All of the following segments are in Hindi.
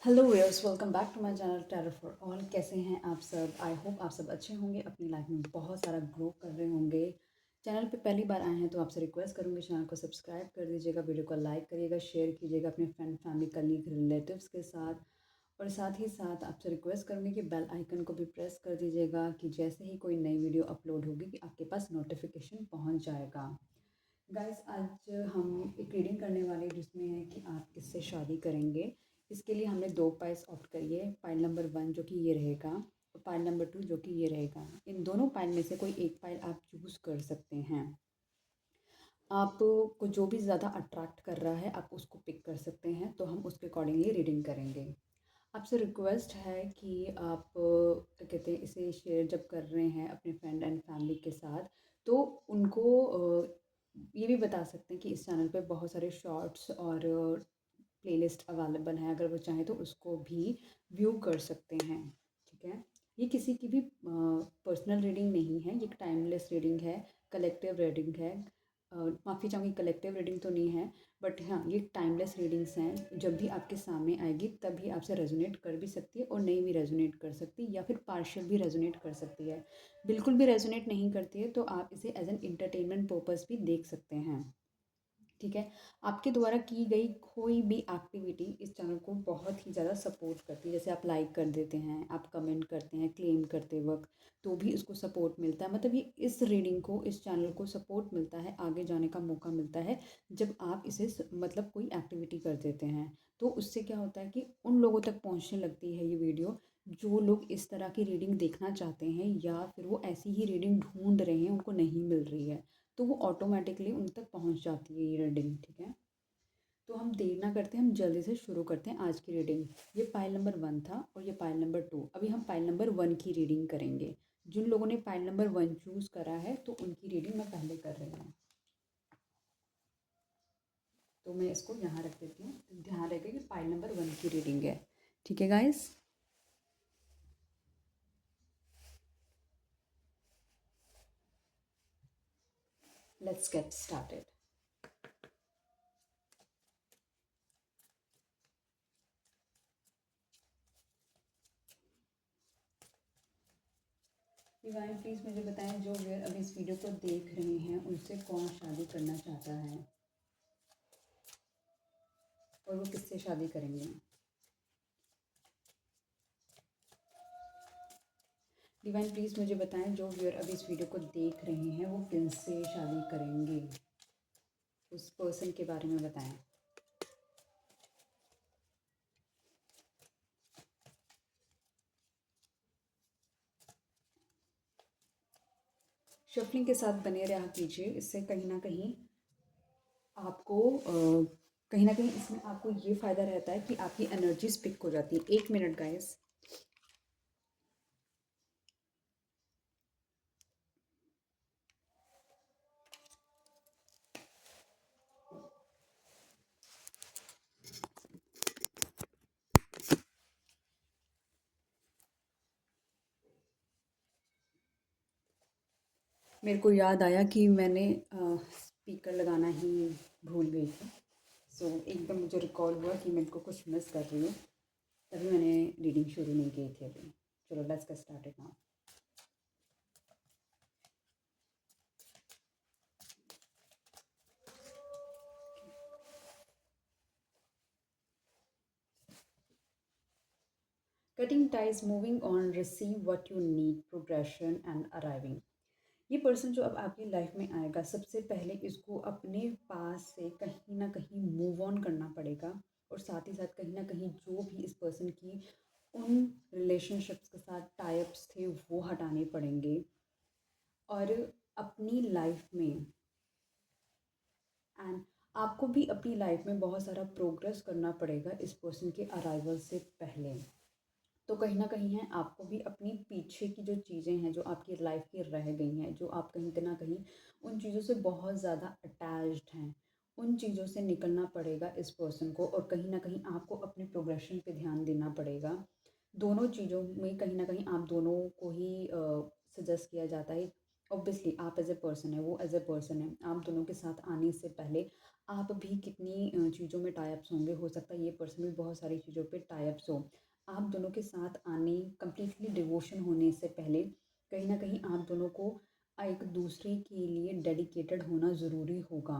Hello viewers, welcome back to my channel tarot for all. कैसे हैं आप सब? आई होप आप सब अच्छे होंगे, अपनी लाइफ में बहुत सारा ग्रो कर रहे होंगे। चैनल पे पहली बार आए हैं तो आपसे रिक्वेस्ट करूंगी, चैनल को सब्सक्राइब कर दीजिएगा, वीडियो को लाइक करिएगा, शेयर कीजिएगा अपने फ्रेंड, फैमिली, कलीग, रिलेटिव्स के साथ। और साथ ही साथ आपसे रिक्वेस्ट करूँगी कि बेल आइकन को भी प्रेस कर दीजिएगा कि जैसे ही कोई नई वीडियो अपलोड होगी कि आपके पास नोटिफिकेशन पहुँच जाएगा। गाइस, आज हम एक रीडिंग करने वाले जिसमें है कि आप किससे शादी करेंगे। इसके लिए हमने दो पाइल्स ऑप्ट करिए। पाइल नंबर 1 जो कि ये रहेगा, और पाइल नंबर 2 जो कि ये रहेगा। इन दोनों पाइल में से कोई एक पाइल आप चूज़ कर सकते हैं। आपको जो भी ज़्यादा अट्रैक्ट कर रहा है आप उसको पिक कर सकते हैं, तो हम उसके अकॉर्डिंगली रीडिंग करेंगे। आपसे रिक्वेस्ट है कि आप क्या कहते हैं, इसे शेयर जब कर रहे हैं अपने फ्रेंड एंड फैमिली के साथ, तो उनको ये भी बता सकते हैं कि इस चैनल पे बहुत सारे शॉर्ट्स और प्लेलिस्ट अवेलेबल हैं, अगर वो चाहें तो उसको भी व्यू कर सकते हैं। ठीक है, ये किसी की भी पर्सनल रीडिंग नहीं है, ये एक टाइमलेस रीडिंग है, कलेक्टिव रीडिंग है। माफ़ी चाहूँगी, कलेक्टिव रीडिंग तो नहीं है, बट हाँ ये टाइमलेस रीडिंग्स हैं। जब भी आपके सामने आएगी तभी आपसे रेजोनेट कर भी सकती है और नहीं भी रेजोनेट कर सकती, या फिर पार्शियल भी रेजोनेट कर सकती है। बिल्कुल भी रेजोनेट नहीं करती है तो आप इसे एज एन इंटरटेनमेंट पर्पस भी देख सकते हैं। ठीक है, आपके द्वारा की गई कोई भी एक्टिविटी इस चैनल को बहुत ही ज़्यादा सपोर्ट करती है। जैसे आप लाइक कर देते हैं, आप कमेंट करते हैं क्लेम करते वक्त, तो भी इसको सपोर्ट मिलता है। मतलब ये इस रीडिंग को, इस चैनल को सपोर्ट मिलता है, आगे जाने का मौका मिलता है जब आप इसे मतलब कोई एक्टिविटी कर देते हैं। तो उससे क्या होता है कि उन लोगों तक पहुंचने लगती है ये वीडियो जो लोग इस तरह की रीडिंग देखना चाहते हैं, या फिर वो ऐसी ही रीडिंग ढूंढ रहे हैं, उनको नहीं मिल रही है, तो वो ऑटोमेटिकली उन तक पहुंच जाती है ये रीडिंग। ठीक है, तो हम देर ना करते, हम जल्दी से शुरू करते हैं आज की रीडिंग। ये पाइल नंबर 1 था और ये पाइल नंबर 2। अभी हम पाइल नंबर 1 की रीडिंग करेंगे। जिन लोगों ने पाइल नंबर 1 चूज़ करा है तो उनकी रीडिंग मैं पहले कर रही हूँ, तो मैं इसको यहाँ रख देती हूँ। ध्यान रखें कि पाइल नंबर 1 की रीडिंग है। ठीक है guys, let's get started. Divine please मुझे बताएं, जो व्यूअर अभी इस वीडियो को देख रहे हैं उनसे कौन शादी करना चाहता है और वो किससे शादी करेंगे। डिवाइन प्लीज़ मुझे बताएं, जो व्यूअर अभी इस वीडियो को देख रहे हैं वो किससे शादी करेंगे, उस पर्सन के बारे में बताएं। शफलिंग के साथ बने रहा कीजिए, इससे कहीं ना कहीं आपको कहीं ना कहीं इसमें आपको ये फ़ायदा रहता है कि आपकी एनर्जी पिक हो जाती है। 1 मिनट गाइस। मेरे को याद आया कि मैंने स्पीकर लगाना ही भूल गई थी। सो एकदम मुझे रिकॉल हुआ कि मैं इनको कुछ मिस कर रही हूँ, तभी मैंने रीडिंग शुरू नहीं की थी अभी। चलो let's get started now. Cutting ties, moving on, receive what you need, progression and arriving. ये पर्सन जो अब आपकी लाइफ में आएगा, सबसे पहले इसको अपने पास से कहीं ना कहीं मूव ऑन करना पड़ेगा, और साथ ही साथ कहीं ना कहीं जो भी इस पर्सन की उन रिलेशनशिप्स के साथ टाइप्स थे वो हटाने पड़ेंगे। और अपनी लाइफ में एंड आपको भी अपनी लाइफ में बहुत सारा प्रोग्रेस करना पड़ेगा इस पर्सन के अराइवल से पहले। तो कहीं ना कहीं है, आपको भी अपनी पीछे की जो चीज़ें हैं जो आपकी लाइफ की रह गई हैं, जो आप कहीं ना कहीं उन चीज़ों से बहुत ज़्यादा अटैच्ड हैं, उन चीज़ों से निकलना पड़ेगा इस पर्सन को, और कहीं ना कहीं आपको अपने प्रोग्रेशन पे ध्यान देना पड़ेगा। दोनों चीज़ों में कहीं ना कहीं आप दोनों को ही सजेस्ट किया जाता है। ऑब्वियसली आप एज ए पर्सन है, वो एज ए पर्सन है, आप दोनों के साथ आने से पहले आप भी कितनी चीज़ों में टाई अप्स होंगे, हो सकता है ये पर्सन भी बहुत सारी चीज़ों पे टाई अप्स हो। आप दोनों के साथ आने कंप्लीटली डिवोशन होने से पहले कहीं न कहीं आप दोनों को एक दूसरे के लिए डेडिकेटेड होना ज़रूरी होगा।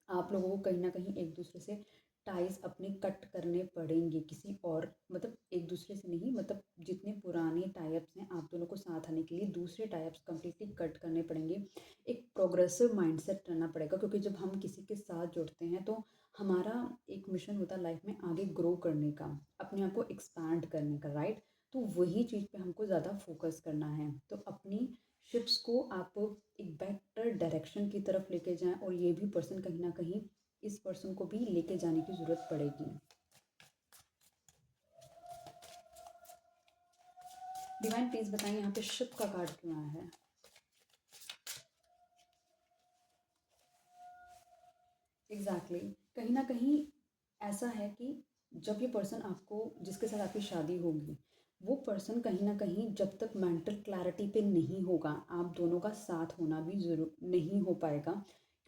आप लोगों को कहीं न कहीं एक दूसरे से टाइज़ अपने कट करने पड़ेंगे, किसी और मतलब एक दूसरे से नहीं, मतलब जितने पुराने टाई अप्स हैं आप दोनों को साथ आने के लिए दूसरे टाई अप्स कंप्लीटली कट करने पड़ेंगे। एक प्रोग्रेसिव माइंडसेट रहना पड़ेगा, क्योंकि जब हम किसी के साथ जुड़ते हैं तो हमारा एक मिशन होता है लाइफ में आगे ग्रो करने का, अपने आप को एक्सपैंड करने का, राइट? तो वही चीज़ पे हमको ज़्यादा फोकस करना है। तो अपनी शिप्स को आप एक बेटर डायरेक्शन की तरफ लेके जाएँ, और ये भी पर्सन कहीं न कहीं इस पर्सन को भी लेके जाने की ज़रूरत पड़ेगी। डिवाइन प्लीज़ बताइए यहाँ पे शिप का कार्ड क्यों आया है? एग्ज़ैक्टली कहीं न कहीं ऐसा है कि जब ये पर्सन आपको जिसके साथ आपकी शादी होगी, वो पर्सन कहीं न कहीं जब तक मेंटल क्लैरिटी पे नहीं होगा, आप दोनों का साथ होना भी ज़रूर नहीं हो पाएगा।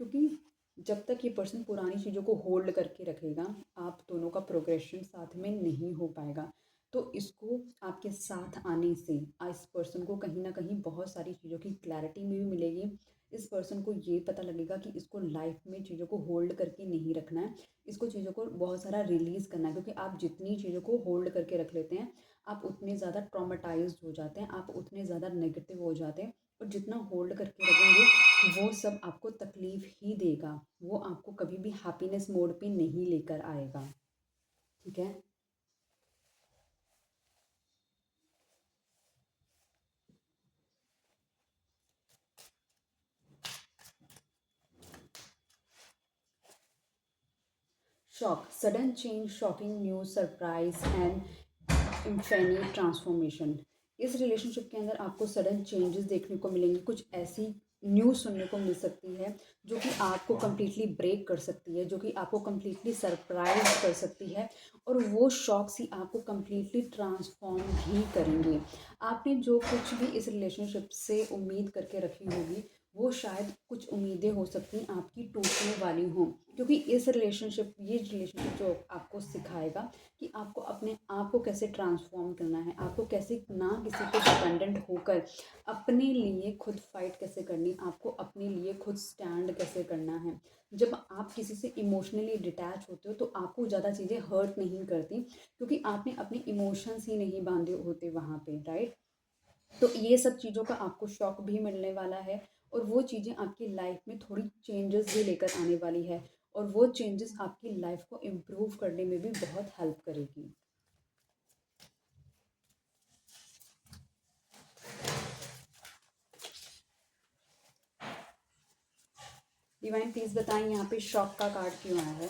क्योंकि जब तक ये पर्सन पुरानी चीज़ों को होल्ड करके रखेगा, आप दोनों का प्रोग्रेशन साथ में नहीं हो पाएगा। तो इसको आपके साथ आने से इस पर्सन को कहीं न कहीं बहुत सारी चीज़ों की क्लैरिटी भी मिलेगी। इस पर्सन को ये पता लगेगा कि इसको लाइफ में चीज़ों को होल्ड करके नहीं रखना है, इसको चीज़ों को बहुत सारा रिलीज़ करना है। क्योंकि आप जितनी चीज़ों को होल्ड करके रख लेते हैं, आप उतने ज़्यादा ट्रॉमेटाइज्ड हो जाते हैं, आप उतने ज़्यादा नेगेटिव हो जाते हैं। और जितना होल्ड करके रखेंगे वो सब आपको तकलीफ़ ही देगा, वो आपको कभी भी हैप्पीनेस मोड पे नहीं लेकर आएगा। ठीक है? Shock, sudden change, shocking news, surprise and इन्फेनी ट्रांसफॉर्मेशन। इस रिलेशनशिप के अंदर आपको सडन चेंजेस देखने को मिलेंगी, कुछ ऐसी न्यूज़ सुनने को मिल सकती है जो कि आपको कम्प्लीटली ब्रेक कर सकती है, जो कि आपको कम्प्लीटली सरप्राइज कर सकती है। और वो शॉक्स ही आपको कम्प्लीटली ट्रांसफॉर्म भी करेंगे। आपने जो कुछ भी इस रिलेशनशिप से उम्मीद करके रखी होगी, वो शायद कुछ उम्मीदें हो सकती हैं आपकी टूटने वाली हों। क्योंकि ये रिलेशनशिप जो आपको सिखाएगा कि आपको अपने आप को कैसे ट्रांसफॉर्म करना है, आपको कैसे ना किसी पे डिपेंडेंट होकर अपने लिए खुद फाइट कैसे करनी, आपको अपने लिए खुद स्टैंड कैसे करना है। जब आप किसी से इमोशनली डिटैच होते हो तो आपको ज़्यादा चीज़ें हर्ट नहीं करती, क्योंकि आपने अपने इमोशंस ही नहीं बांधे होते वहाँ पे, राइट? तो ये सब चीज़ों का आपको शौक भी मिलने वाला है, और वो चीज़ें आपकी लाइफ में थोड़ी चेंजेस भी लेकर आने वाली है, और वो चेंजेस आपकी लाइफ को इम्प्रूव करने में भी बहुत हेल्प करेगी। डिवाइन प्लीज़ बताएं यहाँ पे शॉक का कार्ड क्यों आया है?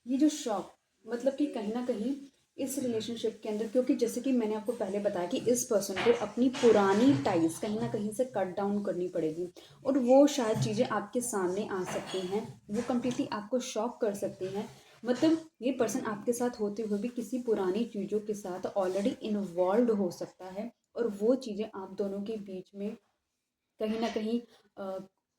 ये जो शॉक, मतलब कि कहीं ना कहीं इस रिलेशनशिप के अंदर, क्योंकि जैसे कि मैंने आपको पहले बताया कि इस पर्सन को अपनी पुरानी टाइज कहीं ना कहीं से कट डाउन करनी पड़ेगी, और वो शायद चीज़ें आपके सामने आ सकती हैं, वो कम्प्लीटली आपको शॉक कर सकती हैं। मतलब ये पर्सन आपके साथ होते हुए भी किसी पुरानी चीज़ों के साथ ऑलरेडी इन्वॉल्व हो सकता है, और वो चीज़ें आप दोनों के बीच में कहीं न कहीं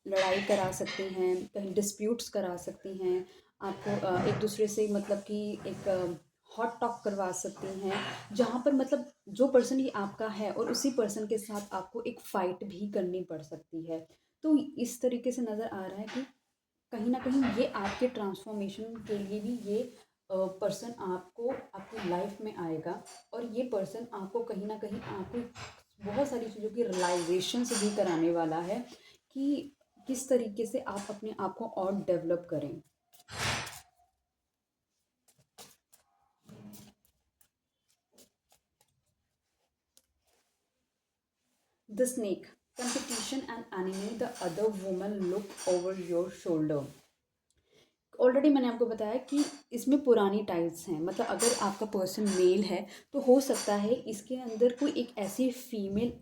लड़ाई करा सकती हैं, कहीं डिस्प्यूट्स करा सकती हैं, आपको एक दूसरे से मतलब कि एक हॉट टॉक करवा सकती हैं, जहाँ पर मतलब जो पर्सन ये आपका है और उसी पर्सन के साथ आपको एक फ़ाइट भी करनी पड़ सकती है। तो इस तरीके से नज़र आ रहा है कि कहीं न कहीं ये आपके ट्रांसफ़ॉर्मेशन के लिए भी ये पर्सन आपको आपकी लाइफ़ में आएगा, और ये पर्सन आपको कहीं न कहीं आपको बहुत सारी चीज़ों की रियलाइज़ेशंस भी कराने वाला है कि किस तरीके से आप अपने आप को और डेवलप करें। The snake, competition and enemy, the other woman look over your shoulder. Already मैंने आपको बताया कि इसमें पुरानी टाइल्स हैं, मतलब अगर आपका पर्सन मेल है तो हो सकता है इसके अंदर कोई एक ऐसी फीमेल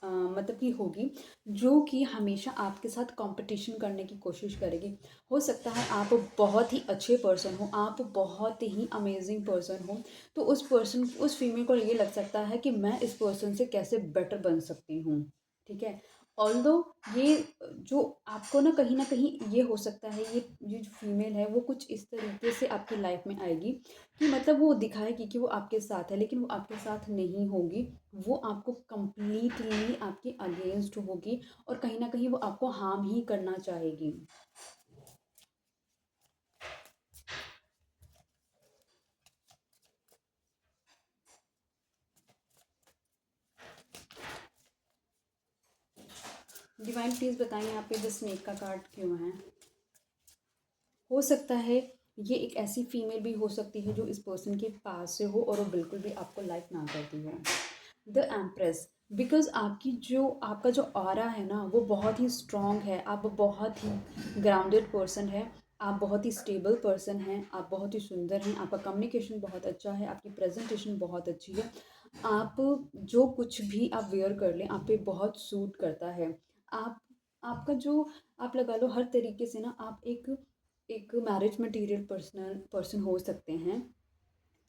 मतलब कि होगी जो कि हमेशा आपके साथ कंपटीशन करने की कोशिश करेगी। हो सकता है आप बहुत ही अच्छे पर्सन हो, आप बहुत ही अमेजिंग पर्सन हो, तो उस फीमेल को ये लग सकता है कि मैं इस पर्सन से कैसे बेटर बन सकती हूँ। ठीक है। ऑल्दो ये जो आपको ना कहीं ये हो सकता है, ये जो फीमेल है वो कुछ इस तरीके से आपकी लाइफ में आएगी कि मतलब वो दिखाएगी कि वो आपके साथ है, लेकिन वो आपके साथ नहीं होगी। वो आपको कंप्लीटली आपके अगेंस्ट होगी और कहीं ना कहीं वो आपको हार्म ही करना चाहेगी। डिवाइन प्लीज़ बताइए यहाँ पे द स्नेक का कार्ड क्यों है। हो सकता है ये एक ऐसी फीमेल भी हो सकती है जो इस पर्सन के पास से हो और वो बिल्कुल भी आपको लाइक ना करती हो। द एम्प्रेस, बिकॉज आपका जो ऑरा है ना वो बहुत ही स्ट्रॉन्ग है, आप बहुत ही ग्राउंडेड पर्सन है, आप बहुत ही स्टेबल पर्सन हैं, आप बहुत ही सुंदर हैं, आपका कम्युनिकेशन बहुत अच्छा है, आपकी प्रेजेंटेशन बहुत अच्छी है, आप जो कुछ भी आप वेयर कर लें आप पे बहुत सूट करता है। आप आपका जो आप लगा लो हर तरीके से ना आप एक एक मैरिज मटेरियल पर्सन हो सकते हैं।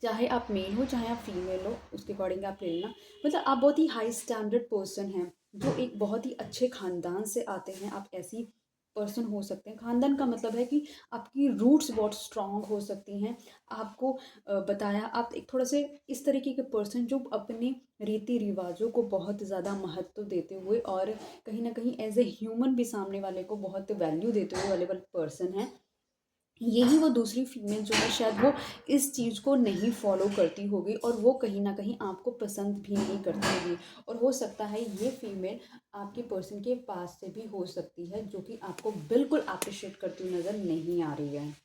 चाहे आप मेल हो चाहे आप फीमेल हो उसके अकॉर्डिंग आप ले लेना। मतलब आप बहुत ही हाई स्टैंडर्ड पर्सन हैं जो एक बहुत ही अच्छे ख़ानदान से आते हैं, आप ऐसी पर्सन हो सकते हैं। ख़ानदान का मतलब है कि आपकी रूट्स बहुत स्ट्रांग हो सकती हैं। आपको बताया आप एक थोड़ा से इस तरीके के पर्सन जो अपने रीति रिवाजों को बहुत ज़्यादा महत्व देते हुए और कहीं ना कहीं एज ए ह्यूमन भी सामने वाले को बहुत वैल्यू देते हुए वाले वाले पर्सन हैं। यही वो दूसरी फीमेल जो है शायद वो इस चीज़ को नहीं फॉलो करती होगी और वो कहीं ना कहीं आपको पसंद भी नहीं करती होगी। और हो सकता है ये फीमेल आपके पर्सन के पास से भी हो सकती है जो कि आपको बिल्कुल अप्रिशिएट करती हुई नज़र नहीं आ रही है।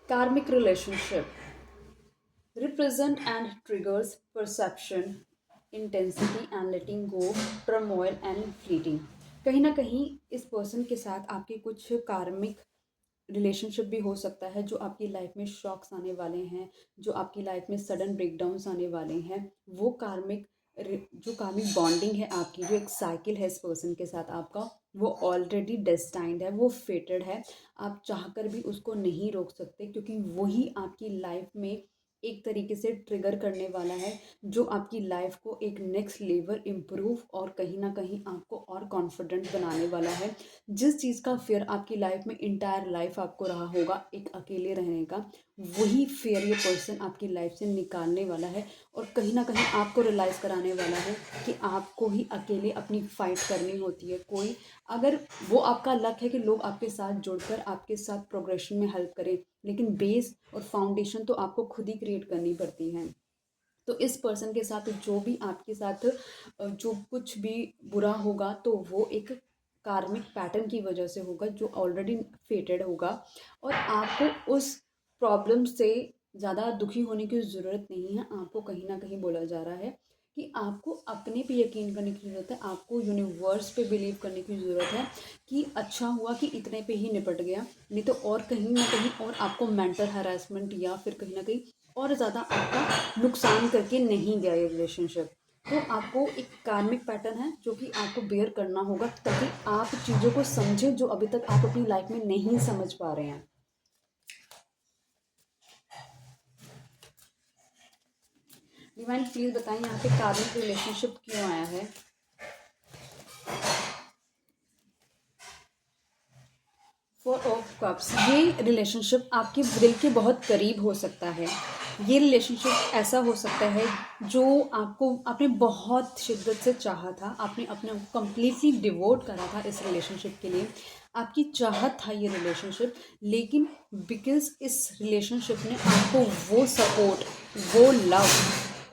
कार्मिक relationship represent and triggers perception, intensity and letting go, turmoil and fleeting। कहीं ना कहीं इस पर्सन के साथ आपके कुछ कार्मिक रिलेशनशिप भी हो सकता है जो आपकी लाइफ में शॉक्स आने वाले हैं, जो आपकी लाइफ में सडन ब्रेकडाउन्स आने वाले हैं। वो जो कार्मिक बॉन्डिंग है आपकी, जो एक साइकिल है इस पर्सन के साथ आपका, वो ऑलरेडी डेस्टाइंड है, वो फेटेड है। आप चाहकर भी उसको नहीं रोक सकते क्योंकि वही आपकी लाइफ में एक तरीके से ट्रिगर करने वाला है जो आपकी लाइफ को एक नेक्स्ट लेवल इम्प्रूव और कहीं ना कहीं आपको और कॉन्फिडेंट बनाने वाला है। जिस चीज़ का फेयर आपकी लाइफ में इंटायर लाइफ आपको रहा होगा एक अकेले रहने का, वही फेयर ये पर्सन आपकी लाइफ से निकालने वाला है और कहीं ना कहीं आपको रियलाइज़ कराने वाला है कि आपको ही अकेले अपनी फाइट करनी होती है। कोई अगर वो आपका लक है कि लोग आपके साथ जुड़कर आपके साथ प्रोग्रेशन में हेल्प करें, लेकिन बेस और फाउंडेशन तो आपको खुद ही क्रिएट करनी पड़ती है। तो इस पर्सन के साथ जो भी आपके साथ जो कुछ भी बुरा होगा तो वो एक कार्मिक पैटर्न की वजह से होगा जो ऑलरेडी फेटेड होगा। और आपको उस प्रॉब्लम से ज़्यादा दुखी होने की ज़रूरत नहीं है। आपको कहीं ना कहीं बोला जा रहा है कि आपको अपने पे यकीन करने की ज़रूरत है, आपको यूनिवर्स पे बिलीव करने की ज़रूरत है कि अच्छा हुआ कि इतने पे ही निपट गया, नहीं तो और कहीं ना कहीं और आपको मेंटल हरासमेंट या फिर कहीं ना कहीं और ज़्यादा आपका नुकसान करके नहीं गया ये रिलेशनशिप। तो आपको एक कार्मिक पैटर्न है जो कि आपको बेयर करना होगा ताकि आप चीज़ों को समझें जो अभी तक आप अपनी लाइफ में नहीं समझ पा रहे हैं। डिवाइन प्लीज बताएं यहाँ पे कार्मिक रिलेशनशिप क्यों आया है। फोर ऑफ कप्स, ये रिलेशनशिप आपके दिल के बहुत करीब हो सकता है। ये रिलेशनशिप ऐसा हो सकता है जो आपने बहुत शिद्दत से चाहा था, आपने अपने कंप्लीटली डिवोट करा था इस रिलेशनशिप के लिए, आपकी चाहत था ये रिलेशनशिप, लेकिन बिकॉज इस रिलेशनशिप ने आपको वो सपोर्ट, वो लव,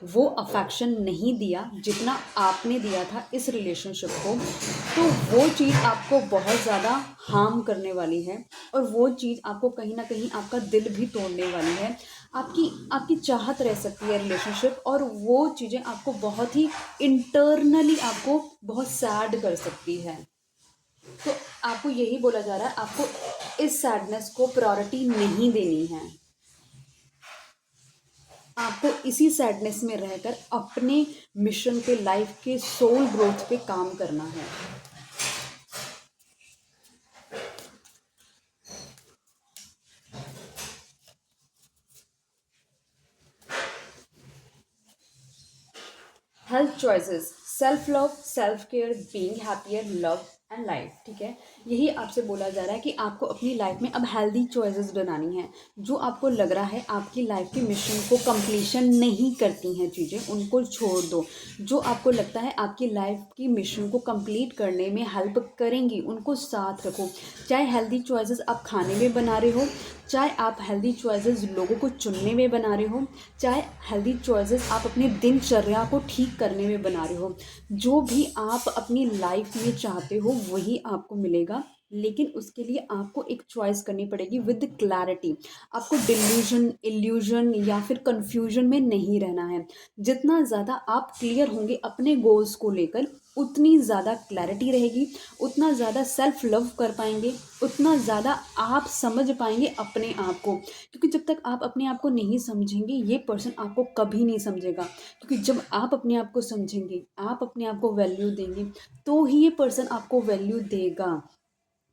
वो अफेक्शन नहीं दिया जितना आपने दिया था इस रिलेशनशिप को। तो वो चीज़ आपको बहुत ज़्यादा हार्म करने वाली है और वो चीज़ आपको कहीं ना कहीं आपका दिल भी तोड़ने वाली है। आपकी आपकी चाहत रह सकती है रिलेशनशिप और वो चीज़ें आपको बहुत ही इंटरनली आपको बहुत सैड कर सकती है। तो आपको यही बोला जा रहा है आपको इस सैडनेस को प्रायोरिटी नहीं देनी है। आपको इसी सैडनेस में रहकर अपने मिशन पे, लाइफ के सोल ग्रोथ पे काम करना है। Health choices, self love, self care, being happier, love and life. ठीक है, यही आपसे बोला जा रहा है कि आपको अपनी लाइफ में अब हेल्दी चॉइसेस बनानी है। जो आपको लग रहा है आपकी लाइफ के मिशन को कंप्लीशन नहीं करती हैं चीज़ें, उनको छोड़ दो। जो आपको लगता है आपकी लाइफ की मिशन को कंप्लीट करने में हेल्प करेंगी, उनको साथ रखो। चाहे हेल्दी चॉइसेस आप खाने में बना रहे हो, चाहे आप हेल्दी चॉइसेस लोगों को चुनने में बना रहे हो, चाहे हेल्दी चॉइसेस आप अपने दिनचर्या को ठीक करने में बना रहे हो। जो भी आप अपनी लाइफ में चाहते हो वही आपको मिलेगा, लेकिन उसके लिए आपको एक चॉइस करनी पड़ेगी विद क्लैरिटी। आपको डिल्यूजन, इल्यूजन या फिर कंफ्यूजन में नहीं रहना है। जितना ज़्यादा आप क्लियर होंगे अपने गोल्स को लेकर, उतनी ज़्यादा क्लैरिटी रहेगी, उतना ज़्यादा सेल्फ लव कर पाएंगे, उतना ज़्यादा आप समझ पाएंगे अपने आप को। क्योंकि जब तक आप अपने आप को नहीं समझेंगे, ये पर्सन आपको कभी नहीं समझेगा। क्योंकि जब आप अपने आप को समझेंगे, आप अपने आप को वैल्यू देंगे, तो ही ये पर्सन आपको वैल्यू देगा।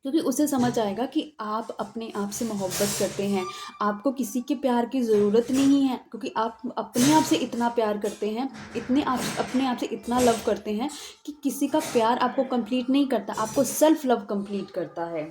क्योंकि उसे समझ आएगा कि आप अपने आप से मोहब्बत करते हैं, आपको किसी के प्यार की ज़रूरत नहीं है, क्योंकि आप अपने आप से इतना प्यार करते हैं, इतने आप अपने आप से इतना लव करते हैं कि किसी का प्यार आपको कंप्लीट नहीं करता, आपको सेल्फ लव कंप्लीट करता है।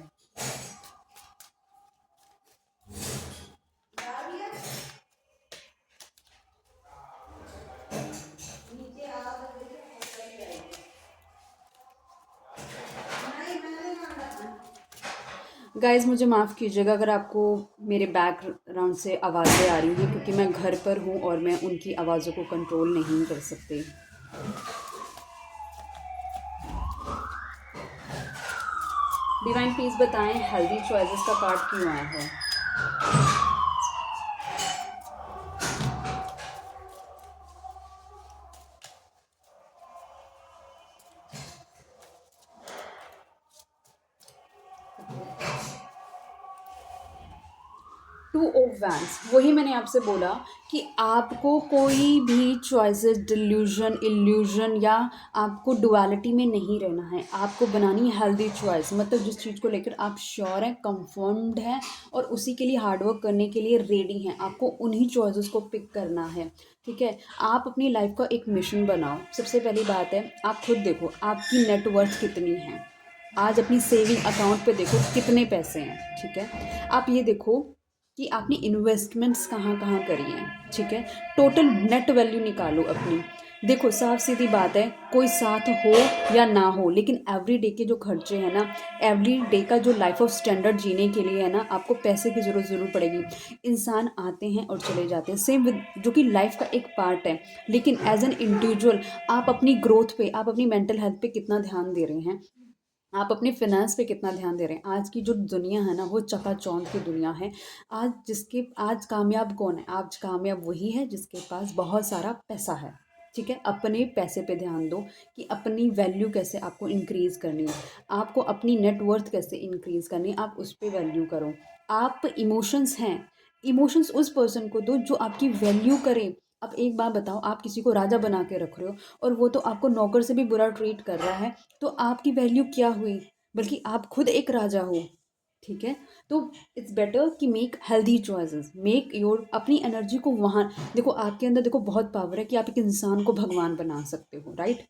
गाइज़ मुझे माफ़ कीजिएगा अगर आपको मेरे बैकग्राउंड से आवाज़ें आ रही हैं, क्योंकि मैं घर पर हूँ और मैं उनकी आवाज़ों को कंट्रोल नहीं कर सकती। डिवाइन प्लीज़ बताएं हेल्दी चॉइसेस का कार्ड क्यों आया है। टू ऑफ वैंड्स, वही मैंने आपसे बोला कि आपको कोई भी चॉइसेस, डिल्यूजन, इल्यूजन या आपको डुअलिटी में नहीं रहना है। आपको बनानी है हेल्दी चॉइस, मतलब जिस चीज़ को लेकर आप श्योर हैं, कंफर्म्ड हैं और उसी के लिए हार्डवर्क करने के लिए रेडी हैं, आपको उन्हीं चॉइसेस को पिक करना है। ठीक है, आप अपनी लाइफ का एक मिशन बनाओ। सबसे पहली बात है, आप खुद देखो आपकी नेटवर्थ कितनी है। आज अपनी सेविंग अकाउंट पे देखो कितने पैसे हैं। ठीक है, आप ये देखो कि आपने इन्वेस्टमेंट्स कहाँ कहाँ करी हैं। ठीक है, टोटल नेट वैल्यू निकालो अपनी। देखो साफ सीधी बात है, कोई साथ हो या ना हो, लेकिन एवरी डे के जो खर्चे हैं ना, एवरी डे का जो लाइफ ऑफ स्टैंडर्ड जीने के लिए है ना, आपको पैसे की ज़रूर पड़ेगी। इंसान आते हैं और चले जाते हैं, सेम विद, जो कि लाइफ का एक पार्ट है। लेकिन एज एन इंडिविजुअल आप अपनी ग्रोथ पे, आप अपनी मेंटल हेल्थ पे कितना ध्यान दे रहे हैं, आप अपने फिनेंस पे कितना ध्यान दे रहे हैं। आज की जो दुनिया है ना, वो चकाचौंध की दुनिया है। आज कामयाब कौन है? आज कामयाब वही है जिसके पास बहुत सारा पैसा है। ठीक है, अपने पैसे पे ध्यान दो कि अपनी वैल्यू कैसे आपको इंक्रीज़ करनी है, आपको अपनी नेटवर्थ कैसे इंक्रीज़ करनी है, आप उस पर वैल्यू करो। आप इमोशंस हैं, इमोशंस उस पर्सन को दो जो आपकी वैल्यू करे। अब एक बात बताओ, आप किसी को राजा बना के रख रहे हो और वो तो आपको नौकर से भी बुरा ट्रीट कर रहा है, तो आपकी वैल्यू क्या हुई? बल्कि आप खुद एक राजा हो। ठीक है, तो इट्स बेटर कि make healthy choices, make your, अपनी एनर्जी को वहाँ देखो। आपके अंदर देखो बहुत पावर है कि आप एक इंसान को भगवान बना सकते हो, राइट?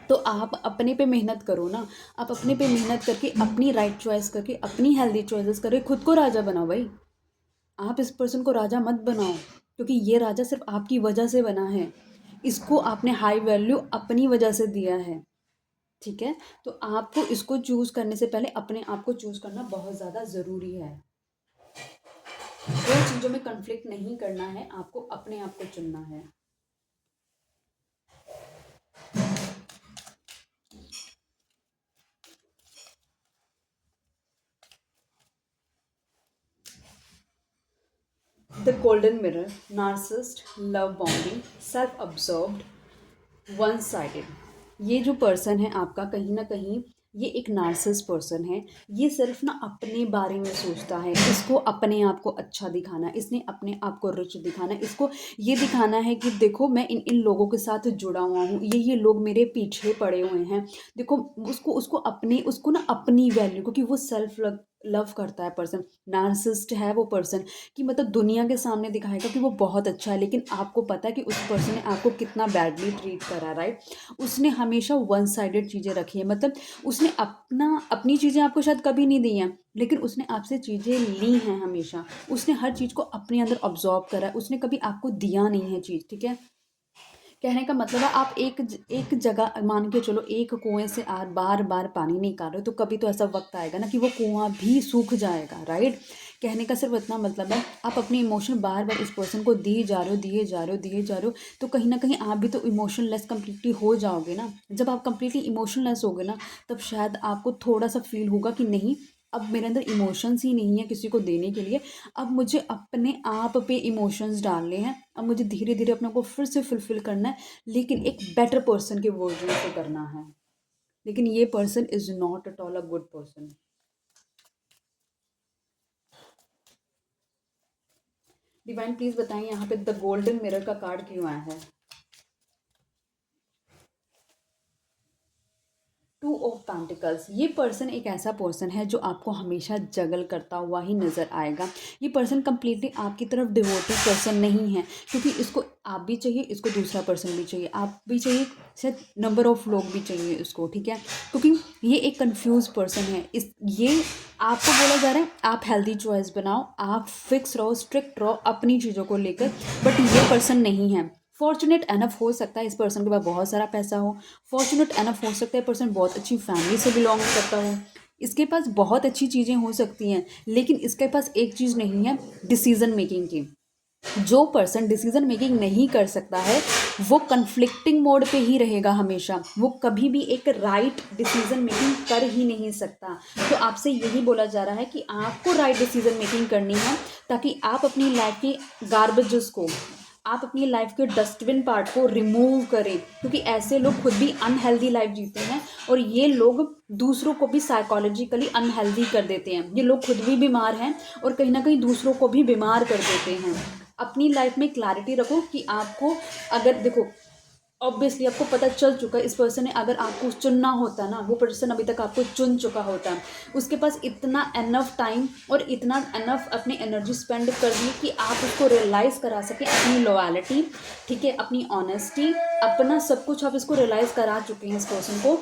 तो आप अपने पे मेहनत करो ना। आप अपने पे मेहनत करके, अपनी राइट चॉइस करके, अपनी हेल्दी चॉइसेस करके खुद को राजा बनाओ भाई। आप इस पर्सन को राजा मत बनाओ, क्योंकि ये राजा सिर्फ आपकी वजह से बना है। इसको आपने हाई वैल्यू अपनी वजह से दिया है। ठीक है, तो आपको इसको चूज़ करने से पहले अपने आप को चूज़ करना बहुत ज़्यादा ज़रूरी है। दो चीज़ों में कन्फ्लिक्ट नहीं करना है, आपको अपने आप को चुनना है। The golden mirror, narcissist, love bombing, self absorbed, one sided. ये जो पर्सन है आपका, कहीं ना कहीं ये एक नार्सिसिस्ट पर्सन है। ये सिर्फ ना अपने बारे में सोचता है, इसको अपने आप को अच्छा दिखाना है, इसने अपने आप को रिच दिखाना है, इसको ये दिखाना है कि देखो मैं इन इन लोगों के साथ जुड़ा हुआ हूँ, ये लोग मेरे पीछे पड़े हुए हैं। देखो उसको उसको अपने उसको ना अपनी वैल्यू, क्योंकि वो सेल्फ लव लव करता है पर्सन, नार्सिसिस्ट है वो पर्सन, कि मतलब दुनिया के सामने दिखाएगा कि वो बहुत अच्छा है, लेकिन आपको पता है कि उस पर्सन ने आपको कितना बैडली ट्रीट करा, राइट। उसने हमेशा वन साइडेड चीज़ें रखी है, मतलब उसने अपनी चीज़ें आपको शायद कभी नहीं दी हैं, लेकिन उसने आपसे चीज़ें ली हैं हमेशा। उसने हर चीज़ को अपने अंदर ऑब्जॉर्व करा है, उसने कभी आपको दिया नहीं है चीज़, ठीक है। कहने का मतलब है आप एक जगह मान के चलो, एक कुएं से बार बार पानी निकाल रहे हो, तो कभी तो ऐसा वक्त आएगा ना कि वो कुआं भी सूख जाएगा, राइट। कहने का सिर्फ इतना मतलब है, आप अपने इमोशन बार बार उस पर्सन को दिए जा रहे हो, दिए जा रहे हो, दिए जा रहे हो, तो कहीं ना कहीं आप भी तो इमोशनलेस कम्प्लीटली हो जाओगे ना। जब आप कम्प्लीटली इमोशनलेस होगे ना, तब शायद आपको थोड़ा सा फील होगा कि नहीं, अब मेरे अंदर इमोशंस ही नहीं है किसी को देने के लिए। अब मुझे अपने आप पे इमोशंस डालने हैं, अब मुझे धीरे धीरे अपने को फिर से फुलफिल करना है, लेकिन एक बेटर पर्सन के वर्जन से करना है। लेकिन ये person is not at all a good person. Divine please बताएं यहाँ पे द गोल्डन मिरर का कार्ड क्यों आया है। टू ऑफ पेंटिकल्स, ये पर्सन एक ऐसा पर्सन है जो आपको हमेशा जगल करता हुआ ही नज़र आएगा। ये पर्सन कम्प्लीटली आपकी तरफ डिवोटेड पर्सन नहीं है, क्योंकि इसको आप भी चाहिए, इसको दूसरा पर्सन भी चाहिए, आप भी चाहिए, शायद नंबर ऑफ लोग भी चाहिए इसको, ठीक है। क्योंकि ये एक कंफ्यूज पर्सन है। इस ये आपको बोला जा रहा है आप हेल्दी चॉइस बनाओ, आप फिक्स रहो, स्ट्रिक्ट रहो अपनी चीज़ों को लेकर, बट ये पर्सन नहीं है। फॉर्चुनेट एनफ हो सकता है इस पर्सन के पास बहुत सारा पैसा हो, फॉर्चुनेट एनफ हो सकता है पर्सन बहुत अच्छी फैमिली से बिलोंग करता हो, इसके पास बहुत अच्छी चीज़ें हो सकती हैं, लेकिन इसके पास एक चीज़ नहीं है, डिसीजन मेकिंग की। जो पर्सन डिसीजन मेकिंग नहीं कर सकता है, वो कन्फ्लिक्टिंग मोड पे ही रहेगा हमेशा, वो कभी भी एक राइट डिसीजन मेकिंग कर ही नहीं सकता। तो आपसे यही बोला जा रहा है कि आपको राइट डिसीजन मेकिंग करनी है, ताकि आप अपनी लाइफ के गार्बेजेस को, आप अपनी लाइफ के डस्टबिन पार्ट को रिमूव करें, क्योंकि ऐसे लोग खुद भी अनहेल्दी लाइफ जीते हैं, और ये लोग दूसरों को भी साइकोलॉजिकली अनहेल्दी कर देते हैं। ये लोग खुद भी बीमार हैं और कहीं ना कहीं दूसरों को भी बीमार कर देते हैं। अपनी लाइफ में क्लैरिटी रखो कि आपको, अगर देखो ऑब्वियसली आपको पता चल चुका है, इस पर्सन ने अगर आपको चुनना होता ना, वो पर्सन अभी तक आपको चुन चुका होता। उसके पास इतना एनफ टाइम और इतना एनफ अपनी एनर्जी स्पेंड कर दी कि आप उसको रियलाइज करा सके अपनी लॉयल्टी, ठीक है, अपनी ऑनेस्टी, अपना सब कुछ आप इसको रियलाइज करा चुके हैं इस पर्सन को।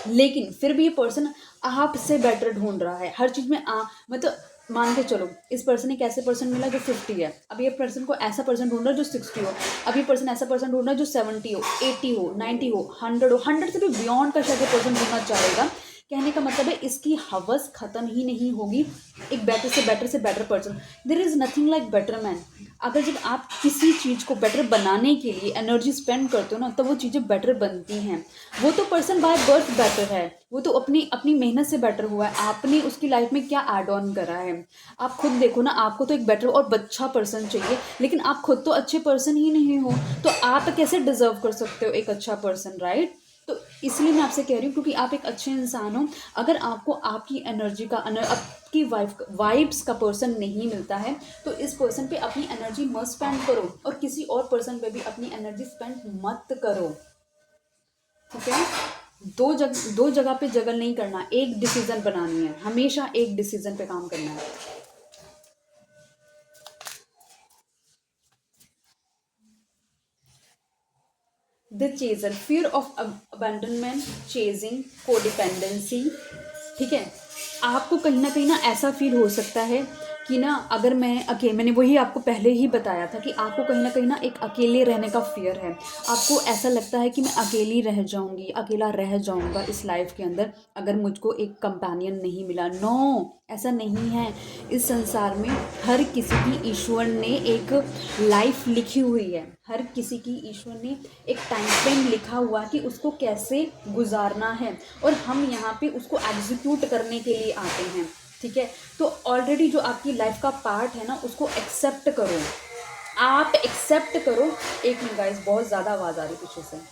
लेकिन फिर भी ये पर्सन आपसे बेटर ढूंढ रहा है हर चीज़ में। मतलब मान के चलो, इस पर्सन एक ऐसे पर्सन मिला जो 50 है, अब ये पर्सन को ऐसा पर्सन ढूंढ रहा है जो 60 हो, अब ये पर्सन ऐसा पर्सन ढूंढ रहा है जो 70 हो, 80 हो, 90 हो, 100 हो, 100 से भी बियॉन्ड का शायद पर्सन ढूंढना चाहेगा। कहने का मतलब है इसकी हवस खत्म ही नहीं होगी एक बेटर से better person. There is nothing like better man. अगर जब आप किसी चीज़ को बेटर बनाने के लिए एनर्जी स्पेंड करते हो ना, तब वो चीज़ें बेटर बनती हैं। वो तो पर्सन बाय बर्थ बेटर है, वो तो अपनी अपनी मेहनत से बेटर हुआ है, आपने उसकी लाइफ में क्या ऐड ऑन करा है। आप खुद देखो ना, आपको तो एक बेटर और अच्छा पर्सन चाहिए, लेकिन आप खुद तो अच्छे पर्सन ही नहीं हो, तो आप कैसे डिजर्व कर सकते हो एक अच्छा पर्सन, राइट। तो इसलिए मैं आपसे कह रही हूँ, क्योंकि आप एक अच्छे इंसान हो। अगर आपको आपकी एनर्जी का आपकी वाइब्स का पर्सन नहीं मिलता है, तो इस पर्सन पे अपनी एनर्जी मत स्पेंड करो, और किसी और पर्सन पे भी अपनी एनर्जी स्पेंड मत करो, ठीक है। दो जगह पे जगल नहीं करना, एक डिसीजन बनानी है, हमेशा एक डिसीजन पे काम करना है। The chaser, fear of abandonment, chasing, codependency, ठीक है। आपको कहीं ना ऐसा फील हो सकता है कि ना, अगर मैंने वही आपको पहले ही बताया था कि आपको कहीं ना एक अकेले रहने का फियर है। आपको ऐसा लगता है कि मैं अकेली रह जाऊंगी, अकेला रह जाऊंगा इस लाइफ के अंदर, अगर मुझको एक कंपेनियन नहीं मिला। नो, ऐसा नहीं है। इस संसार में हर किसी की ईश्वर ने एक लाइफ लिखी हुई है, हर किसी की ईश्वर ने एक टाइम फ्रेम लिखा हुआ कि उसको कैसे गुजारना है, और हम यहाँ पे उसको एग्जीक्यूट करने के लिए आते हैं, ठीक है। तो ऑलरेडी जो आपकी लाइफ का पार्ट है ना, उसको एक्सेप्ट करो, आप एक्सेप्ट करो। एक मिनट गाइस, बहुत ज़्यादा आवाज़ आ रही पीछे से।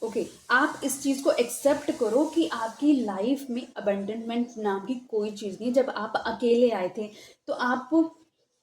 ओके आप इस चीज़ को एक्सेप्ट करो कि आपकी लाइफ में अबंडनमेंट नाम की कोई चीज़ नहीं। जब आप अकेले आए थे तो आप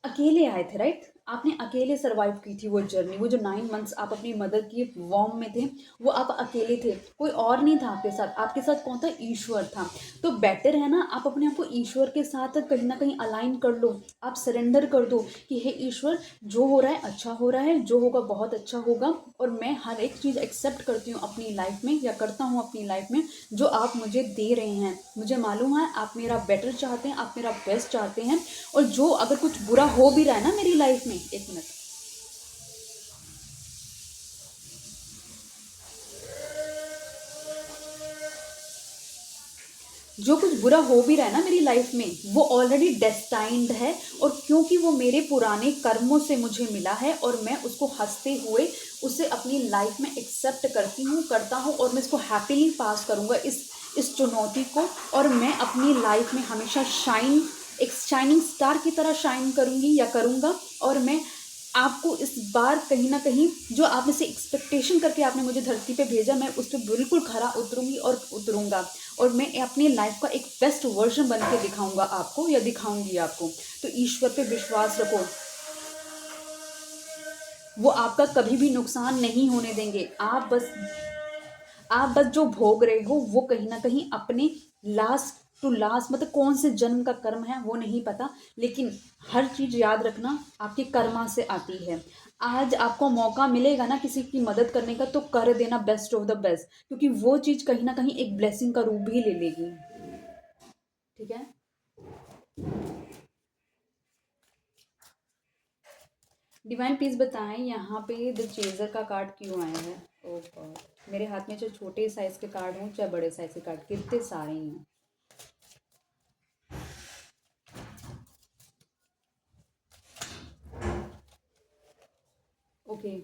अकेले आए थे, राइट? आपने अकेले सरवाइव की थी वो जर्नी। वो जो 9 मंथ्स आप अपनी मदर की वॉर्म में थे, वो आप अकेले थे, कोई और नहीं था आपके साथ। आपके साथ कौन था? ईश्वर था। तो बेटर है ना, आप अपने आप को ईश्वर के साथ कहीं ना कहीं अलाइन कर लो। आप सरेंडर कर दो कि हे ईश्वर, जो हो रहा है अच्छा हो रहा है, जो होगा बहुत अच्छा होगा, और मैं हर एक चीज़ एक्सेप्ट करती हूँ अपनी लाइफ में, या करता हूँ अपनी लाइफ में, जो आप मुझे दे रहे हैं। मुझे मालूम है आप मेरा बेटर चाहते हैं, आप मेरा बेस्ट चाहते हैं। और जो अगर कुछ बुरा हो भी रहा है ना मेरी लाइफ में, एक मिनट, जो कुछ बुरा हो भी रहा है ना मेरी लाइफ में, वो ऑलरेडी डेस्टाइंड है। और क्योंकि वो मेरे पुराने कर्मों से मुझे मिला है, और मैं उसको हंसते हुए उसे अपनी लाइफ में एक्सेप्ट करती हूँ, करता हूँ, और मैं इसको हैप्पीली पास करूँगा इस चुनौती को। और मैं अपनी लाइफ में हमेशा एक शाइनिंग स्टार की तरह शाइन करूँगी या करूँगा। और मैं आपको इस बार कहीं ना कहीं, जो आपने से एक्सपेक्टेशन करके आपने मुझे धरती पे भेजा, मैं उस पर बिल्कुल खरा उतरूंगी और उतरूंगा। और मैं अपनी लाइफ का एक बेस्ट वर्जन बन के दिखाऊंगा आपको, या दिखाऊंगी आपको। तो ईश्वर पे विश्वास रखो, वो आपका कभी भी नुकसान नहीं होने देंगे। आप बस जो भोग रहे हो वो कहीं ना कहीं अपने लास्ट टू लास्ट, मतलब कौन से जन्म का कर्म है वो नहीं पता, लेकिन हर चीज याद रखना आपके कर्मा से आती है। आज आपको मौका मिलेगा ना किसी की मदद करने का, तो कर देना बेस्ट ऑफ द बेस्ट, क्योंकि वो चीज कहीं ना कहीं एक ब्लेसिंग का रूप भी ले लेगी। ठीक है। डिवाइन प्लीज बताएं यहाँ पे द चेजर का कार्ड क्यों आया है? ओ गॉड, मेरे हाथ में चाहे छोटे साइज के कार्ड हों चाहे बड़े साइज के कार्ड, कितने सारे ही हैं। ओके,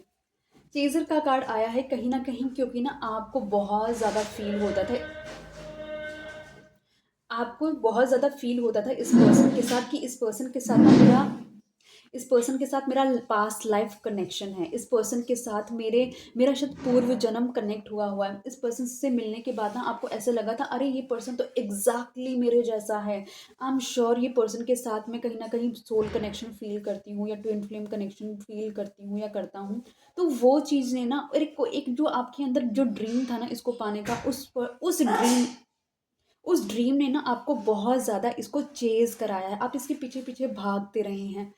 चेजर का कार्ड आया है कहीं ना कहीं, क्योंकि ना आपको बहुत ज़्यादा फील होता था इस पर्सन के साथ, कि इस पर्सन के साथ मेरा पास्ट लाइफ कनेक्शन है। इस पर्सन के साथ मेरा शायद पूर्व जन्म कनेक्ट हुआ है। इस पर्सन से मिलने के बाद ना आपको ऐसे लगा था, अरे ये पर्सन तो एग्जैक्टली मेरे जैसा है। आई एम श्योर ये पर्सन के साथ मैं कहीं ना कहीं सोल कनेक्शन फील करती हूँ, या ट्विन फ्लेम कनेक्शन फील करती हूँ, या करता हूँ। तो वो चीज़ ने ना, और एक जो आपके अंदर जो ड्रीम था ना इसको पाने का, उस ड्रीम ने ना आपको बहुत ज़्यादा इसको चेज़ कराया है। आप इसके पीछे पीछे भागते रहे हैं।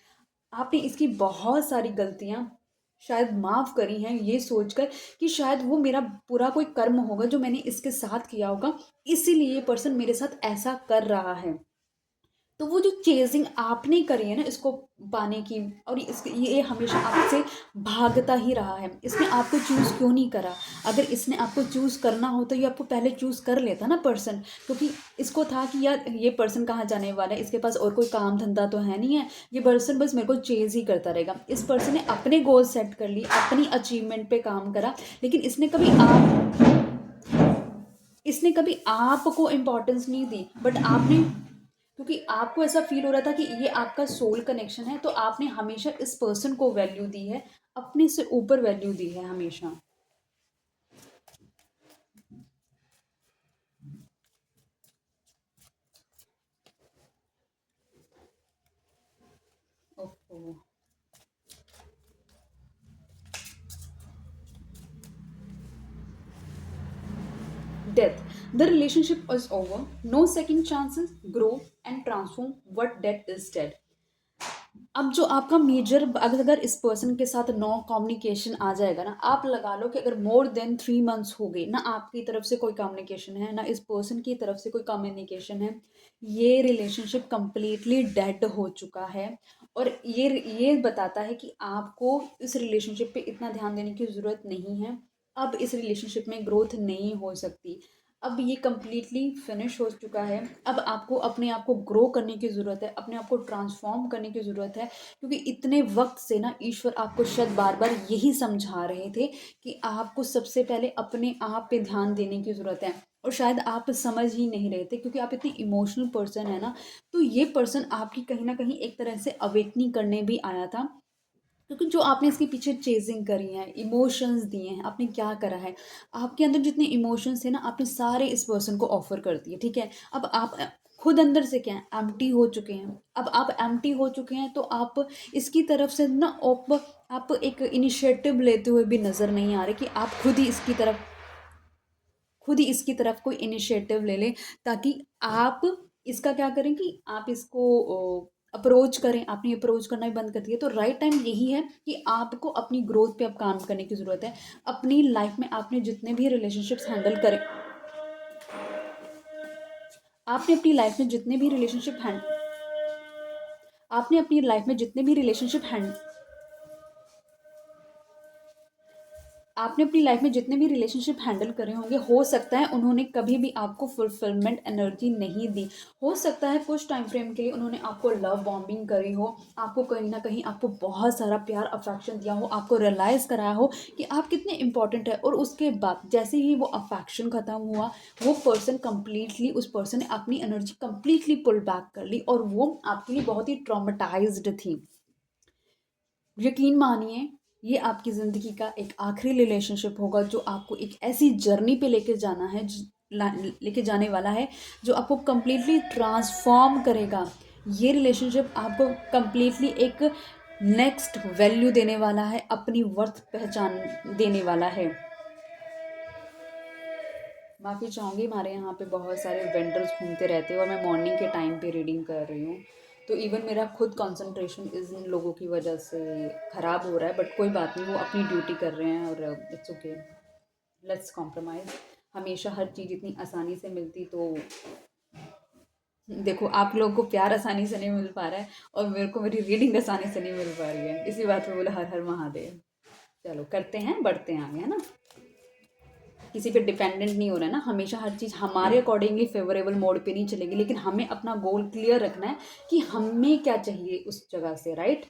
आपने इसकी बहुत सारी गलतियाँ शायद माफ़ करी हैं, ये सोचकर कि शायद वो मेरा पूरा कोई कर्म होगा जो मैंने इसके साथ किया होगा, इसीलिए ये पर्सन मेरे साथ ऐसा कर रहा है। तो वो जो चेजिंग आपने करी है ना इसको पाने की, और ये हमेशा आपसे भागता ही रहा है। इसने आपको चूज़ क्यों नहीं करा? अगर इसने आपको चूज़ करना हो तो ये आपको पहले चूज़ कर लेता ना पर्सन, क्योंकि इसको था कि यार ये पर्सन कहाँ जाने वाला है, इसके पास और कोई काम धंधा तो है नहीं है, ये पर्सन बस मेरे को चेज ही करता रहेगा। इस पर्सन ने अपने गोल सेट कर ली, अपनी अचीवमेंट पे काम करा, लेकिन इसने कभी आपको इम्पोर्टेंस नहीं दी। बट आपने, क्योंकि आपको ऐसा फील हो रहा था कि ये आपका सोल कनेक्शन है, तो आपने हमेशा इस पर्सन को वैल्यू दी है, अपने से ऊपर वैल्यू दी है हमेशा। ओहो, death, the relationship is over, no second chances, grow and transform what that is dead. अब जो आपका मेजर, अगर इस पर्सन के साथ नो कम्युनिकेशन आ जाएगा ना, आप लगा लो कि अगर मोर देन 3 मंथ्स हो गए ना, आपकी तरफ से कोई कम्युनिकेशन है ना इस पर्सन की तरफ से कोई कम्युनिकेशन है, ये रिलेशनशिप कंप्लीटली डेड हो चुका है। और ये बताता है कि आपको इस रिलेशनशिप पे इतना ध्यान देने की ज़रूरत नहीं है। अब इस रिलेशनशिप में ग्रोथ नहीं हो सकती। अब ये कंप्लीटली फिनिश हो चुका है। अब आपको अपने आप को ग्रो करने की ज़रूरत है, अपने आप को ट्रांसफॉर्म करने की ज़रूरत है, क्योंकि इतने वक्त से ना ईश्वर आपको शायद बार बार यही समझा रहे थे कि आपको सबसे पहले अपने आप पे ध्यान देने की ज़रूरत है। और शायद आप समझ ही नहीं रहे थे, क्योंकि आप इतनी इमोशनल पर्सन है ना। तो ये पर्सन आपकी कहीं ना कहीं एक तरह से अवेकनिंग करने भी आया था, क्योंकि जो आपने इसके पीछे चेजिंग करी है, इमोशंस दिए हैं, आपने क्या करा है, आपके अंदर जितने इमोशंस थे ना, आपने सारे इस पर्सन को ऑफर कर दिए, ठीक है। अब आप खुद अंदर से क्या है, एम्प्टी हो चुके हैं। अब आप एम्प्टी हो चुके हैं तो आप इसकी तरफ से ना आप एक इनिशिएटिव लेते हुए भी नज़र नहीं आ रहे कि आप खुद ही इसकी तरफ कोई इनिशिएटिव ले लें, ताकि आप इसका क्या करें कि आप इसको अप्रोच करें। आपने अप्रोच करना ही बंद कर दिया, तो राइट टाइम यही है कि आपको अपनी ग्रोथ पे अब काम करने की ज़रूरत है। अपनी लाइफ में आपने जितने भी रिलेशनशिप्स हैंडल करें, आपने अपनी लाइफ में जितने भी रिलेशनशिप हैंड आपने अपनी लाइफ में जितने भी रिलेशनशिप हैंड आपने अपनी लाइफ में जितने भी रिलेशनशिप हैंडल करे होंगे, हो सकता है उन्होंने कभी भी आपको फुलफिलमेंट एनर्जी नहीं दी। हो सकता है कुछ टाइम फ्रेम के लिए उन्होंने आपको लव बॉम्बिंग करी हो, आपको कहीं ना कहीं आपको बहुत सारा प्यार अफेक्शन दिया हो, आपको रियलाइज़ कराया हो कि आप कितने इंपॉर्टेंट है। और उसके बाद जैसे ही वो अफेक्शन ख़त्म हुआ, वो पर्सन कंप्लीटली उस पर्सन ने अपनी एनर्जी कंप्लीटली पुल बैक कर ली, और वो आपके लिए बहुत ही ट्रॉमेटाइज्ड थी। यकीन मानिए, ये आपकी ज़िंदगी का एक आखिरी रिलेशनशिप होगा जो आपको एक ऐसी जर्नी पे लेके जाना है, लेके जाने वाला है, जो आपको कंप्लीटली ट्रांसफॉर्म करेगा। ये रिलेशनशिप आपको कंप्लीटली एक नेक्स्ट वैल्यू देने वाला है, अपनी वर्थ पहचान देने वाला है। माफ़ी चाहूँगी, हमारे यहाँ पे बहुत सारे वेंडर्स घूमते रहते हैं और मैं मॉर्निंग के टाइम पे रीडिंग कर रही हूँ, तो इवन मेरा खुद कंसंट्रेशन इन लोगों की वजह से ख़राब हो रहा है। बट कोई बात नहीं, वो अपनी ड्यूटी कर रहे हैं और इट्स ओके, लेट्स कॉम्प्रोमाइज़। हमेशा हर चीज़ इतनी आसानी से मिलती तो देखो, आप लोगों को प्यार आसानी से नहीं मिल पा रहा है और मेरे को मेरी रीडिंग आसानी से नहीं मिल पा रही है। इसी बात पे बोला हर हर महादेव। चलो करते हैं, बढ़ते हैं आगे, है ना। किसी पे डिपेंडेंट नहीं हो रहा है ना, हमेशा हर चीज़ हमारे अकॉर्डिंगली फेवरेबल मोड पे नहीं चलेगी, लेकिन हमें अपना गोल क्लियर रखना है कि हमें क्या चाहिए उस जगह से, राइट।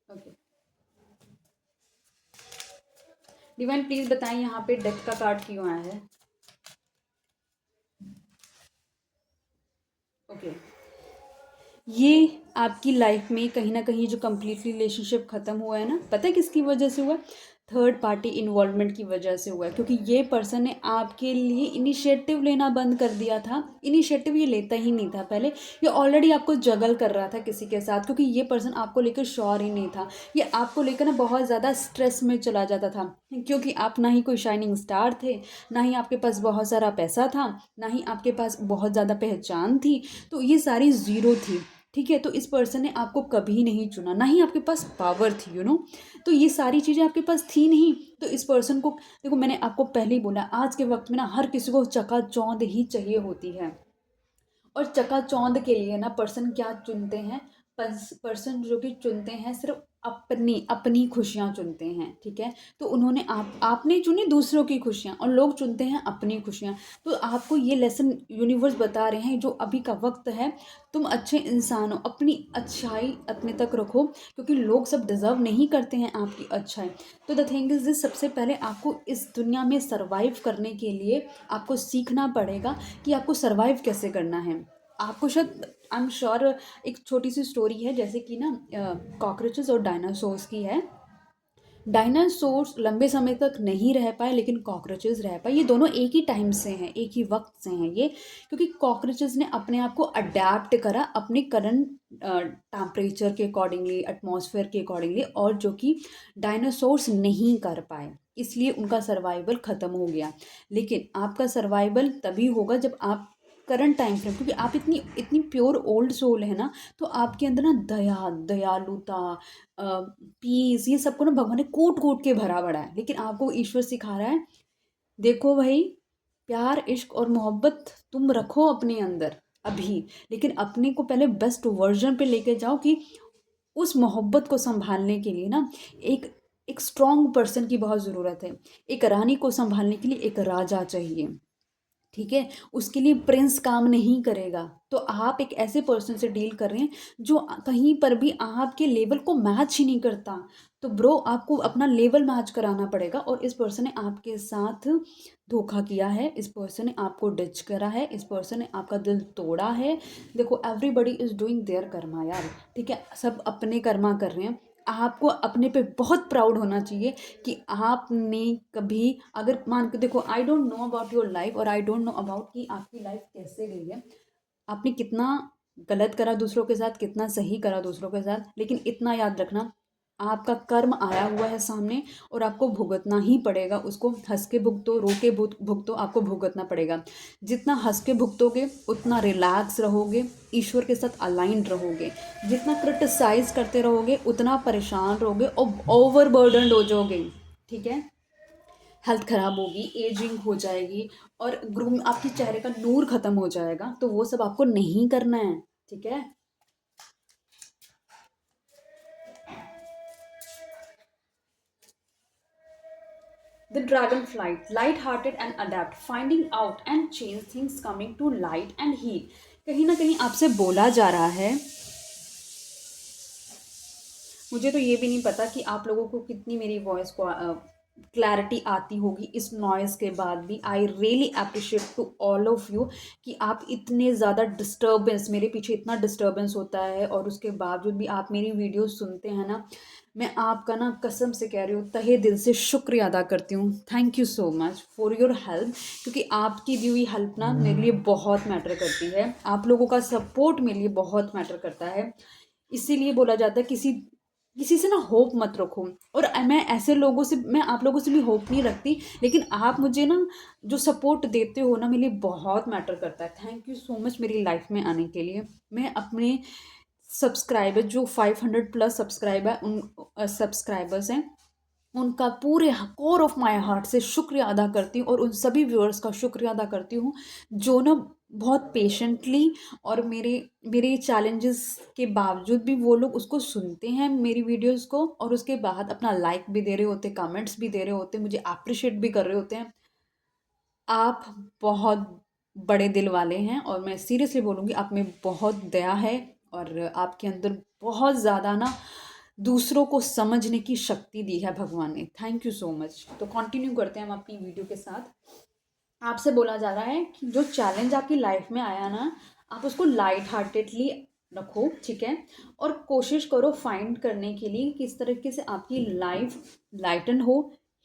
ओके, डिवाइन प्लीज बताएं यहाँ पे डेथ का कार्ड क्यों आया है। ओके, ये आपकी लाइफ में कहीं ना कहीं जो कंप्लीटली रिलेशनशिप ख़त्म हुआ है ना, पता है किसकी वजह से हुआ। थर्ड पार्टी इन्वॉल्वमेंट की वजह से हुआ है, क्योंकि ये पर्सन ने आपके लिए इनिशिएटिव लेना बंद कर दिया था। इनिशिएटिव ये लेता ही नहीं था पहले, ये ऑलरेडी आपको जगल कर रहा था किसी के साथ, क्योंकि ये पर्सन आपको लेकर श्योर ही नहीं था। ये आपको लेकर ना बहुत ज़्यादा स्ट्रेस में चला जाता था, क्योंकि आप ना ही कोई शाइनिंग स्टार थे, ना ही आपके पास बहुत सारा पैसा था, ना ही आपके पास बहुत ज़्यादा पहचान थी, तो ये सारी ज़ीरो थी। ठीक है, तो इस पर्सन ने आपको कभी नहीं चुना, ना ही आपके पास पावर थी, तो ये सारी चीज़ें आपके पास थी नहीं। तो इस पर्सन को देखो, मैंने आपको पहले ही बोला, आज के वक्त में ना हर किसी को चकाचौंध ही चाहिए होती है। और चकाचौंध के लिए ना पर्सन क्या चुनते हैं, पर्सन जो कि चुनते हैं सिर्फ अपनी अपनी खुशियाँ चुनते हैं, ठीक है। तो उन्होंने आपने चुनी दूसरों की खुशियाँ, और लोग चुनते हैं अपनी खुशियाँ। तो आपको ये लेसन यूनिवर्स बता रहे हैं, जो अभी का वक्त है, तुम अच्छे इंसान हो, अपनी अच्छाई अपने तक रखो, क्योंकि लोग सब डिज़र्व नहीं करते हैं आपकी अच्छाई। तो द थिंग इज़ दिस, सबसे पहले आपको इस दुनिया में सरवाइव करने के लिए आपको सीखना पड़ेगा कि आपको सरवाइव कैसे करना है। आपको शायद, आई एम श्योर, एक छोटी सी स्टोरी है, जैसे कि ना कॉकरोचेस और डायनासोर्स की है। डायनासोर्स लंबे समय तक नहीं रह पाए, लेकिन कॉकरोचेस रह पाए। ये दोनों एक ही टाइम से हैं, एक ही वक्त से हैं ये, क्योंकि कॉकरोचेस ने अपने आप को अडेप्ट करा अपने करंट टेम्परेचर के अकॉर्डिंगली, एटमॉस्फेयर के अकॉर्डिंगली, और जो कि डायनासोर्स नहीं कर पाए, इसलिए उनका सर्वाइवल ख़त्म हो गया। लेकिन आपका सर्वाइवल तभी होगा जब आप करंट टाइम फ्रेम, क्योंकि आप इतनी इतनी प्योर ओल्ड सोल है ना, तो आपके अंदर ना दयालुता, पीस, ये सबको ना भगवान ने कूट कूट के भरा पड़ा है। लेकिन आपको ईश्वर सिखा रहा है, देखो भाई, प्यार इश्क और मोहब्बत तुम रखो अपने अंदर अभी, लेकिन अपने को पहले बेस्ट वर्जन पे लेके जाओ, कि उस मोहब्बत को संभालने के लिए ना एक एक स्ट्रॉन्ग पर्सन की बहुत ज़रूरत है। एक रानी को संभालने के लिए एक राजा चाहिए, ठीक है। उसके लिए प्रिंस काम नहीं करेगा। तो आप एक ऐसे पर्सन से डील कर रहे हैं जो कहीं पर भी आपके लेवल को मैच ही नहीं करता। तो ब्रो आपको अपना लेवल मैच कराना पड़ेगा, और इस पर्सन ने आपके साथ धोखा किया है, इस पर्सन ने आपको डिच करा है, इस पर्सन ने आपका दिल तोड़ा है। देखो everybody is doing their karma यार, ठीक है, सब अपने कर्मा कर रहे हैं। आपको अपने पे बहुत प्राउड होना चाहिए कि आपने कभी, अगर मान के देखो, I don't know about your life, और आई डोंट नो अबाउट कि आपकी लाइफ कैसे गई है, आपने कितना गलत करा दूसरों के साथ, कितना सही करा दूसरों के साथ, लेकिन इतना याद रखना, आपका कर्म आया हुआ है सामने, और आपको भुगतना ही पड़ेगा उसको। हंस के भुगतो, रो के भुगतो, आपको भुगतना पड़ेगा। जितना हंस के भुगतोगे उतना रिलैक्स रहोगे, ईश्वर के साथ अलाइंड रहोगे। जितना क्रिटिसाइज करते रहोगे उतना परेशान रहोगे और ओवर बर्डनड हो जाओगे, ठीक है। हेल्थ ख़राब होगी, एजिंग हो जाएगी, और ग्रूम आपके चेहरे का नूर ख़त्म हो जाएगा, तो वो सब आपको नहीं करना है, ठीक है। The dragon flight, light-hearted and adapt, finding out and change things, coming to light and heal। कहीं ना कहीं आपसे बोला जा रहा है, मुझे तो ये भी नहीं पता कि आप लोगों को कितनी मेरी वॉइस को क्लैरिटी आती होगी इस नॉइज़ के बाद भी। I really appreciate to all of you कि आप इतने ज़्यादा डिस्टर्बेंस, मेरे पीछे इतना डिस्टर्बेंस होता है और उसके बावजूद भी आप मेरी वीडियो सुनते हैं ना। मैं आपका ना कसम से कह रही हूँ, तहे दिल से शुक्रिया अदा करती हूँ। Thank you so much for your help, क्योंकि आपकी दी हुई हेल्प ना मेरे लिए बहुत मैटर करती है। आप लोगों का सपोर्ट मेरे लिए बहुत मैटर करता है। इसीलिए बोला जाता है किसी किसी से ना होप मत रखो, और मैं ऐसे लोगों से, मैं आप लोगों से भी होप नहीं रखती, लेकिन आप मुझे ना जो सपोर्ट देते हो ना, मेरे लिए बहुत मैटर करता है। थैंक यू सो मच मेरी लाइफ में आने के लिए। मैं अपने सब्सक्राइबर जो 500 प्लस सब्सक्राइबर उन सब्सक्राइबर्स हैं, उनका पूरे कोर ऑफ माय हार्ट से शुक्रिया अदा करती हूँ, और उन सभी व्यूअर्स का शुक्रिया अदा करती हूँ जो ना बहुत पेशेंटली, और मेरे मेरे चैलेंजेस के बावजूद भी वो लोग उसको सुनते हैं मेरी वीडियोस को, और उसके बाद अपना लाइक भी दे रहे होते, कमेंट्स भी दे रहे होते, मुझे अप्रिशिएट भी कर रहे होते हैं। आप बहुत बड़े दिल वाले हैं, और मैं सीरियसली बोलूँगी आप में बहुत दया है, और आपके अंदर बहुत ज़्यादा ना दूसरों को समझने की शक्ति दी है भगवान ने। Thank you so much. तो कंटिन्यू करते हैं हम अपनी वीडियो के साथ। आपसे बोला जा रहा है कि जो चैलेंज आपकी लाइफ में आया ना, आप उसको लाइट हार्टेडली रखो, ठीक है, और कोशिश करो फाइंड करने के लिए किस तरीके से आपकी लाइफ लाइटन हो,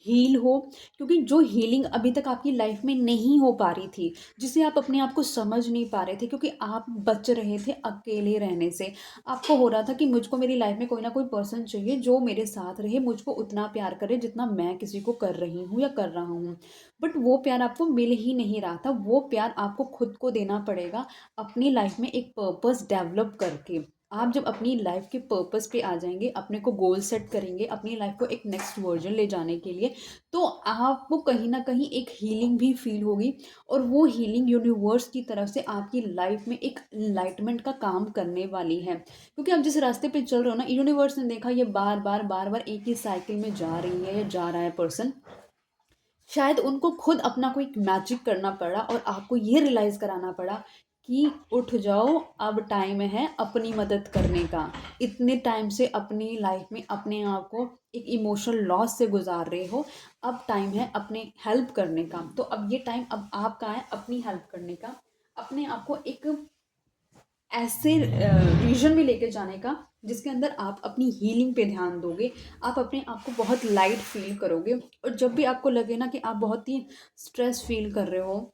हील हो। क्योंकि जो हीलिंग अभी तक आपकी लाइफ में नहीं हो पा रही थी, जिसे आप अपने आप को समझ नहीं पा रहे थे, क्योंकि आप बच रहे थे अकेले रहने से। आपको हो रहा था कि मुझको मेरी लाइफ में कोई ना कोई पर्सन चाहिए जो मेरे साथ रहे, मुझको उतना प्यार करे जितना मैं किसी को कर रही हूँ या कर रहा हूँ। बट वो प्यार आपको मिल ही नहीं रहा था। वो प्यार आपको खुद को देना पड़ेगा, अपनी लाइफ में एक पर्पस डेवलप करके। आप जब अपनी लाइफ के पर्पस पे आ जाएंगे, अपने को गोल सेट करेंगे अपनी लाइफ को एक नेक्स्ट वर्जन ले जाने के लिए, तो आपको कहीं ना कहीं एक हीलिंग भी फील होगी, और वो हीलिंग यूनिवर्स की तरफ से आपकी लाइफ में एक इनलाइटमेंट का काम करने वाली है। क्योंकि आप जिस रास्ते पे चल रहे हो ना, यूनिवर्स ने देखा ये बार बार बार बार एक ही साइकिल में जा रही है या जा रहा है पर्सन, शायद उनको खुद अपना कोई मैजिक करना पड़ा, और आपको ये रियलाइज़ कराना पड़ा कि उठ जाओ, अब टाइम है अपनी मदद करने का। इतने टाइम से अपनी लाइफ में अपने आप को एक इमोशनल लॉस से गुजार रहे हो, अब टाइम है अपने हेल्प करने का। तो अब ये टाइम अब आपका है अपनी हेल्प करने का, अपने आप को एक ऐसे रीजन में लेके जाने का जिसके अंदर आप अपनी हीलिंग पे ध्यान दोगे। आप अपने आप को बहुत लाइट फील करोगे, और जब भी आपको लगे ना कि आप बहुत ही स्ट्रेस फील कर रहे हो,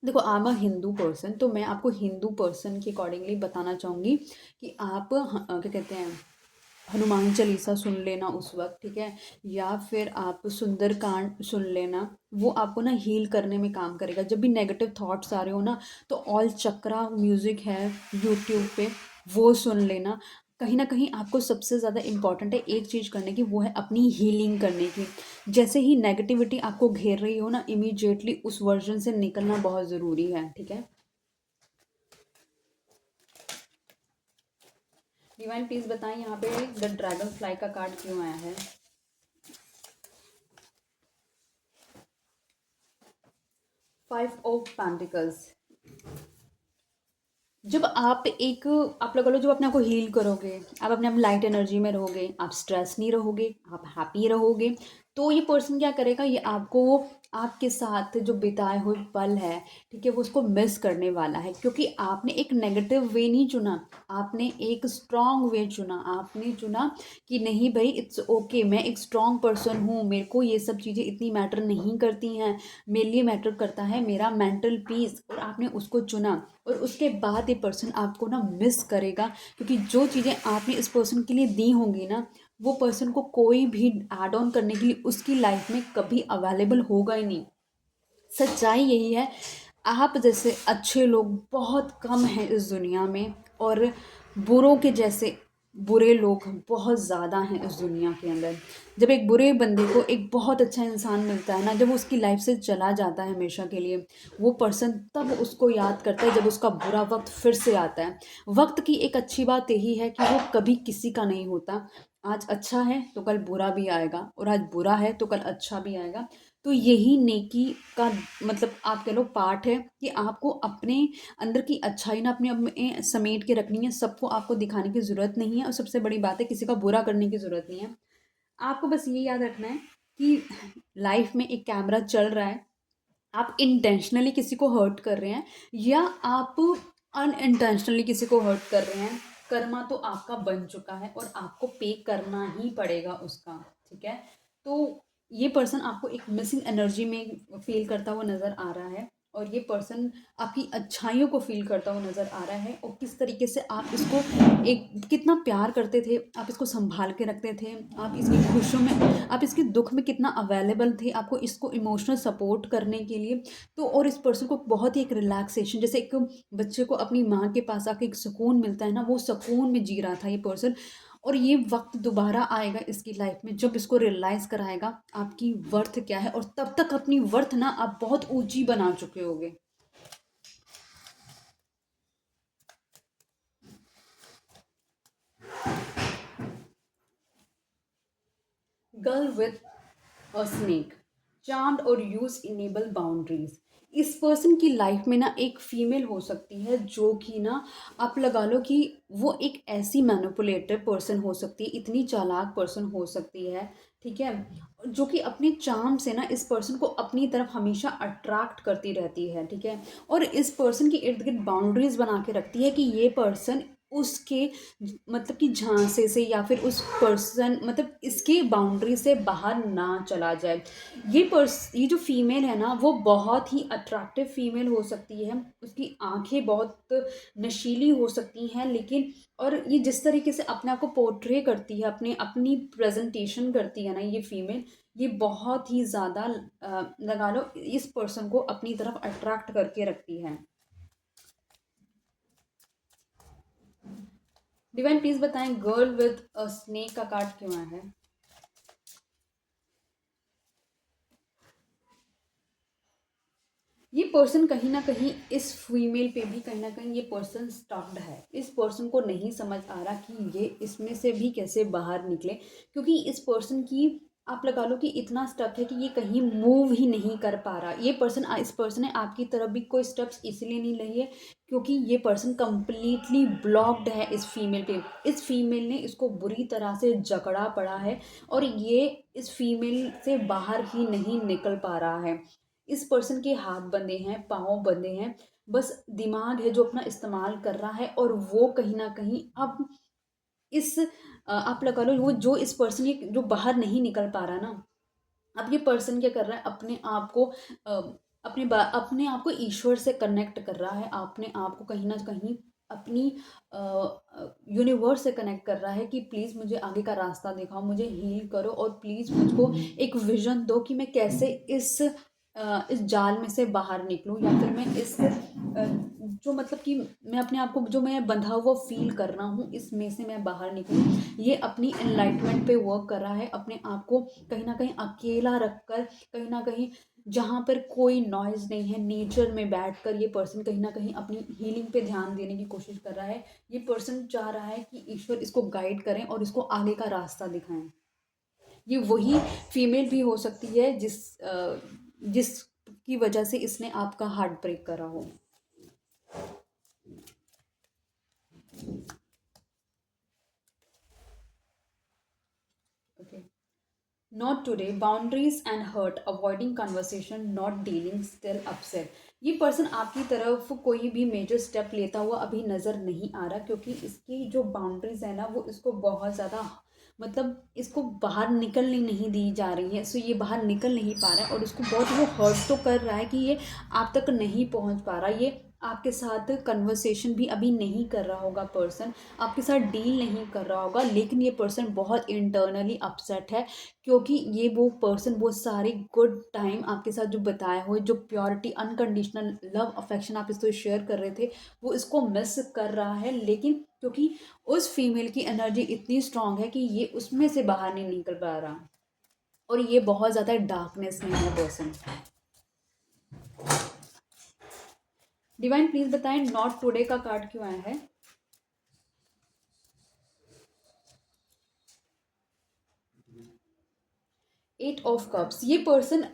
देखो I am a Hindu person, तो मैं आपको हिंदू पर्सन के अकॉर्डिंगली बताना चाहूँगी कि आप क्या कहते हैं, हनुमान चालीसा सुन लेना उस वक्त, ठीक है, या फिर आप सुंदरकांड सुन लेना। वो आपको ना हील करने में काम करेगा। जब भी नेगेटिव थॉट्स आ रहे हो ना, तो ऑल चक्रा म्यूज़िक है यूट्यूब पे, वो सुन लेना। कहीं ना कहीं आपको सबसे ज़्यादा इम्पॉर्टेंट है एक चीज़ करने की, वो है अपनी हीलिंग करने की। जैसे ही नेगेटिविटी आपको घेर रही हो ना, इमीडिएटली उस वर्जन से निकलना बहुत ज़रूरी है, ठीक है। डिवाइन प्लीज़ बताएं यहाँ पे द ड्रैगन फ्लाई का कार्ड क्यों आया है। 5 ऑफ पेंटिकल्स, जब आप लगा लो, जब अपने आप को हील करोगे, आप अपने आप लाइट एनर्जी में रहोगे, आप स्ट्रेस नहीं रहोगे, आप हैप्पी रहोगे, तो ये पर्सन क्या करेगा, ये आपको आपके साथ जो बिताए हुए पल है, ठीक है, वो उसको मिस करने वाला है, क्योंकि आपने एक नेगेटिव वे नहीं चुना, आपने एक स्ट्रॉन्ग वे चुना। आपने चुना कि नहीं भाई, इट्स ओके, मैं एक स्ट्रॉन्ग पर्सन हूँ, मेरे को ये सब चीज़ें इतनी मैटर नहीं करती हैं, मेरे लिए मैटर करता है मेरा मेंटल पीस, और आपने उसको चुना। और उसके बाद ये पर्सन आपको ना मिस करेगा, क्योंकि जो चीज़ें आपने इस पर्सन के लिए दी होंगी ना, वो पर्सन को कोई भी ऐड ऑन करने के लिए उसकी लाइफ में कभी अवेलेबल होगा ही नहीं। सच्चाई यही है। आप जैसे अच्छे लोग बहुत कम हैं इस दुनिया में, और बुरों के जैसे बुरे लोग बहुत ज़्यादा हैं इस दुनिया के अंदर। जब एक बुरे बंदे को एक बहुत अच्छा इंसान मिलता है ना, जब वो उसकी लाइफ से चला जाता है हमेशा के लिए, वो पर्सन तब उसको याद करता है जब उसका बुरा वक्त फिर से आता है। वक्त की एक अच्छी बात यही है कि वो कभी किसी का नहीं होता। आज अच्छा है तो कल बुरा भी आएगा, और आज बुरा है तो कल अच्छा भी आएगा। तो यही नेकी का मतलब आप कह लो पार्ट है, कि आपको अपने अंदर की अच्छाई ना अपने अपने समेट के रखनी है, सबको आपको दिखाने की ज़रूरत नहीं है, और सबसे बड़ी बात है किसी का बुरा करने की ज़रूरत नहीं है। आपको बस ये याद रखना है कि लाइफ में एक कैमरा चल रहा है, आप इंटेंशनली किसी को हर्ट कर रहे हैं या आप अनइंटेंशनली किसी को हर्ट कर रहे हैं, कर्मा तो आपका बन चुका है और आपको पे करना ही पड़ेगा उसका। ठीक है, तो ये पर्सन आपको एक मिसिंग एनर्जी में फील करता हुआ नज़र आ रहा है, और ये पर्सन आपकी अच्छाइयों को फील करता हुआ नज़र आ रहा है, और किस तरीके से आप इसको एक कितना प्यार करते थे, आप इसको संभाल के रखते थे, आप इसकी खुशियों में, आप इसके दुख में कितना अवेलेबल थे, आपको इसको इमोशनल सपोर्ट करने के लिए। तो और इस पर्सन को बहुत ही एक रिलैक्सेशन, जैसे एक बच्चे को अपनी माँ के पास आके एक सुकून मिलता है ना, वो सुकून में जी रहा था ये पर्सन। और ये वक्त दोबारा आएगा इसकी लाइफ में जब इसको रियलाइज़ कराएगा आपकी वर्थ क्या है, और तब तक अपनी वर्थ ना आप बहुत ऊंची बना चुके होगे। Girl with a snake, charmed और यूज इनेबल बाउंड्रीज। इस पर्सन की लाइफ में ना एक फीमेल हो सकती है जो कि ना, आप लगा लो कि वो एक ऐसी मैनिपुलेटिव पर्सन हो सकती है, इतनी चालाक पर्सन हो सकती है, ठीक है, जो कि अपने चार्म से ना इस पर्सन को अपनी तरफ हमेशा अट्रैक्ट करती रहती है, ठीक है, और इस पर्सन के इर्द गिर्द बाउंड्रीज बना के रखती है कि ये पर्सन उसके मतलब कि झांसे से या फिर उस पर्सन मतलब इसके बाउंड्री से बाहर ना चला जाए। ये जो फीमेल है ना, वो बहुत ही अट्रैक्टिव फीमेल हो सकती है, उसकी आंखें बहुत नशीली हो सकती हैं, लेकिन और ये जिस तरीके से अपने आप को पोर्ट्रे करती है, अपने अपनी प्रेजेंटेशन करती है ना ये फीमेल, ये बहुत ही ज़्यादा लगा लो इस पर्सन को अपनी तरफ अट्रैक्ट करके रखती है। डिवाइन प्लीज बताएं, गर्ल विद अ स्नेक का कार्ड क्यों आया है? ये पर्सन कहीं ना कहीं इस फीमेल पे भी कहीं ना कहीं ये पर्सन स्टक्ड है। इस पर्सन को नहीं समझ आ रहा कि ये इसमें से भी कैसे बाहर निकले, क्योंकि इस पर्सन की आप लगा लो कि इतना स्टक है कि ये कहीं मूव ही नहीं कर पा रहा। इस पर्सन ने आपकी तरफ भी कोई स्टेप्स इसलिए नहीं लिए है क्योंकि ये पर्सन कंप्लीटली ब्लॉक्ड है इस फीमेल पे। इस फीमेल ने इसको बुरी तरह से जकड़ा पड़ा है, और ये इस फीमेल से बाहर ही नहीं निकल पा रहा है। इस पर्सन के हाथ बंधे हैं, पाँव बंधे हैं, बस दिमाग है जो अपना इस्तेमाल कर रहा है, और वो कहीं ना कहीं अब इस आप लगा लो वो जो इस पर्सन ये जो बाहर नहीं निकल पा रहा ना, अब ये पर्सन क्या कर रहा है, अपने आप को अपने आप को ईश्वर से कनेक्ट कर रहा है, अपने आप को कहीं ना कहीं अपनी यूनिवर्स से कनेक्ट कर रहा है कि प्लीज़ मुझे आगे का रास्ता दिखाओ, मुझे हील करो, और प्लीज़ मुझको एक विजन दो कि मैं कैसे इस जाल में से बाहर निकलूं, या फिर मैं इस जो मतलब कि मैं अपने आप को जो मैं बंधा हुआ फील कर रहा हूँ इसमें से मैं बाहर निकलूं। ये अपनी एनलाइटमेंट पे वर्क कर रहा है, अपने आप को कहीं ना कहीं अकेला रखकर, कहीं ना कहीं जहाँ पर कोई नॉइज़ नहीं है, नेचर में बैठकर ये पर्सन कहीं ना कहीं अपनी हीलिंग पे ध्यान देने की कोशिश कर रहा है। ये पर्सन चाह रहा है कि ईश्वर इसको गाइड करें और इसको आगे का रास्ता दिखाएं। ये वही फीमेल भी हो सकती है जिसकी वजह से इसने आपका हार्ट ब्रेक करा हो। Not today, boundaries and hurt, avoiding conversation, not dealing, still upset. ये पर्सन आपकी तरफ कोई भी मेजर स्टेप लेता हुआ अभी नज़र नहीं आ रहा, क्योंकि इसकी जो बाउंड्रीज है ना वो इसको बहुत ज़्यादा, मतलब इसको बाहर निकलने नहीं दी जा रही है, सो ये बाहर निकल नहीं पा रहा है और उसको बहुत वो हर्ट तो कर रहा है कि ये आप तक नहीं पहुंच पा रहा। ये आपके साथ कन्वर्सेशन भी अभी नहीं कर रहा होगा पर्सन, आपके साथ डील नहीं कर रहा होगा, लेकिन ये पर्सन बहुत इंटरनली अपसेट है, क्योंकि ये वो पर्सन वो सारे गुड टाइम आपके साथ जो बताए हुए, जो प्योरिटी, अनकंडीशनल लव अफेक्शन आप इसको शेयर कर रहे थे, वो इसको मिस कर रहा है। लेकिन क्योंकि उस फीमेल की एनर्जी इतनी स्ट्रांग है कि ये उसमें से बाहर नहीं निकल पा रहा, और ये बहुत ज़्यादा डार्कनेस में है पर्सन। डिवाइन प्लीज बताएं नॉट टुडे का कार्ड क्यों आया है। 8 ऑफ कप्स, ये पर्सन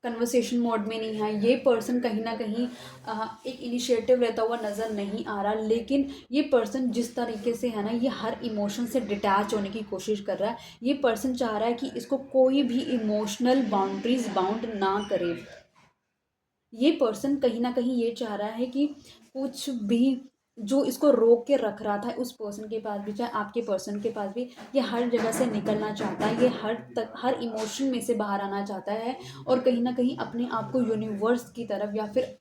कन्वर्सेशन मोड में नहीं है, ये पर्सन कहीं ना कहीं एक इनिशिएटिव रहता हुआ नज़र नहीं आ रहा, लेकिन ये पर्सन जिस तरीके से है ना, ये हर इमोशन से डिटैच होने की कोशिश कर रहा है। ये पर्सन चाह रहा है कि इसको कोई भी इमोशनल बाउंड्रीज बाउंड ना करे। ये पर्सन कहीं ना कहीं ये चाह रहा है कि कुछ भी जो इसको रोक के रख रहा था उस पर्सन के पास भी, चाहे आपके पर्सन के पास भी, ये हर जगह से निकलना चाहता है, ये हर इमोशन में से बाहर आना चाहता है, और कहीं ना कहीं अपने आप को यूनिवर्स की तरफ या फिर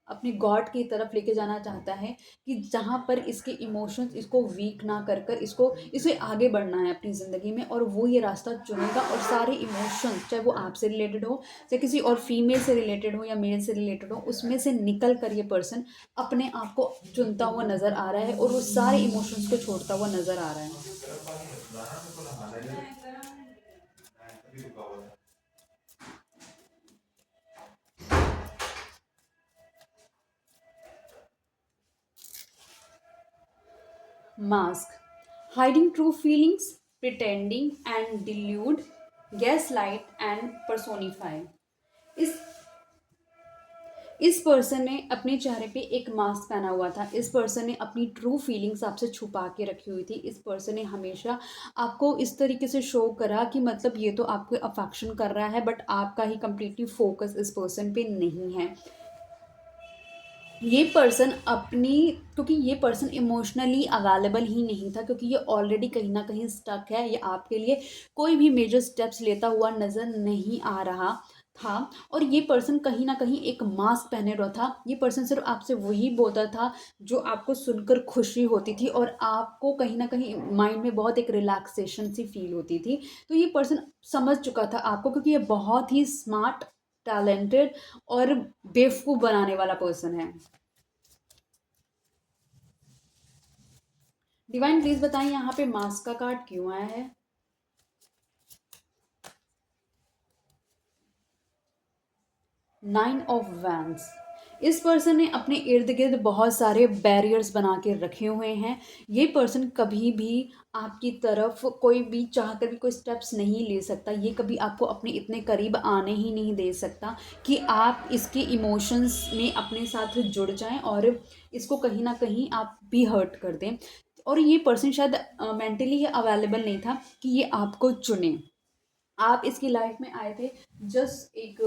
अपने गॉड की तरफ लेके जाना चाहता है, कि जहाँ पर इसके इमोशंस इसको वीक ना कर कर इसको इसे आगे बढ़ना है अपनी ज़िंदगी में, और वो ये रास्ता चुनेगा, और सारे इमोशंस चाहे वो आपसे रिलेटेड हो, चाहे किसी और फीमेल से रिलेटेड हो या मेल से रिलेटेड हो, उसमें से निकल कर ये पर्सन अपने आप को चुनता हुआ नज़र आ रहा है, और वो सारे इमोशंस को छोड़ता हुआ नज़र आ रहा है। Mask, hiding true feelings, pretending and delude, gaslight and personify। इस इस पर्सन ने अपने चेहरे पे एक मास्क पहना हुआ था, इस पर्सन ने अपनी ट्रू फीलिंग्स आपसे छुपा के रखी हुई थी, इस पर्सन ने हमेशा आपको इस तरीके से शो करा कि मतलब ये तो आपको अफेक्शन कर रहा है, बट आपका ही कंप्लीटली फोकस इस पर्सन पे नहीं है। ये पर्सन अपनी, क्योंकि ये पर्सन इमोशनली अवेलेबल ही नहीं था, क्योंकि ये ऑलरेडी कहीं ना कहीं स्टक है, ये आपके लिए कोई भी मेजर स्टेप्स लेता हुआ नज़र नहीं आ रहा था, और ये पर्सन कहीं ना कहीं एक मास्क पहने हुआ था। ये पर्सन सिर्फ आपसे वही बोलता था जो आपको सुनकर खुशी होती थी, और आपको कहीं ना कहीं माइंड में बहुत एक रिलैक्सेशन सी फील होती थी। तो ये पर्सन समझ चुका था आपको, क्योंकि ये बहुत ही स्मार्ट, टैलेंटेड और बेवकूफ़ बनाने वाला पर्सन है। डिवाइन प्लीज बताएं यहाँ पे मास्क का कार्ड क्यों आया है। 9 ऑफ वैंड्स, इस पर्सन ने अपने इर्द गिर्द बहुत सारे बैरियर्स बना के रखे हुए हैं। ये पर्सन कभी भी आपकी तरफ कोई भी चाह कर भी कोई स्टेप्स नहीं ले सकता, ये कभी आपको अपने इतने करीब आने ही नहीं दे सकता कि आप इसके इमोशंस में अपने साथ जुड़ जाएं और इसको कहीं ना कहीं आप भी हर्ट कर दें। और ये पर्सन शायद मेंटली अवेलेबल नहीं था कि ये आपको चुने। आप इसकी लाइफ में आए थे जस्ट एक,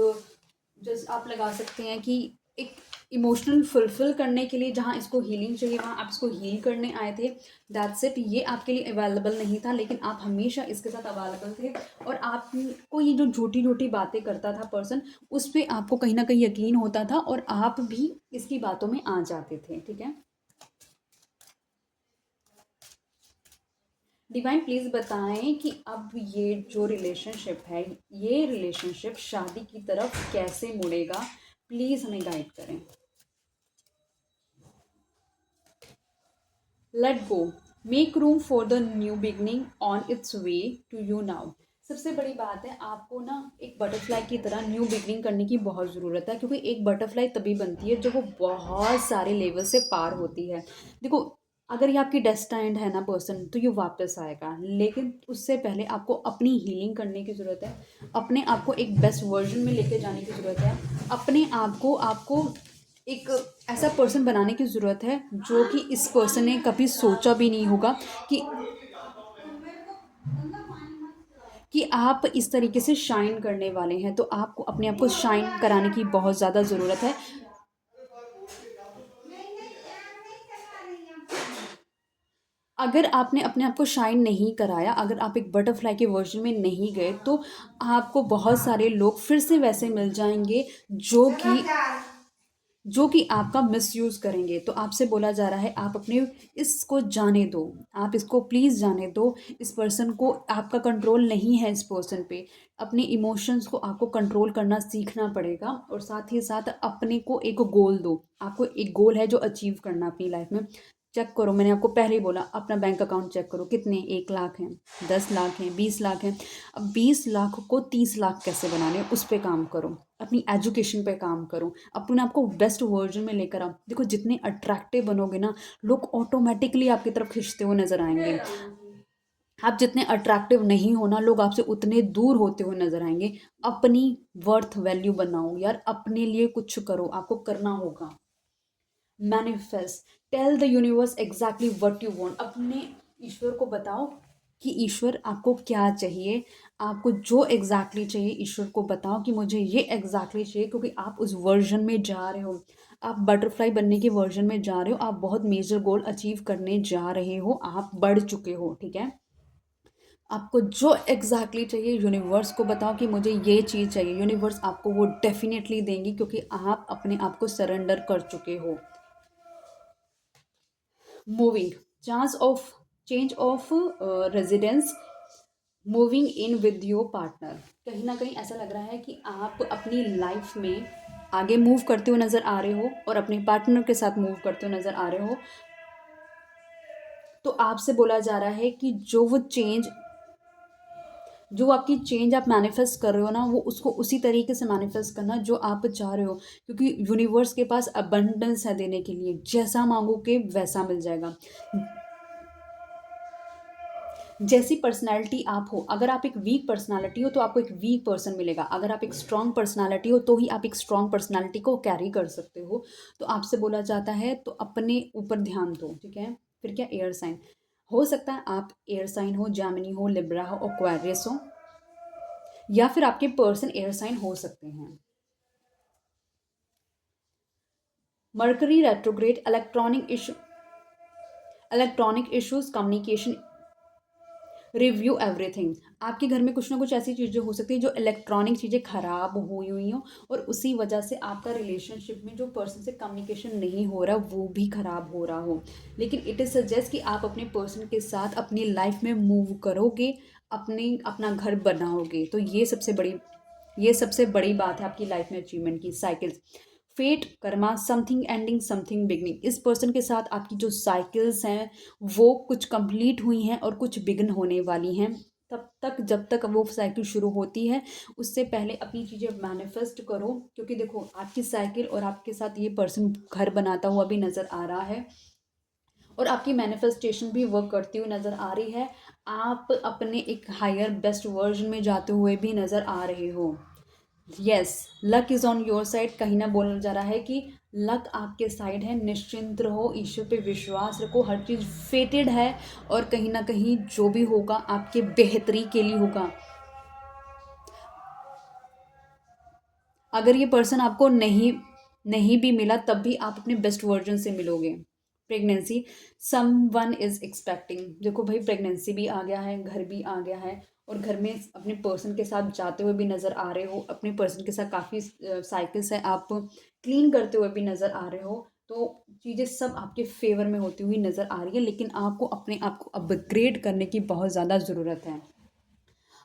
जस्ट आप लगा सकते हैं कि एक इमोशनल फुलफिल करने के लिए, जहाँ इसको हीलिंग चाहिए वहाँ आप इसको हील करने आए थे। दैट्स इट, ये आपके लिए अवेलेबल नहीं था, लेकिन आप हमेशा इसके साथ अवेलेबल थे, और आपको ये जो झूठी झूठी बातें करता था पर्सन, उस पर आपको कहीं ना कहीं यकीन होता था, और आप भी इसकी बातों में आ जाते थे। ठीक है, डिवाइन प्लीज़ बताएं कि अब ये जो रिलेशनशिप है, ये रिलेशनशिप शादी की तरफ कैसे मुड़ेगा, प्लीज़ हमें गाइड करें। Let go, make room for the new beginning on its way to you now. सबसे बड़ी बात है, आपको ना एक बटरफ्लाई की तरह न्यू बिगनिंग करने की बहुत ज़रूरत है, क्योंकि एक बटरफ्लाई तभी बनती है जब वो बहुत सारे लेवल से पार होती है। देखो, अगर ये आपकी डेस्टाइंड है ना पर्सन, तो ये वापस आएगा, लेकिन उससे पहले आपको अपनी हीलिंग करने की ज़रूरत है, अपने आप को एक बेस्ट वर्जन में लेके जाने की ज़रूरत है, अपने आप को आपको एक ऐसा पर्सन बनाने की ज़रूरत है जो कि इस पर्सन ने कभी सोचा भी नहीं होगा कि कि आप इस तरीके से शाइन करने वाले हैं, तो आपको अपने आप को शाइन कराने की बहुत ज़्यादा ज़रूरत है। अगर आपने अपने आप को शाइन नहीं कराया, अगर आप एक बटरफ्लाई के वर्जन में नहीं गए, तो आपको बहुत सारे लोग फिर से वैसे मिल जाएंगे जो कि आपका मिसयूज़ करेंगे। तो आपसे बोला जा रहा है, आप अपने इसको जाने दो, आप इसको प्लीज़ जाने दो। इस पर्सन को आपका कंट्रोल नहीं है इस पर्सन पे। अपने इमोशंस को आपको कंट्रोल करना सीखना पड़ेगा, और साथ ही साथ अपने को एक गोल दो। आपको एक गोल है जो अचीव करना अपनी लाइफ में। चेक करो, मैंने आपको पहले ही बोला, अपना बैंक अकाउंट चेक करो, कितने 1 लाख हैं, 10 लाख हैं, 20 लाख हैं। अब 20 लाख को 30 लाख कैसे बनाने, उस पर काम करो। अपनी एजुकेशन पे काम करो, अपने आप को बेस्ट वर्जन में लेकर आओ। देखो, जितने अट्रैक्टिव बनोगे ना, लोग ऑटोमेटिकली आपकी तरफ खिंचते हुए नजर आएंगे। आप जितने अट्रैक्टिव नहीं हो ना, लोग आपसे उतने दूर होते हुए नजर आएंगे। अपनी वर्थ वैल्यू बनाओ यार, अपने लिए कुछ करो, आपको करना होगा। Manifest, tell the universe exactly what you want. अपने ईश्वर को बताओ कि ईश्वर आपको क्या चाहिए। आपको जो एग्जैक्टली चाहिए, ईश्वर को बताओ कि मुझे ये एग्जैक्टली चाहिए, क्योंकि आप उस वर्जन में जा रहे हो। आप बटरफ्लाई बनने के वर्जन में जा रहे हो। आप बहुत मेजर गोल अचीव करने जा रहे हो, आप बढ़ चुके हो, ठीक है। आपको जो एग्जैक्टली चाहिए, यूनिवर्स को बताओ कि मुझे ये चीज़ चाहिए। यूनिवर्स आपको वो डेफिनेटली देंगी, क्योंकि आप अपने आप को सरेंडर कर चुके हो। Moving, chance of change of residence, moving in with your partner. कहीं ना कहीं ऐसा लग रहा है कि आप अपनी लाइफ में आगे मूव करते हुए नज़र आ रहे हो, और अपने पार्टनर के साथ मूव करते हुए नज़र आ रहे हो। तो आपसे बोला जा रहा है कि जो आपकी चेंज आप मैनिफेस्ट कर रहे हो ना, वो उसको उसी तरीके से मैनिफेस्ट करना जो आप चाह रहे हो, क्योंकि यूनिवर्स के पास अबंडेंस है देने के लिए। जैसा मांगोगे वैसा मिल जाएगा। जैसी पर्सनालिटी आप हो, अगर आप एक वीक पर्सनालिटी हो तो आपको एक वीक पर्सन मिलेगा। अगर आप एक स्ट्रांग पर्सनालिटी हो तो ही आप एक स्ट्रांग पर्सनालिटी को कैरी कर सकते हो। तो आपसे बोला जाता है, तो अपने ऊपर ध्यान दो, ठीक है। फिर क्या, एयर साइन। हो सकता है आप एयर साइन हो, जेमिनी हो, लिब्रा हो, एक्वेरियस हो, या फिर आपके पर्सन एयर साइन हो सकते हैं। Mercury retrograde, electronic issues, communication, review everything. आपके घर में कुछ ना कुछ ऐसी चीज़ें हो सकती है जो इलेक्ट्रॉनिक चीज़ें खराब हुई हुई हो, और उसी वजह से आपका रिलेशनशिप में जो पर्सन से कम्युनिकेशन नहीं हो रहा वो भी खराब हो रहा हो। लेकिन इट इज़ सजेस्ट कि आप अपने पर्सन के साथ अपनी लाइफ में मूव करोगे, अपना घर बनाओगे। तो ये सबसे बड़ी बात है आपकी लाइफ में अचीवमेंट की। Cycles, fate, karma, something ending, something beginning. इस पर्सन के साथ आपकी जो साइकिल्स हैं वो कुछ कंप्लीट हुई हैं और कुछ बिगन होने वाली हैं। तब तक, जब तक वो साइकिल शुरू होती है, उससे पहले अपनी चीज़ें मैनिफेस्ट करो। क्योंकि देखो, आपकी साइकिल और आपके साथ ये पर्सन घर बनाता हुआ भी नज़र आ रहा है, और आपकी मैनिफेस्टेशन भी वर्क करती हुई नज़र आ रही है। आप अपने एक हायर बेस्ट वर्जन में जाते हुए भी नज़र आ रहे हो। Yes, luck is on your side. कहीं ना बोला जा रहा है कि लक आपके साइड है। निश्चिंत रहो, ईश्वर पे विश्वास रखो, हर चीज़ फेटेड है, और कहीं ना कहीं जो भी होगा आपके बेहतरी के लिए होगा। अगर ये पर्सन आपको नहीं नहीं भी मिला, तब भी आप अपने बेस्ट वर्जन से मिलोगे। Pregnancy, someone is expecting. देखो भाई, प्रेगनेंसी भी आ गया है, घर भी आ गया है, और घर में अपने पर्सन के साथ जाते हुए भी नज़र आ रहे हो। अपने पर्सन के साथ काफ़ी साइकिल्स है, आप क्लीन करते हुए भी नज़र आ रहे हो। तो चीज़ें सब आपके फेवर में होती हुई नज़र आ रही है, लेकिन आपको अपने आप को अपग्रेड करने की बहुत ज़्यादा ज़रूरत है।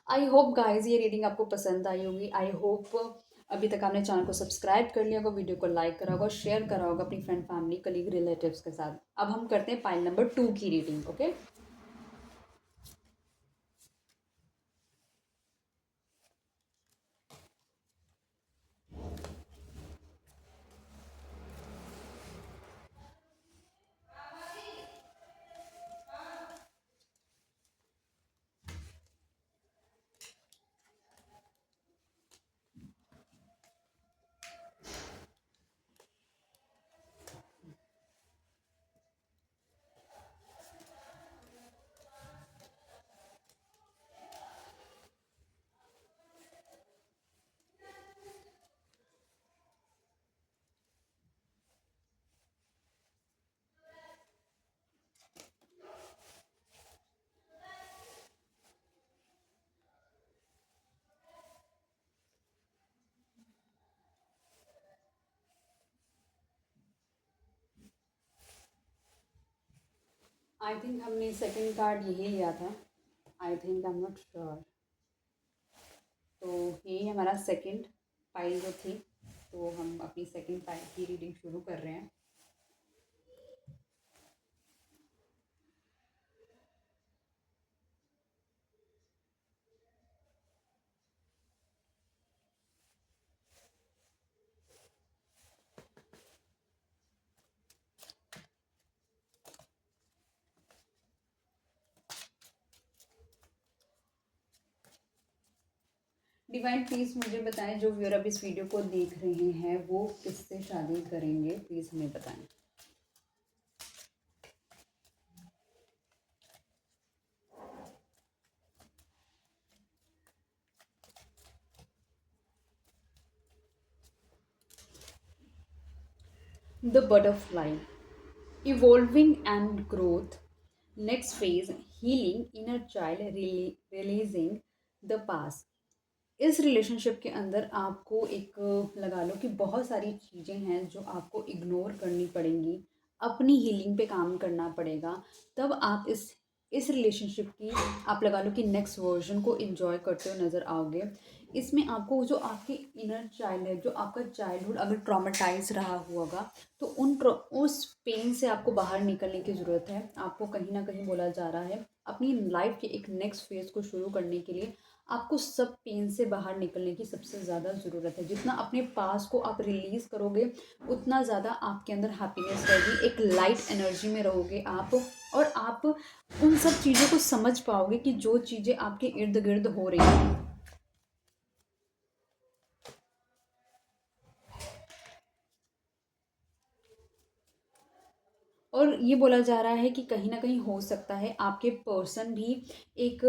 आई होप गाइज ये रीडिंग आपको पसंद आई होगी। आई होप अभी तक आपने चैनल को सब्सक्राइब कर लिया होगा, वीडियो को लाइक करा होगा, शेयर करा होगा अपनी फ्रेंड, फैमिली, कलीग, रिलेटिव्स के साथ। अब हम करते हैं पाइल नंबर 2 की रीडिंग, ओके। आई थिंक हमने सेकंड कार्ड यही लिया था। I think I am not sure. तो यही हमारा सेकंड फाइल जो थी। तो हम अपनी सेकंड फाइल की रीडिंग शुरू कर रहे हैं। डिवाइन प्लीज़ मुझे बताएं, जो व्यूअर अब इस वीडियो को देख रहे हैं वो किससे शादी करेंगे, प्लीज़ हमें बताएं। The butterfly, evolving and growth, next phase healing inner child, releasing the past. इस रिलेशनशिप के अंदर आपको एक लगा लो कि बहुत सारी चीज़ें हैं जो आपको इग्नोर करनी पड़ेंगी, अपनी हीलिंग पे काम करना पड़ेगा। तब आप इस रिलेशनशिप की आप लगा लो कि नेक्स्ट वर्जन को एंजॉय करते हुए नज़र आओगे। इसमें आपको जो आपकी इनर चाइल्ड है, जो आपका चाइल्डहुड अगर ट्रॉमेटाइज रहा होगा, तो उस पेन से आपको बाहर निकलने की ज़रूरत है। आपको कहीं ना कहीं बोला जा रहा है अपनी लाइफ के एक नेक्स्ट फेज़ को शुरू करने के लिए आपको सब पेन से बाहर निकलने की सबसे ज़्यादा ज़रूरत है। जितना अपने पास को आप रिलीज़ करोगे उतना ज़्यादा आपके अंदर हैप्पीनेस रहेगी, एक लाइट एनर्जी में रहोगे आप। और आप उन सब चीज़ों को समझ पाओगे कि जो चीज़ें आपके इर्द गिर्द हो रही हैं। और ये बोला जा रहा है कि कहीं ना कहीं हो सकता है आपके पर्सन भी एक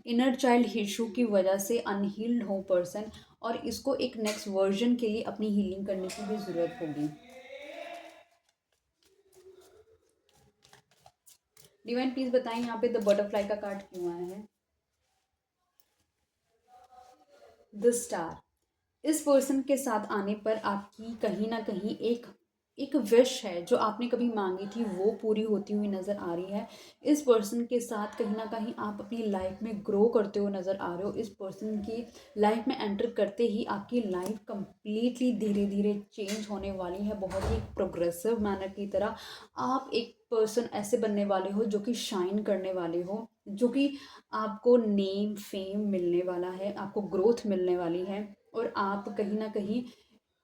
इनर चाइल्ड इशू की वजह से अनहील्ड हो पर्सन, और इसको एक नेक्स्ट वर्जन के लिए अपनी हीलिंग करने की भी ज़रूरत होगी। डिवाइन प्लीज बताएं यहाँ पे द बटरफ्लाई का कार्ड क्यों आया है। द स्टार, इस पर्सन के साथ आने पर आपकी कहीं ना कहीं एक एक विश है जो आपने कभी मांगी थी वो पूरी होती हुई नज़र आ रही है। इस पर्सन के साथ कहीं ना कहीं आप अपनी लाइफ में ग्रो करते हुए नज़र आ रहे हो। इस पर्सन की लाइफ में एंटर करते ही आपकी लाइफ कंप्लीटली धीरे धीरे चेंज होने वाली है, बहुत ही प्रोग्रेसिव मैनर की तरह। आप एक पर्सन ऐसे बनने वाले हो जो कि शाइन करने वाले हो, जो कि आपको नेम फेम मिलने वाला है, आपको ग्रोथ मिलने वाली है। और आप कहीं ना कहीं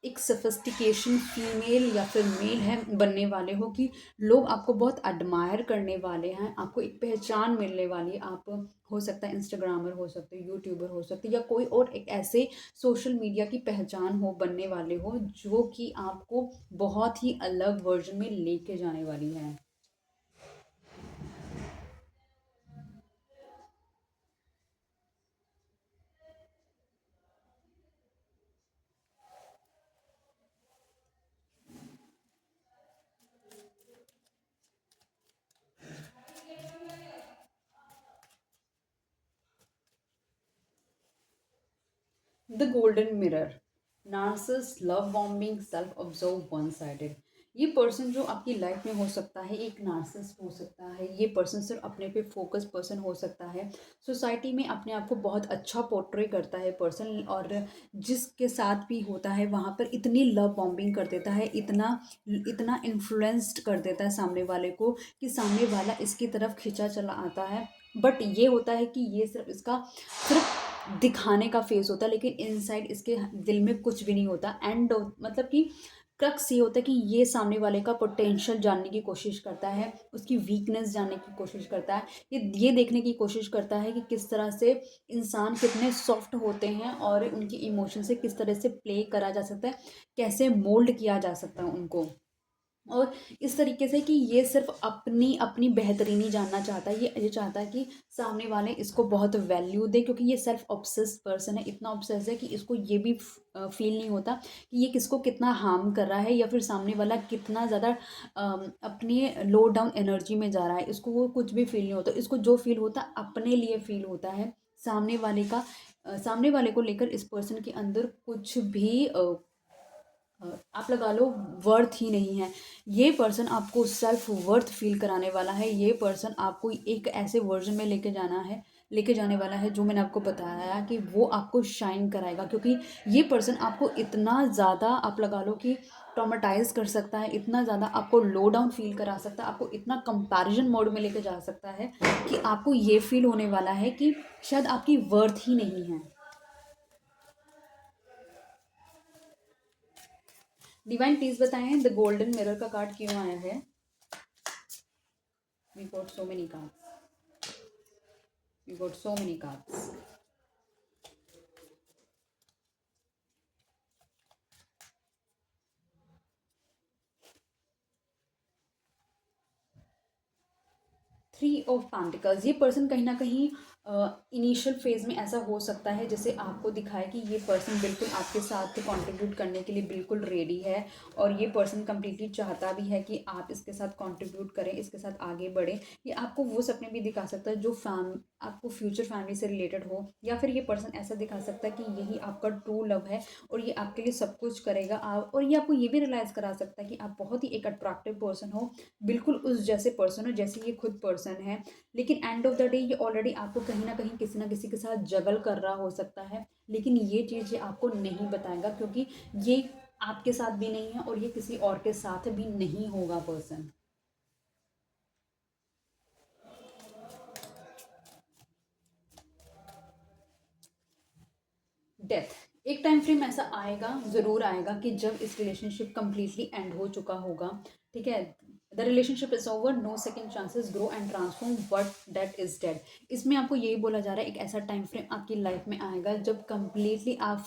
एक सफिस्टिकेशन फीमेल या फिर मेल है बनने वाले हो कि लोग आपको बहुत एडमायर करने वाले हैं, आपको एक पहचान मिलने वाली है। आप हो सकता है इंस्टाग्रामर, हो सकते हो यूट्यूबर, हो सकते या कोई और एक ऐसे सोशल मीडिया की पहचान हो बनने वाले हो जो कि आपको बहुत ही अलग वर्जन में लेके जाने वाली है। The golden mirror, Nazis, love bombing, self observe, one sided. ये पर्सन जो आपकी लाइफ में हो सकता है एक नार्सिसिस्ट हो सकता है। ये पर्सन सिर्फ अपने पे फोकस पर्सन हो सकता है। सोसाइटी में अपने आप को बहुत अच्छा पोर्ट्रे करता है पर्सन, और जिसके साथ भी होता है वहाँ पर इतनी लव बॉम्बिंग कर देता है, इतना इतना इन्फ्लुएंस्ड कर देता है सामने वाले को कि सामने वाला इसकी तरफ खिंचा चला आता है। बट ये होता है कि ये सिर्फ इसका सिर्फ दिखाने का फेस होता है, लेकिन इनसाइड इसके दिल में कुछ भी नहीं होता। एंड मतलब कि क्रक्स ये होता है कि ये सामने वाले का पोटेंशियल जानने की कोशिश करता है, उसकी वीकनेस जानने की कोशिश करता है, ये देखने की कोशिश करता है कि किस तरह से इंसान कितने सॉफ्ट होते हैं और उनकी इमोशन से किस तरह से प्ले करा जा सकता है, कैसे मोल्ड किया जा सकता है उनको। और इस तरीके से कि ये सिर्फ अपनी अपनी बेहतरीनी जानना चाहता है, ये चाहता है कि सामने वाले इसको बहुत वैल्यू दे, क्योंकि ये सेल्फ ऑब्सेस पर्सन है, इतना ऑब्सेस है कि इसको ये भी फील नहीं होता कि ये किसको कितना हार्म कर रहा है या फिर सामने वाला कितना ज़्यादा अपनी लो डाउन एनर्जी में जा रहा है। इसको वो कुछ भी फील नहीं होता, इसको जो फील होता अपने लिए फील होता है। सामने वाले का सामने वाले को लेकर इस पर्सन के अंदर कुछ भी आप लगा लो वर्थ ही नहीं है। ये पर्सन आपको सेल्फ वर्थ फील कराने वाला है। ये पर्सन आपको एक ऐसे वर्जन में लेके जाने वाला है जो मैंने आपको बताया कि वो आपको शाइन कराएगा, क्योंकि ये पर्सन आपको इतना ज़्यादा आप लगा लो कि ट्रॉमेटाइज कर सकता है, इतना ज़्यादा आपको लो डाउन फील करा सकता है, आपको इतना कंपैरिजन मोड में लेके जा सकता है कि आपको ये फील होने वाला है कि शायद आपकी वर्थ ही नहीं है। डिवाइन प्लीज बताएं द गोल्डन मिरर का कार्ड क्यों आया है। We got so many cards, we got so many cards. 3 of pentacles. ये पर्सन कहीं ना कहीं इनिशियल फेज में ऐसा हो सकता है जैसे आपको दिखाए कि ये पर्सन बिल्कुल आपके साथ कंट्रीब्यूट करने के लिए बिल्कुल रेडी है, और ये पर्सन कम्प्लीटली चाहता भी है कि आप इसके साथ कंट्रीब्यूट करें, इसके साथ आगे बढ़ें। ये आपको वो सपने भी दिखा सकता है जो आपको फ्यूचर फैमिली से रिलेटेड हो, या फिर ये पर्सन ऐसा दिखा सकता है कि यही आपका ट्रू लव है और ये आपके लिए सब कुछ करेगा। आप और ये आपको ये भी रियलाइज़ करा सकता है कि आप बहुत ही एक अट्रैक्टिव पर्सन हो, बिल्कुल उस जैसे पर्सन हो जैसे ये खुद पर्सन है। लेकिन एंड ऑफ द डे ये ऑलरेडी आपको कहीं ना कहीं किसी ना किसी के साथ जगल कर रहा हो सकता है, लेकिन ये चीज़ ये आपको नहीं बताएगा, क्योंकि ये आपके साथ भी नहीं है और ये किसी और के साथ भी नहीं होगा पर्सन। डेथ। एक टाइम फ्रेम ऐसा आएगा, ज़रूर आएगा, कि जब इस रिलेशनशिप कम्प्लीटली एंड हो चुका होगा। ठीक है, the relationship is over, no second chances, grow and transform, but that is dead. इसमें आपको यही बोला जा रहा है एक ऐसा टाइम फ्रेम आपकी लाइफ में आएगा जब कम्प्लीटली आप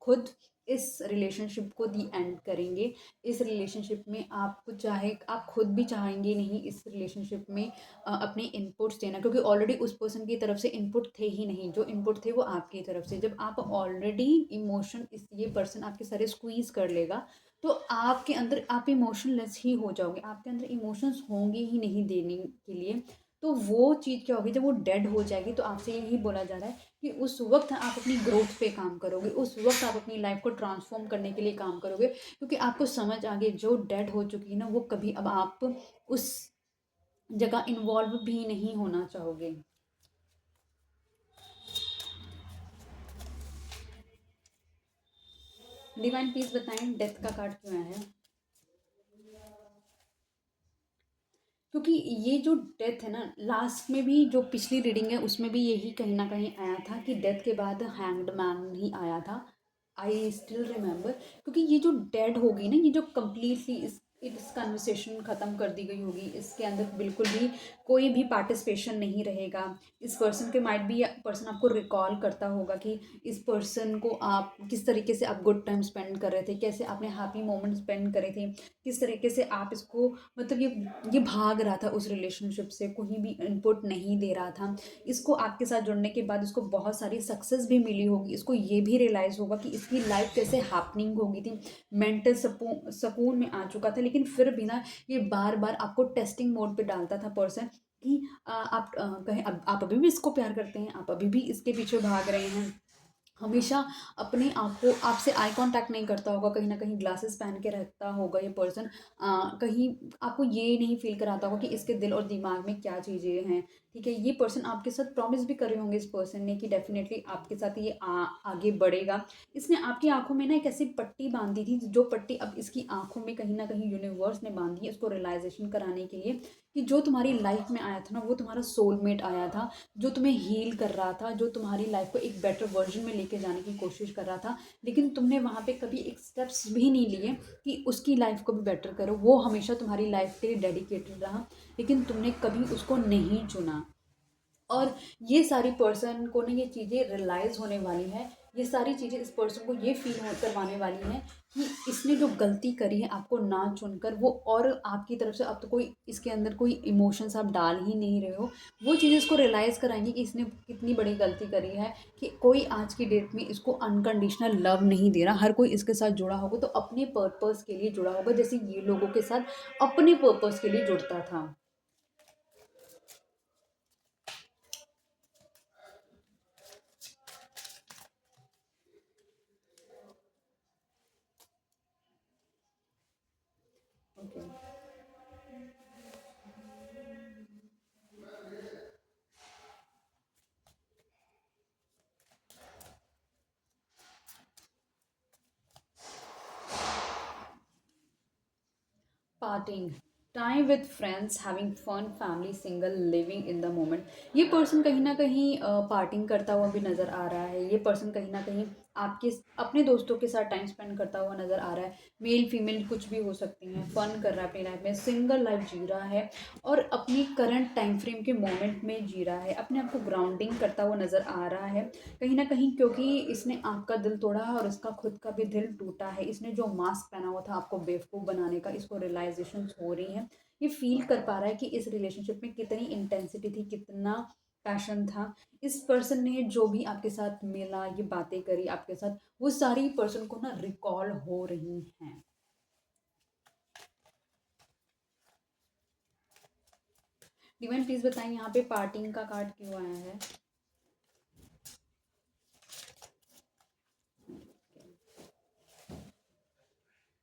खुद इस रिलेशनशिप को दी एंड करेंगे। इस रिलेशनशिप में आप चाहे आप खुद भी चाहेंगे नहीं इस रिलेशनशिप में अपने इनपुट्स देना, क्योंकि ऑलरेडी उस पर्सन की तरफ से इनपुट थे ही नहीं, जो इनपुट थे वो आपकी तरफ से। जब आप ऑलरेडी इमोशन इस ये पर्सन आपके सारे स्क्वीज कर लेगा, तो आपके अंदर आप इमोशनलेस ही हो जाओगे, आपके अंदर इमोशंस होंगे ही नहीं देने के लिए। तो वो चीज़ क्या होगी, जब वो डेड हो जाएगी तो आपसे यही बोला जा रहा है कि उस वक्त आप अपनी ग्रोथ पे काम करोगे, उस वक्त आप अपनी लाइफ को ट्रांसफॉर्म करने के लिए काम करोगे, क्योंकि आपको समझ आ गई जो डेड हो चुकी है ना, वो कभी अब आप उस जगह इन्वॉल्व भी नहीं होना चाहोगे। डिवाइन प्लीज बताएं डेथ का कार्ड क्यों आया है। क्योंकि ये जो डेथ है ना, लास्ट में भी जो पिछली रीडिंग है उसमें भी यही कहीं ना कहीं आया था कि डेथ के बाद हैंग्ड मैन ही आया था। आई स्टिल रिमेंबर, क्योंकि ये जो डेड होगी ना, ये जो कम्प्लीटली इस कन्वर्सेशन ख़त्म कर दी गई होगी, इसके अंदर बिल्कुल भी कोई भी पार्टिसिपेशन नहीं रहेगा। इस पर्सन के माइट भी पर्सन आपको रिकॉल करता होगा कि इस पर्सन को आप किस तरीके से आप गुड टाइम स्पेंड कर रहे थे, कैसे आपने हैप्पी मोमेंट स्पेंड करे थे, किस तरीके से आप इसको मतलब ये भाग रहा था उस रिलेशनशिप से, कोई भी इनपुट नहीं दे रहा था। इसको आपके साथ जुड़ने के बाद इसको बहुत सारी सक्सेस भी मिली होगी, इसको ये भी रियलाइज़ होगा कि इसकी लाइफ कैसे हैपनिंग होगी थी, मेंटल सकून में आ चुका था, लेकिन फिर भी ना ये बार बार आपको टेस्टिंग मोड पे डालता था पर्सन कि आप कहें आप अभी भी इसको प्यार करते हैं, आप अभी भी इसके पीछे भाग रहे हैं। हमेशा अपने आप को आपसे आई कांटेक्ट नहीं करता होगा, कहीं ना कहीं ग्लासेस पहन के रहता होगा ये पर्सन। कहीं आपको ये नहीं फील कराता होगा कि इसके दिल और दिमाग में क्या चीज़ें हैं। ठीक है, ये पर्सन आपके साथ प्रॉमिस भी करे होंगे इस पर्सन ने कि डेफिनेटली आपके साथ ये आगे बढ़ेगा। इसने आपकी आंखों में ना एक ऐसी पट्टी बांधी थी, जो पट्टी अब इसकी आंखों में कहीं ना कहीं यूनिवर्स ने बांधी है, इसको रियलाइजेशन कराने के लिए कि जो तुम्हारी लाइफ में आया था ना, वो तुम्हारा सोलमेट आया था, जो तुम्हें हील कर रहा था, जो तुम्हारी लाइफ को एक बेटर वर्जन में लेके जाने की कोशिश कर रहा था। लेकिन तुमने वहाँ पे कभी एक स्टेप्स भी नहीं लिए कि उसकी लाइफ को भी बेटर करो। वो हमेशा तुम्हारी लाइफ के लिए डेडिकेटेड रहा, लेकिन तुमने कभी उसको नहीं चुना। और ये सारी पर्सन को ना ये चीज़ें रियलाइज़ होने वाली है, ये सारी चीज़ें इस पर्सन को ये फील करवाने वाली हैं कि इसने जो गलती करी है आपको ना चुनकर, वो और आपकी तरफ से अब तो कोई इसके अंदर कोई इमोशंस आप डाल ही नहीं रहे हो। वो चीज़ें इसको रियलाइज़ कराएंगी कि इसने कितनी बड़ी गलती करी है, कि कोई आज की डेट में इसको अनकंडीशनल लव नहीं दे रहा। हर कोई इसके साथ जुड़ा होगा तो अपने पर्पस के लिए जुड़ा होगा, जैसे ये लोगों के साथ अपने पर्पस के लिए जुड़ता था। Parting, time with friends, having fun, family, single, living in the moment. ये पर्सन कहीं ना कहीं पार्टिंग करता हुआ भी नज़र आ रहा है। ये पर्सन कहीं ना कहीं आपके अपने दोस्तों के साथ टाइम स्पेंड करता हुआ नज़र आ रहा है। मेल फीमेल कुछ भी हो सकती हैं। फ़न कर रहा है अपनी लाइफ में, सिंगल लाइफ जी रहा है और अपनी करंट टाइम फ्रेम के मोमेंट में जी रहा है। अपने आप को ग्राउंडिंग करता हुआ नज़र आ रहा है कहीं ना कहीं, क्योंकि इसने आपका दिल तोड़ा है और इसका खुद का भी दिल टूटा है। इसने जो मास्क पहना हुआ था आपको बेवकूफ़ बनाने का, इसको रियलाइजेशन हो रही है। ये फील कर पा रहा है कि इस रिलेशनशिप में कितनी इंटेंसिटी थी, कितना पैशन था। इस पर्सन ने जो भी आपके साथ मिला, ये बातें करी आपके साथ, वो सारी पर्सन को ना रिकॉल हो रही हैं। डिवाइन प्लीज बताएं यहाँ पे पार्टिंग का कार्ड क्यों आया है।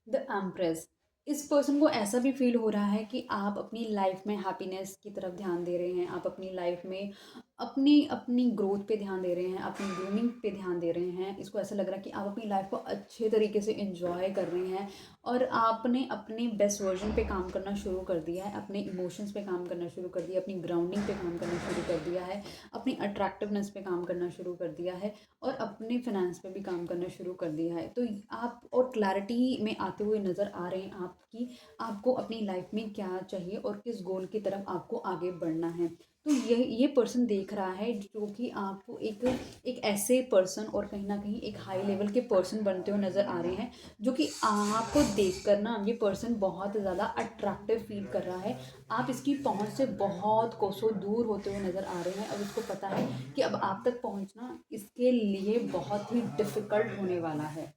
द एम्प्रेस, इस पर्सन को ऐसा भी फील हो रहा है कि आप अपनी लाइफ में हैप्पीनेस की तरफ ध्यान दे रहे हैं। आप अपनी लाइफ में अपनी अपनी ग्रोथ पे ध्यान दे रहे हैं, अपनी ग्रूमिंग पे ध्यान दे रहे हैं। इसको ऐसा लग रहा है कि आप अपनी लाइफ को अच्छे तरीके से एंजॉय कर रहे हैं और आपने अपने बेस्ट वर्जन पे काम करना शुरू कर दिया है, अपने इमोशंस पे काम करना शुरू कर दिया, अपनी ग्राउंडिंग पे काम करना शुरू कर दिया है, अपनी अट्रैक्टिवनेस पे काम करना शुरू कर दिया है और अपने फाइनेंस पे भी काम करना शुरू कर दिया है। तो आप और क्लैरिटी में आते हुए नज़र आ रहे हैं आपकी, आपको अपनी लाइफ में क्या चाहिए और किस गोल की तरफ आपको आगे बढ़ना है। तो ये पर्सन देख रहा है जो कि आपको एक एक ऐसे पर्सन और कहीं ना कहीं एक हाई लेवल के पर्सन बनते हुए नज़र आ रहे हैं, जो कि आपको देख कर ना ये पर्सन बहुत ज़्यादा अट्रैक्टिव फील कर रहा है। आप इसकी पहुंच से बहुत कोसों दूर होते हुए नज़र आ रहे हैं। अब इसको पता है कि अब आप तक पहुंचना इसके लिए बहुत ही डिफ़िकल्ट होने वाला है।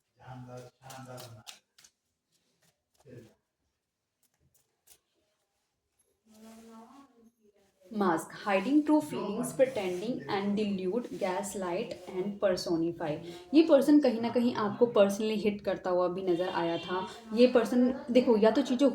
Mask, hiding true feelings, pretending and dilute, gas light and personify. ये पर्सन कहीं ना कहीं आपको पर्सनली हिट करता हुआ भी नज़र आया था। ये पर्सन देखो, या तो चीज़ें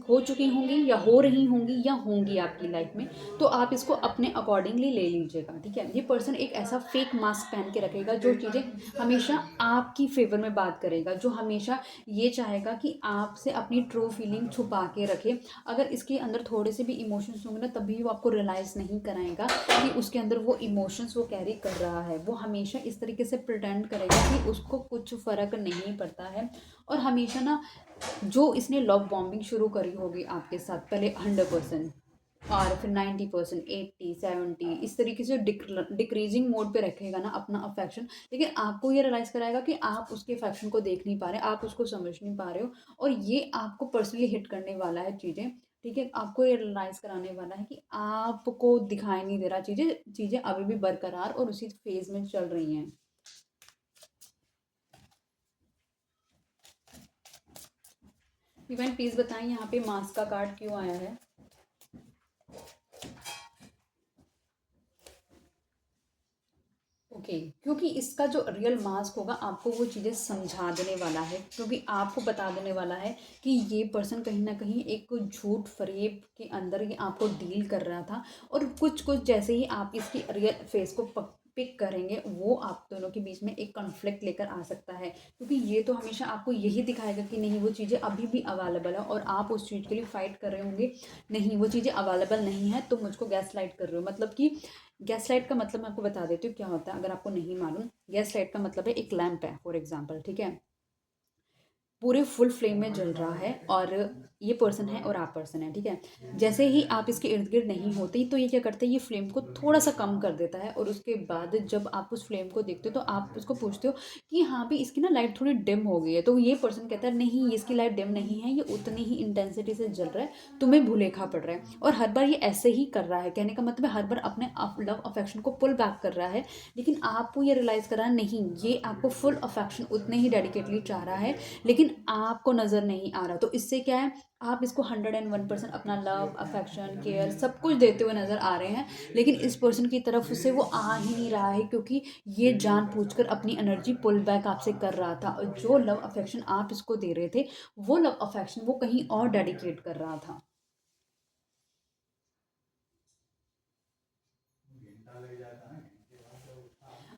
हो चुकी होंगी या हो रही होंगी या होंगी आपकी लाइफ में, तो आप इसको अपने अकॉर्डिंगली ले लीजिएगा, ठीक है। ये पर्सन एक ऐसा फेक मास्क पहन के रखेगा जो चीज़ें हमेशा आपकी फेवर में बात करेगा, जो हमेशा ये चाहेगा कि आपसे अपनी ट्रू फीलिंग छुपा के रखे। अगर इसके अंदर थोड़े से भी इमोशंस होंगे ना, तभी वो आपको रियलाइज़ नहीं कराएगा कि उसके अंदर वो इमोशंस वो कैरी कर रहा है। वो हमेशा इस तरीके से प्रिटेंड करेगा कि उसको कुछ फ़र्क नहीं पड़ता है और हमेशा ना जो इसने लव बॉम्बिंग शुरू करी होगी आपके साथ, पहले 100% और फिर 90%, 80, 70, इस तरीके से डिक्रीजिंग मोड पे रखेगा ना अपना अफेक्शन। लेकिन आपको ये रियलाइज़ कराएगा कि आप उसके अफेक्शन को देख नहीं पा रहे, आप उसको समझ नहीं पा रहे हो और ये आपको पर्सनली हिट करने वाला है चीज़ें, ठीक है। आपको ये रियलाइज़ कराने वाला है कि आपको दिखाई नहीं दे रहा, चीज़ें चीज़ें अभी भी बरकरार और उसी फेज़ में चल रही हैं। इवन प्लीज़ बताएं यहाँ पे मास्क का कार्ड क्यों आया है। ओके, क्योंकि इसका जो रियल मास्क होगा आपको वो चीज़ें समझा देने वाला है, क्योंकि आपको बता देने वाला है कि ये पर्सन कहीं ना कहीं एक झूठ फरेब के अंदर ये आपको डील कर रहा था और कुछ कुछ जैसे ही आप इसकी रियल फेस को पिक करेंगे, वो आप दोनों के बीच में एक कॉन्फ्लिक्ट लेकर आ सकता है, क्योंकि ये तो हमेशा आपको यही दिखाएगा कि नहीं वो चीज़ें अभी भी अवेलेबल है और आप उस चीज़ के लिए फ़ाइट कर रहे होंगे। नहीं, वो चीज़ें अवेलेबल नहीं है, तो मुझको गैस लाइट कर रहे हो। मतलब कि गैस लाइट का मतलब मैं आपको बता देती हूँ क्या होता है, अगर आपको नहीं मालूम। गैस लाइट का मतलब है एक लैंप है फॉर एग्जांपल, ठीक है, पूरे फुल फ्लेम में जल रहा है और ये पर्सन है और आप पर्सन है, ठीक है। जैसे ही आप इसके इर्द गिर्द नहीं होते तो ये क्या करता है, ये फ्लेम को थोड़ा सा कम कर देता है और उसके बाद जब आप उस फ्लेम को देखते हो तो आप उसको पूछते हो कि हाँ भी इसकी ना लाइट थोड़ी डिम हो गई है, तो ये पर्सन कहता है नहीं, इसकी लाइट डिम नहीं है, ये उतनी ही इंटेंसिटी से जल रहा है, तुम्हें भूलेखा पड़ रहा है। और हर बार ये ऐसे ही कर रहा है, कहने का मतलब हर बार अपने लव अफेक्शन को पुल बैक कर रहा है, लेकिन आपको ये रियलाइज़ कर रहा है नहीं, ये आपको फुल अफेक्शन उतने ही डेडिकेटली चाह रहा है, लेकिन आपको नज़र नहीं आ रहा। तो इससे क्या है, आप इसको 101% अपना लव, अफेक्शन, केयर सब कुछ देते हुए नज़र आ रहे हैं, लेकिन इस पर्सन की तरफ से वो आ ही नहीं रहा है, क्योंकि ये जानबूझकर अपनी एनर्जी पुल बैक आपसे कर रहा था और जो लव अफेक्शन आप इसको दे रहे थे, वो लव अफेक्शन वो कहीं और डेडिकेट कर रहा था।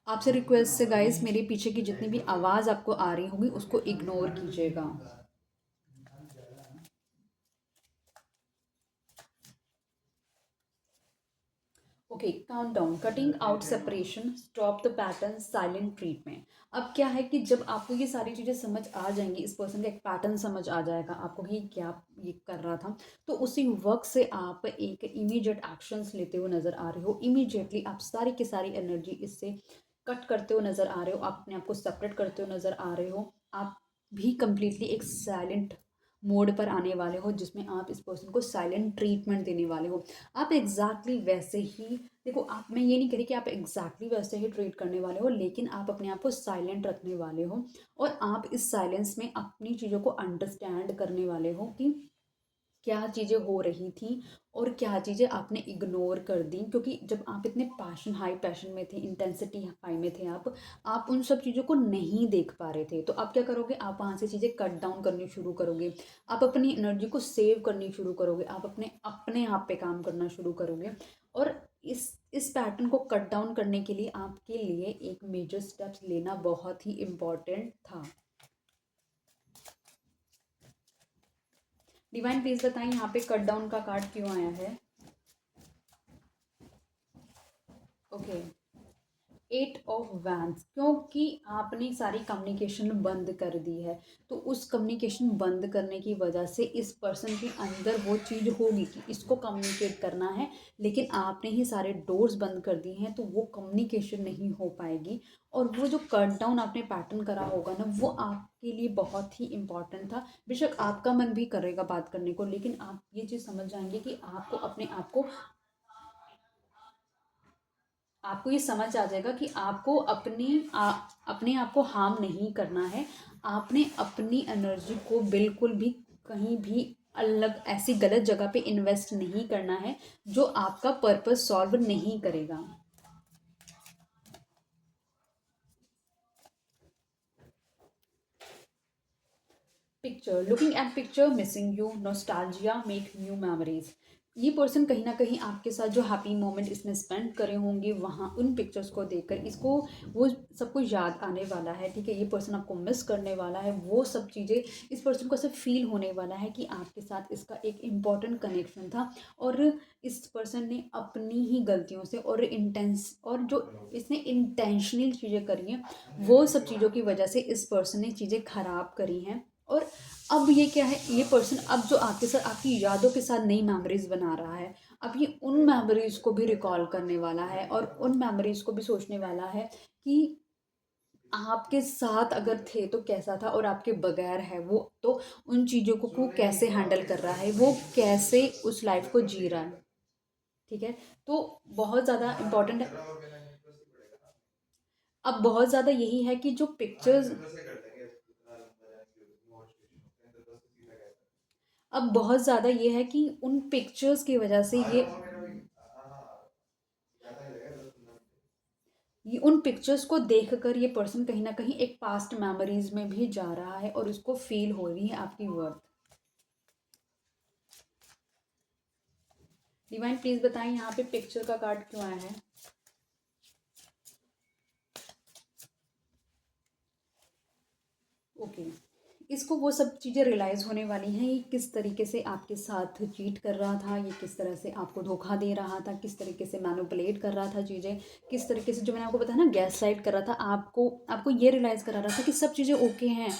आपसे रिक्वेस्ट है गाइस, मेरे पीछे की जितनी भी आवाज़ आपको आ रही होगी उसको इग्नोर कीजिएगा। Okay, count down, cutting out separation, stop the pattern, silent treatment. अब क्या है कि जब आपको ये सारी चीज़ें समझ आ जाएंगी, इस पर्सन का एक पैटर्न समझ आ जाएगा आपको कि क्या ये कर रहा था, तो उसी वक्त से आप एक इमीडिएट एक्शंस लेते हुए नज़र आ रहे हो। इमीडिएटली आप सारी की सारी एनर्जी इससे कट करते हुए नज़र आ रहे हो, आप अपने आप को सेपरेट करते हुए नज़र आ रहे हो। आप भी कंप्लीटली एक साइलेंट मोड पर आने वाले हो, जिसमें आप इस पर्सन को साइलेंट ट्रीटमेंट देने वाले हो। आप एग्जैक्टली वैसे ही, देखो आप, मैं ये नहीं कह रही कि आप एग्जैक्टली वैसे ही ट्रीट करने वाले हो, लेकिन आप अपने आप को साइलेंट रखने वाले हो और आप इस साइलेंस में अपनी चीज़ों को अंडरस्टैंड करने वाले हो कि क्या चीज़ें हो रही थी और क्या चीज़ें आपने इग्नोर कर दी, क्योंकि जब आप इतने पैशन, हाई पैशन में थे, इंटेंसिटी हाई में थे, आप उन सब चीज़ों को नहीं देख पा रहे थे। तो आप क्या करोगे, आप वहाँ से चीज़ें कट डाउन करनी शुरू करोगे, आप अपनी एनर्जी को सेव करनी शुरू करोगे, आप अपने अपने आप पे काम करना शुरू करोगे। और इस पैटर्न को कट डाउन करने के लिए आपके लिए एक मेजर स्टेप्स लेना बहुत ही इम्पॉर्टेंट था। डिवाइन प्लीज बताएं यहाँ पे कट डाउन का कार्ड क्यों आया है। ओके, एट ऑफ वैंस, क्योंकि आपने सारी कम्युनिकेशन बंद कर दी है, तो उस कम्युनिकेशन बंद करने की वजह से इस पर्सन के अंदर वो चीज़ होगी कि इसको कम्युनिकेट करना है, लेकिन आपने ही सारे डोर्स बंद कर दिए हैं, तो वो कम्युनिकेशन नहीं हो पाएगी। और वो जो कट डाउन आपने पैटर्न करा होगा ना, वो आपके लिए बहुत ही इंपॉर्टेंट था। बेशक आपका मन भी करेगा बात करने को, लेकिन आप ये चीज़ समझ जाएंगे कि आपको ये समझ आ जाएगा कि आपको अपने आप को हार्म नहीं करना है। आपने अपनी एनर्जी को बिल्कुल भी कहीं भी अलग ऐसी गलत जगह पे इन्वेस्ट नहीं करना है जो आपका पर्पस सॉल्व नहीं करेगा। Picture, looking at picture, missing you, nostalgia, make new memories. ये पर्सन कहीं ना कहीं आपके साथ जो हैप्पी मोमेंट इसने स्पेंड करे होंगे, वहाँ उन पिक्चर्स को देखकर इसको वो सब कुछ याद आने वाला है। ठीक है, ये पर्सन आपको मिस करने वाला है, वो सब चीज़ें इस पर्सन को ऐसे फील होने वाला है कि आपके साथ इसका एक इम्पॉर्टेंट कनेक्शन था। और इस पर्सन ने अपनी ही गलतियों से और जो इसने इंटेंशनल चीज़ें करी हैं, वो सब चीज़ों की वजह से इस पर्सन ने चीज़ें खराब करी हैं। और अब ये क्या है, ये पर्सन अब जो आपके साथ आपकी यादों के साथ नई मेमोरीज बना रहा है, अब ये उन मेमोरीज को भी रिकॉल करने वाला है और उन मेमोरीज को भी सोचने वाला है कि आपके साथ अगर थे तो कैसा था, और आपके बगैर है वो तो उन चीज़ों को कैसे हैंडल कर रहा है, वो कैसे उस लाइफ को जी रहा है। ठीक है, तो बहुत ज़्यादा इम्पोर्टेंट है। अब बहुत ज़्यादा यही है कि जो पिक्चर्स, अब बहुत ज़्यादा ये है कि उन पिक्चर्स की वजह से ये उन पिक्चर्स को देखकर ये पर्सन कहीं ना कहीं एक पास्ट मेमोरीज में भी जा रहा है और उसको फील हो रही है आपकी वर्थ। डिवाइन प्लीज बताएं यहाँ पे पिक्चर का कार्ड क्यों आया है। ओके, इसको वो सब चीज़ें रियलाइज़ होने वाली हैं, ये किस तरीके से आपके साथ चीट कर रहा था, ये किस तरह से आपको धोखा दे रहा था, किस तरीके से मैनिपुलेट कर रहा था चीज़ें, किस तरीके से, जो मैंने आपको बताया ना, गैस लाइट कर रहा था आपको, आपको ये रियलाइज़ करा रहा था कि सब चीज़ें ओके हैं,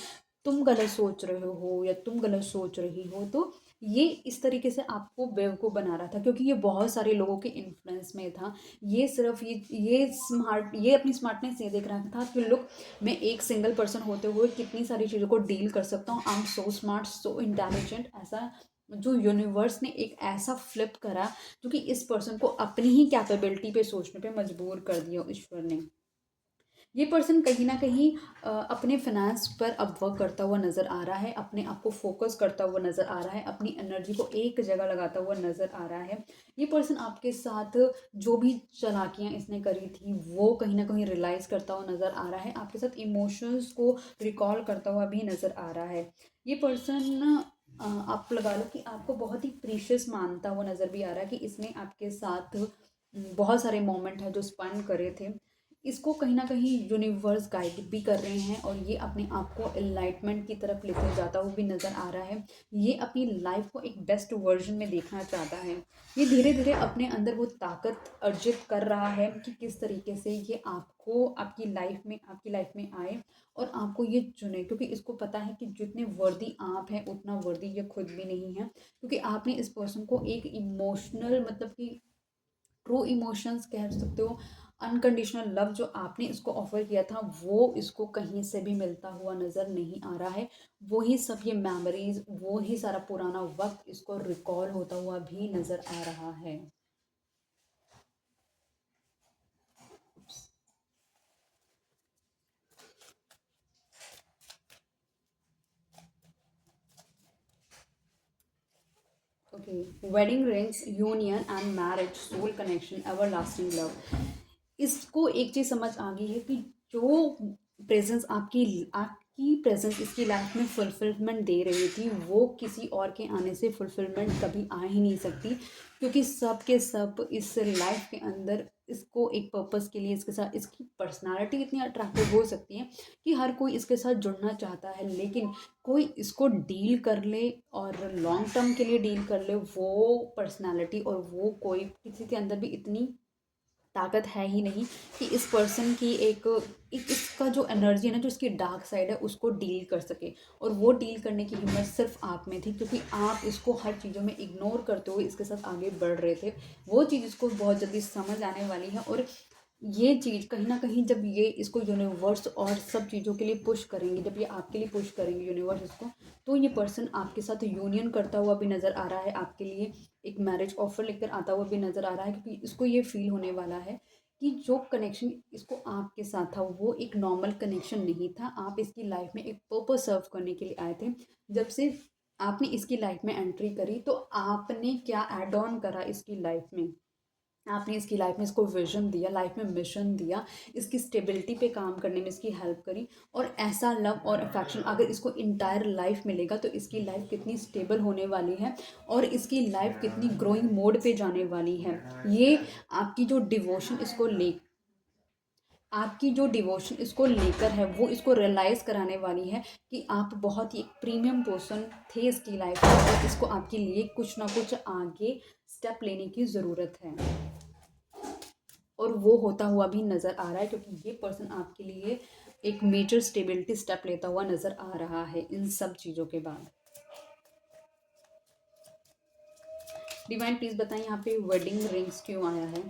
तुम गलत सोच रहे हो या तुम गलत सोच रही हो। तो ये इस तरीके से आपको बेवकूफ़ बना रहा था, क्योंकि ये बहुत सारे लोगों के इन्फ्लुएंस में था। ये सिर्फ ये अपनी स्मार्टनेस ये देख रहा था कि लोग, मैं एक सिंगल पर्सन होते हुए कितनी सारी चीज़ों को डील कर सकता हूँ, I am so smart, so intelligent. ऐसा जो यूनिवर्स ने एक ऐसा फ्लिप करा जो कि इस पर्सन को अपनी ही कैपेबिलिटी पे सोचने पे मजबूर कर दिया ईश्वर ने। ये पर्सन कहीं ना कहीं अपने फाइनेंस पर अब वर्क करता हुआ नज़र आ रहा है, अपने आप को फोकस करता हुआ नज़र आ रहा है, अपनी एनर्जी को एक जगह लगाता हुआ नज़र आ रहा है। ये पर्सन आपके साथ जो भी चालाकियाँ इसने करी थी वो कहीं ना कहीं रियलाइज़ करता हुआ नज़र आ रहा है, आपके साथ इमोशंस को रिकॉल करता हुआ भी नज़र आ रहा है। ये पर्सन आप लगा लो कि आपको बहुत ही प्रीशियस मानता हुआ नज़र भी आ रहा है, कि इसने आपके साथ बहुत सारे मोमेंट हैं जो स्पेंड करे थे। इसको कहीं न कहीं यूनिवर्स गाइड भी कर रहे हैं और ये अपने आप को एनलाइटमेंट की तरफ लेके जाता हुआ भी नज़र आ रहा है। ये अपनी लाइफ़ को एक बेस्ट वर्ज़न में देखना चाहता है। ये धीरे-धीरे अपने अंदर वो ताकत अर्जित कर रहा है कि किस तरीके से ये आपको आपकी लाइफ़ में आए और आपको ये चुने, क्योंकि इसको पता है कि जितने वर्दी आप हैं उतना वर्दी ये खुद भी नहीं है। क्योंकि आपने इस पर्सन को एक इमोशनल, मतलब कि ट्रू इमोशंस कह सकते हो, अनकंडीशनल लव जो आपने इसको ऑफर किया था वो इसको कहीं से भी मिलता हुआ नज़र नहीं आ रहा है। वही सब ये मेमोरीज, वो ही सारा पुराना वक्त इसको रिकॉल होता हुआ भी नज़र आ रहा है। Okay, wedding rings, union and marriage, soul connection, everlasting love. इसको एक चीज़ समझ आ गई है कि जो प्रेजेंस आपकी प्रेजेंस इसकी लाइफ में फुलफिलमेंट दे रही थी वो किसी और के आने से फुलफिलमेंट कभी आ ही नहीं सकती, क्योंकि सब के सब इस लाइफ के अंदर इसको एक पर्पस के लिए, इसके साथ इसकी पर्सनालिटी इतनी अट्रैक्टिव हो सकती है कि हर कोई इसके साथ जुड़ना चाहता है, लेकिन कोई इसको डील कर ले और लॉन्ग टर्म के लिए डील कर ले, वो पर्सनालिटी और वो कोई किसी के अंदर भी इतनी ताकत है ही नहीं कि इस पर्सन की एक इसका जो एनर्जी है ना, जो इसकी डार्क साइड है उसको डील कर सके। और वो डील करने की हिम्मत सिर्फ आप में थी, क्योंकि आप इसको हर चीज़ों में इग्नोर करते हुए इसके साथ आगे बढ़ रहे थे। वो चीज़ इसको बहुत जल्दी समझ आने वाली है, और ये चीज़ कहीं न कहीं जब ये इसको यूनिवर्स और सब चीज़ों के लिए पुश करेंगे, जब ये आपके लिए पुश करेंगे यूनिवर्स इसको, तो ये पर्सन आपके साथ यूनियन करता हुआ भी नज़र आ रहा है, आपके लिए एक मैरिज ऑफ़र लेकर आता हुआ भी नज़र आ रहा है, क्योंकि इसको ये फ़ील होने वाला है कि जो कनेक्शन इसको आपके साथ था वो एक नॉर्मल कनेक्शन नहीं था। आप इसकी लाइफ़ में एक पर्पस सर्व करने के लिए आए थे। जब से आपने इसकी लाइफ़ में एंट्री करी तो आपने क्या ऐड ऑन करा इसकी लाइफ़ में। आपने इसकी लाइफ में इसको विजन दिया, लाइफ में मिशन दिया, इसकी स्टेबिलिटी पे काम करने में इसकी हेल्प करी। और ऐसा लव और अफेक्शन अगर इसको इंटायर लाइफ मिलेगा तो इसकी लाइफ कितनी स्टेबल होने वाली है और इसकी लाइफ कितनी ग्रोइंग मोड पे जाने वाली है। ये आपकी जो डिवोशन इसको ले आपकी जो डिवोशन इसको लेकर है वो इसको रियलाइज़ कराने वाली है कि आप बहुत ही एक प्रीमियम पर्सन थे इसकी लाइफ में, और इसको आपके लिए कुछ ना कुछ आगे स्टेप लेने की ज़रूरत है। और वो होता हुआ भी नज़र आ रहा है, क्योंकि ये पर्सन आपके लिए एक मेजर स्टेबिलिटी स्टेप लेता हुआ नज़र आ रहा है इन सब चीज़ों के बाद। डिवाइन प्लीज़ बताएं यहाँ पे वेडिंग रिंग्स क्यों आया है।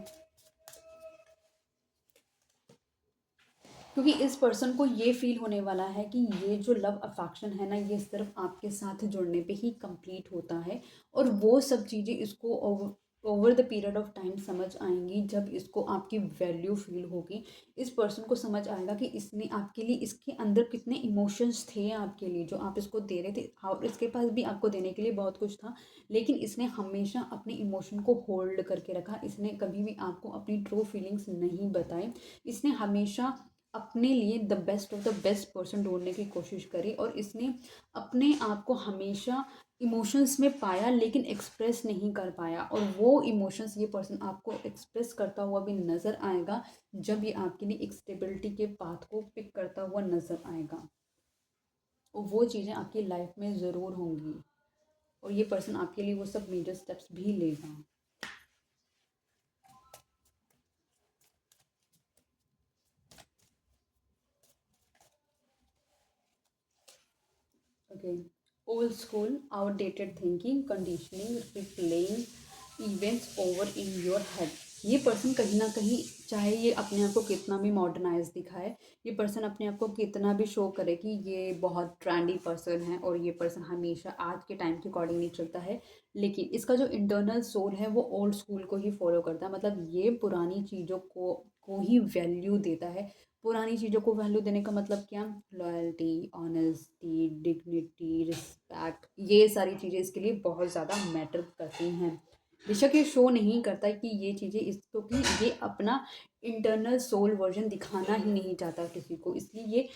क्योंकि इस पर्सन को ये फील होने वाला है कि ये जो लव अफेक्शन है ना, ये सिर्फ आपके साथ जुड़ने पे ही कंप्लीट होता है। और वो सब चीज़ें इसको over the period of time समझ आएंगी, जब इसको आपकी वैल्यू फील होगी। इस पर्सन को समझ आएगा कि इसने आपके लिए, इसके अंदर कितने इमोशंस थे आपके लिए जो आप इसको दे रहे थे, और इसके पास भी आपको देने के लिए बहुत कुछ था, लेकिन इसने हमेशा अपने इमोशन को होल्ड करके रखा। इसने कभी भी आपको अपनी ट्रू फीलिंग्स नहीं बताए। इसने हमेशा अपने लिए the best of the best person ढूंढने की कोशिश करी, और इसने अपने आप को हमेशा इमोशंस में पाया लेकिन एक्सप्रेस नहीं कर पाया। और वो इमोशंस ये पर्सन आपको एक्सप्रेस करता हुआ भी नज़र आएगा जब ये आपके लिए एक स्टेबिलिटी के पाथ को पिक करता हुआ नज़र आएगा। और वो चीज़ें आपकी लाइफ में ज़रूर होंगी, और ये पर्सन आपके लिए वो सब मेजर स्टेप्स भी लेगा। Okay, old school, outdated thinking, conditioning, replaying events over in your head. ये पर्सन कहीं ना कहीं, चाहे ये अपने आप को कितना भी मॉडर्नाइज दिखाए, ये पर्सन अपने आप को कितना भी शो करे कि ये बहुत ट्रेंडी पर्सन है और ये पर्सन हमेशा आज के टाइम के अकॉर्डिंग नहीं चलता है, लेकिन इसका जो इंटरनल सोल है वो ओल्ड स्कूल को ही फॉलो करता है। मतलब ये पुरानी चीज़ों को ही वैल्यू देता है। पुरानी चीज़ों को वैल्यू देने का मतलब क्या? लॉयल्टी, ऑनेस्टी, डिग्निटी, रिस्पेक्ट, ये सारी चीज़ें इसके लिए बहुत ज़्यादा मैटर करती हैं। बेशक ये शो नहीं करता कि ये चीज़ें इस, क्योंकि ये अपना इंटरनल सोल वर्जन दिखाना ही नहीं चाहता किसी को, इसलिए ये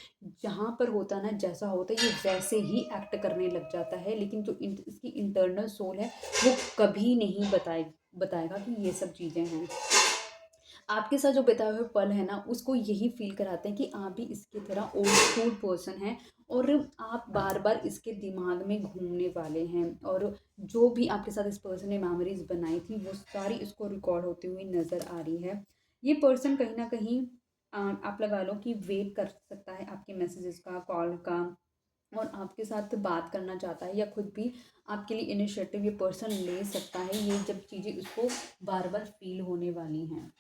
जहाँ पर होता ना, जैसा होता है ये वैसे ही एक्ट करने लग जाता है। लेकिन जो इसकी इंटरनल सोल है वो कभी नहीं बताएगा कि ये सब चीज़ें हैं। आपके साथ जो बिताए हुए पल है ना, उसको यही फ़ील कराते हैं कि आप भी इसकी तरह ओल्ड स्कूल पर्सन हैं और आप बार-बार इसके दिमाग में घूमने वाले हैं और जो भी आपके साथ इस पर्सन ने मेमोरीज़ बनाई थी, वो सारी इसको रिकॉर्ड होती हुई नज़र आ रही है। ये पर्सन कहीं न कहीं आप लगा लो कि वेट कर सकता है आपके मैसेजेस का, कॉल का और आपके साथ बात करना चाहता है या खुद भी आपके लिए इनिशिएटिव ये पर्सन ले सकता है, ये जब चीज़ें उसको बार-बार फ़ील होने वाली हैं।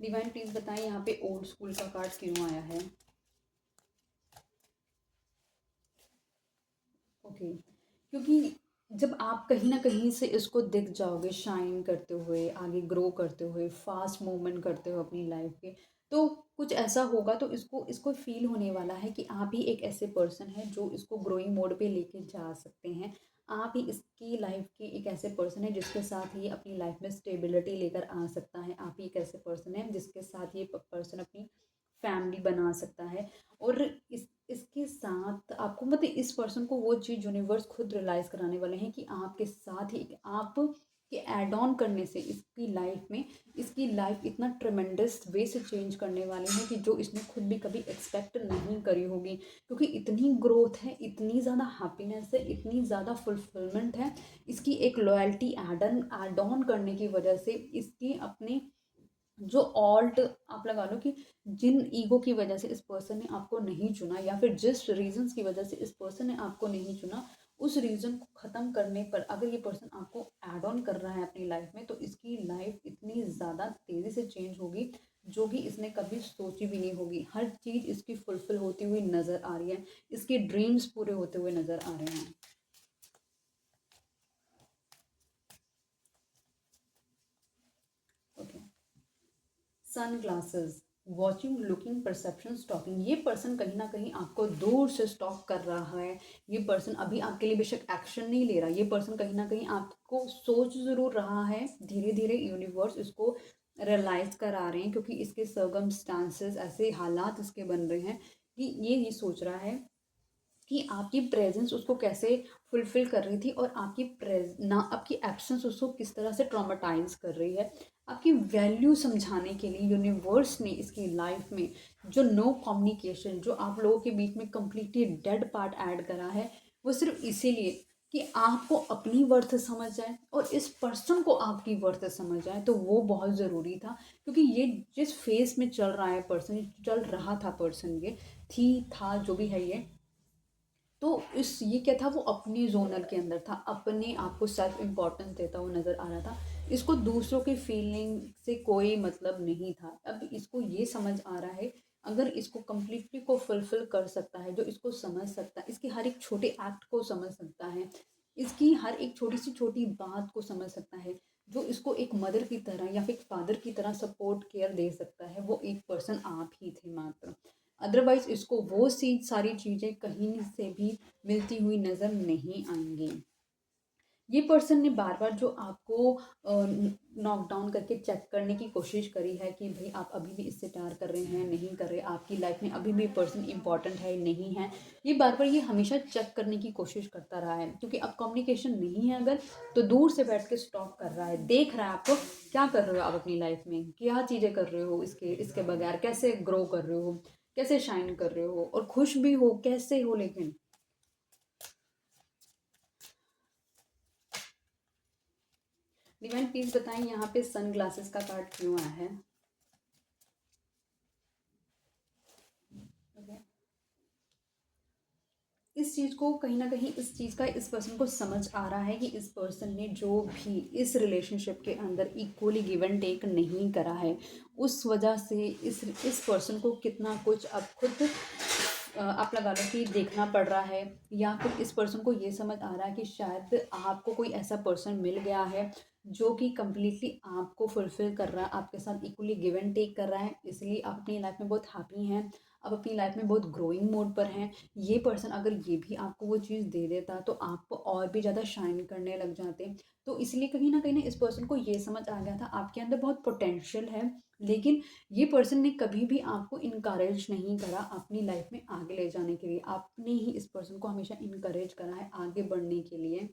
डिवाइन प्लीज़ बताएं यहाँ पे ओल्ड स्कूल का कार्ड क्यों आया है? ओके, क्योंकि जब आप कहीं न कहीं से इसको दिख जाओगे शाइन करते हुए, आगे ग्रो करते हुए, फ़ास्ट मूवमेंट करते हुए अपनी लाइफ़ के, तो कुछ ऐसा होगा तो इसको इसको फ़ील होने वाला है कि आप ही एक ऐसे पर्सन हैं जो इसको ग्रोइंग मोड पे लेके जा सकते हैं। आप ही इसकी लाइफ़ के एक ऐसे पर्सन हैं जिसके साथ ये अपनी लाइफ़ में स्टेबिलिटी लेकर आ सकता है। आप ही एक ऐसे पर्सन हैं जिसके साथ ये प पर्सन अपनी फैमिली बना सकता है और इसके साथ आपको मतलब इस पर्सन को वो चीज़ यूनिवर्स खुद रियलाइज़ कराने वाले हैं कि आपके साथ ही आप के ऐड ऑन करने से इसकी लाइफ इतना ट्रेमेंडस वे से चेंज करने वाली है कि जो इसने खुद भी कभी एक्सपेक्ट नहीं करी होगी, क्योंकि इतनी ग्रोथ है, इतनी ज़्यादा हैप्पीनेस है, इतनी ज़्यादा फुलफिलमेंट है इसकी एक लॉयल्टी ऐड ऑन करने की वजह से। इसकी अपने जो ऑल्ट आप लगा लो कि जिन ईगो की वजह से इस पर्सन ने आपको नहीं चुना या फिर जिस रीजंस की वजह से इस पर्सन ने आपको नहीं चुना, उस रीजन को ख़त्म करने पर अगर ये पर्सन आपको ऐड ऑन कर रहा है अपनी लाइफ में, तो इसकी लाइफ इतनी ज़्यादा तेज़ी से चेंज होगी जो कि इसने कभी सोची भी नहीं होगी। हर चीज़ इसकी फुलफिल होती हुई नज़र आ रही है, इसके ड्रीम्स पूरे होते हुए नज़र आ रहे हैं। Okay, sunglasses, watching, looking, perception, stalking. ये पर्सन कहीं ना कहीं आपको दूर से स्टॉक कर रहा है। ये पर्सन अभी आपके लिए बेशक एक्शन नहीं ले रहा, ये पर्सन कहीं ना कहीं आपको सोच ज़रूर रहा है। धीरे धीरे यूनिवर्स इसको रियलाइज करा रहे हैं क्योंकि इसके सर्कमस्टांसेस ऐसे हालात इसके बन रहे हैं कि ये सोच रहा है कि आपकी प्रेजेंस उसको कैसे फुलफिल कर रही थी और आपकी एब्सेंस उसको किस तरह से ट्रॉमेटाइज कर रही है। आपकी वैल्यू समझाने के लिए यूनिवर्स ने इसकी लाइफ में जो नो कम्युनिकेशन, जो आप लोगों के बीच में कम्प्लीटली डेड पार्ट ऐड करा है, वो सिर्फ इसीलिए कि आपको अपनी वर्थ समझ जाए और इस पर्सन को आपकी वर्थ समझ जाए। तो वो बहुत ज़रूरी था क्योंकि ये जिस फेस में चल रहा है पर्सन, चल रहा था पर्सन, ये थी था जो भी है तो इस ये क्या था, वो अपनी जोनल के अंदर था, अपने आप को सेल्फ इम्पोर्टेंस देता हुआ नज़र आ रहा था। इसको दूसरों की फीलिंग से कोई मतलब नहीं था। अब इसको ये समझ आ रहा है, अगर इसको कम्प्लीटली को फुलफिल कर सकता है, जो इसको समझ सकता है, इसके हर एक छोटे एक्ट को समझ सकता है, इसकी हर एक छोटी सी छोटी बात को समझ सकता है, जो इसको एक मदर की तरह या फिर एक फादर की तरह सपोर्ट केयर दे सकता है, वो एक पर्सन आप ही थे मात्र। अदरवाइज इसको वो सारी चीज़ें कहीं से भी मिलती हुई नज़र नहीं आएंगी। ये पर्सन ने बार बार जो आपको नॉक डाउन करके चेक करने की कोशिश करी है कि भाई आप अभी भी इससे प्यार कर रहे हैं, नहीं कर रहे, आपकी लाइफ में अभी भी पर्सन इंपॉर्टेंट है नहीं है। ये बार बार ये हमेशा चेक करने की कोशिश करता रहा है क्योंकि अब कम्युनिकेशन नहीं है अगर, तो दूर से बैठ के स्टॉक कर रहा है, देख रहा है आपको क्या कर रहे हो आप अपनी लाइफ में, क्या चीज़ें कर रहे हो, इसके इसके बगैर कैसे ग्रो कर रहे हो, कैसे शाइन कर रहे हो और खुश भी हो कैसे हो। लेकिन डिवाइन प्लीज बताएं यहाँ पे सन ग्लासेस का कार्ड क्यों आया है? Okay. इस चीज़ को कहीं ना कहीं इस चीज़ का इस पर्सन को समझ आ रहा है कि इस पर्सन ने जो भी इस रिलेशनशिप के अंदर इक्वली गिव एंड टेक नहीं करा है, उस वजह से इस पर्सन को कितना कुछ अब खुद आप लगा लो कि देखना पड़ रहा है, या फिर इस पर्सन को ये समझ आ रहा है कि शायद आपको कोई ऐसा पर्सन मिल गया है जो कि कम्प्लीटली आपको फुलफिल कर रहा है, आपके साथ इक्वली गिव एंड टेक कर रहा है, इसलिए आप अपनी लाइफ में बहुत हैप्पी हैं, अब अपनी लाइफ में बहुत ग्रोइंग मोड पर हैं। ये पर्सन अगर ये भी आपको वो चीज़ दे देता तो आप और भी ज़्यादा शाइन करने लग जाते। तो इसलिए कहीं ना इस पर्सन को ये समझ आ गया था आपके अंदर बहुत पोटेंशियल है लेकिन ये पर्सन ने कभी भी आपको इनकरेज नहीं करा अपनी लाइफ में आगे ले जाने के लिए। आपने ही इस पर्सन को हमेशा इनकरेज करा है आगे बढ़ने के लिए।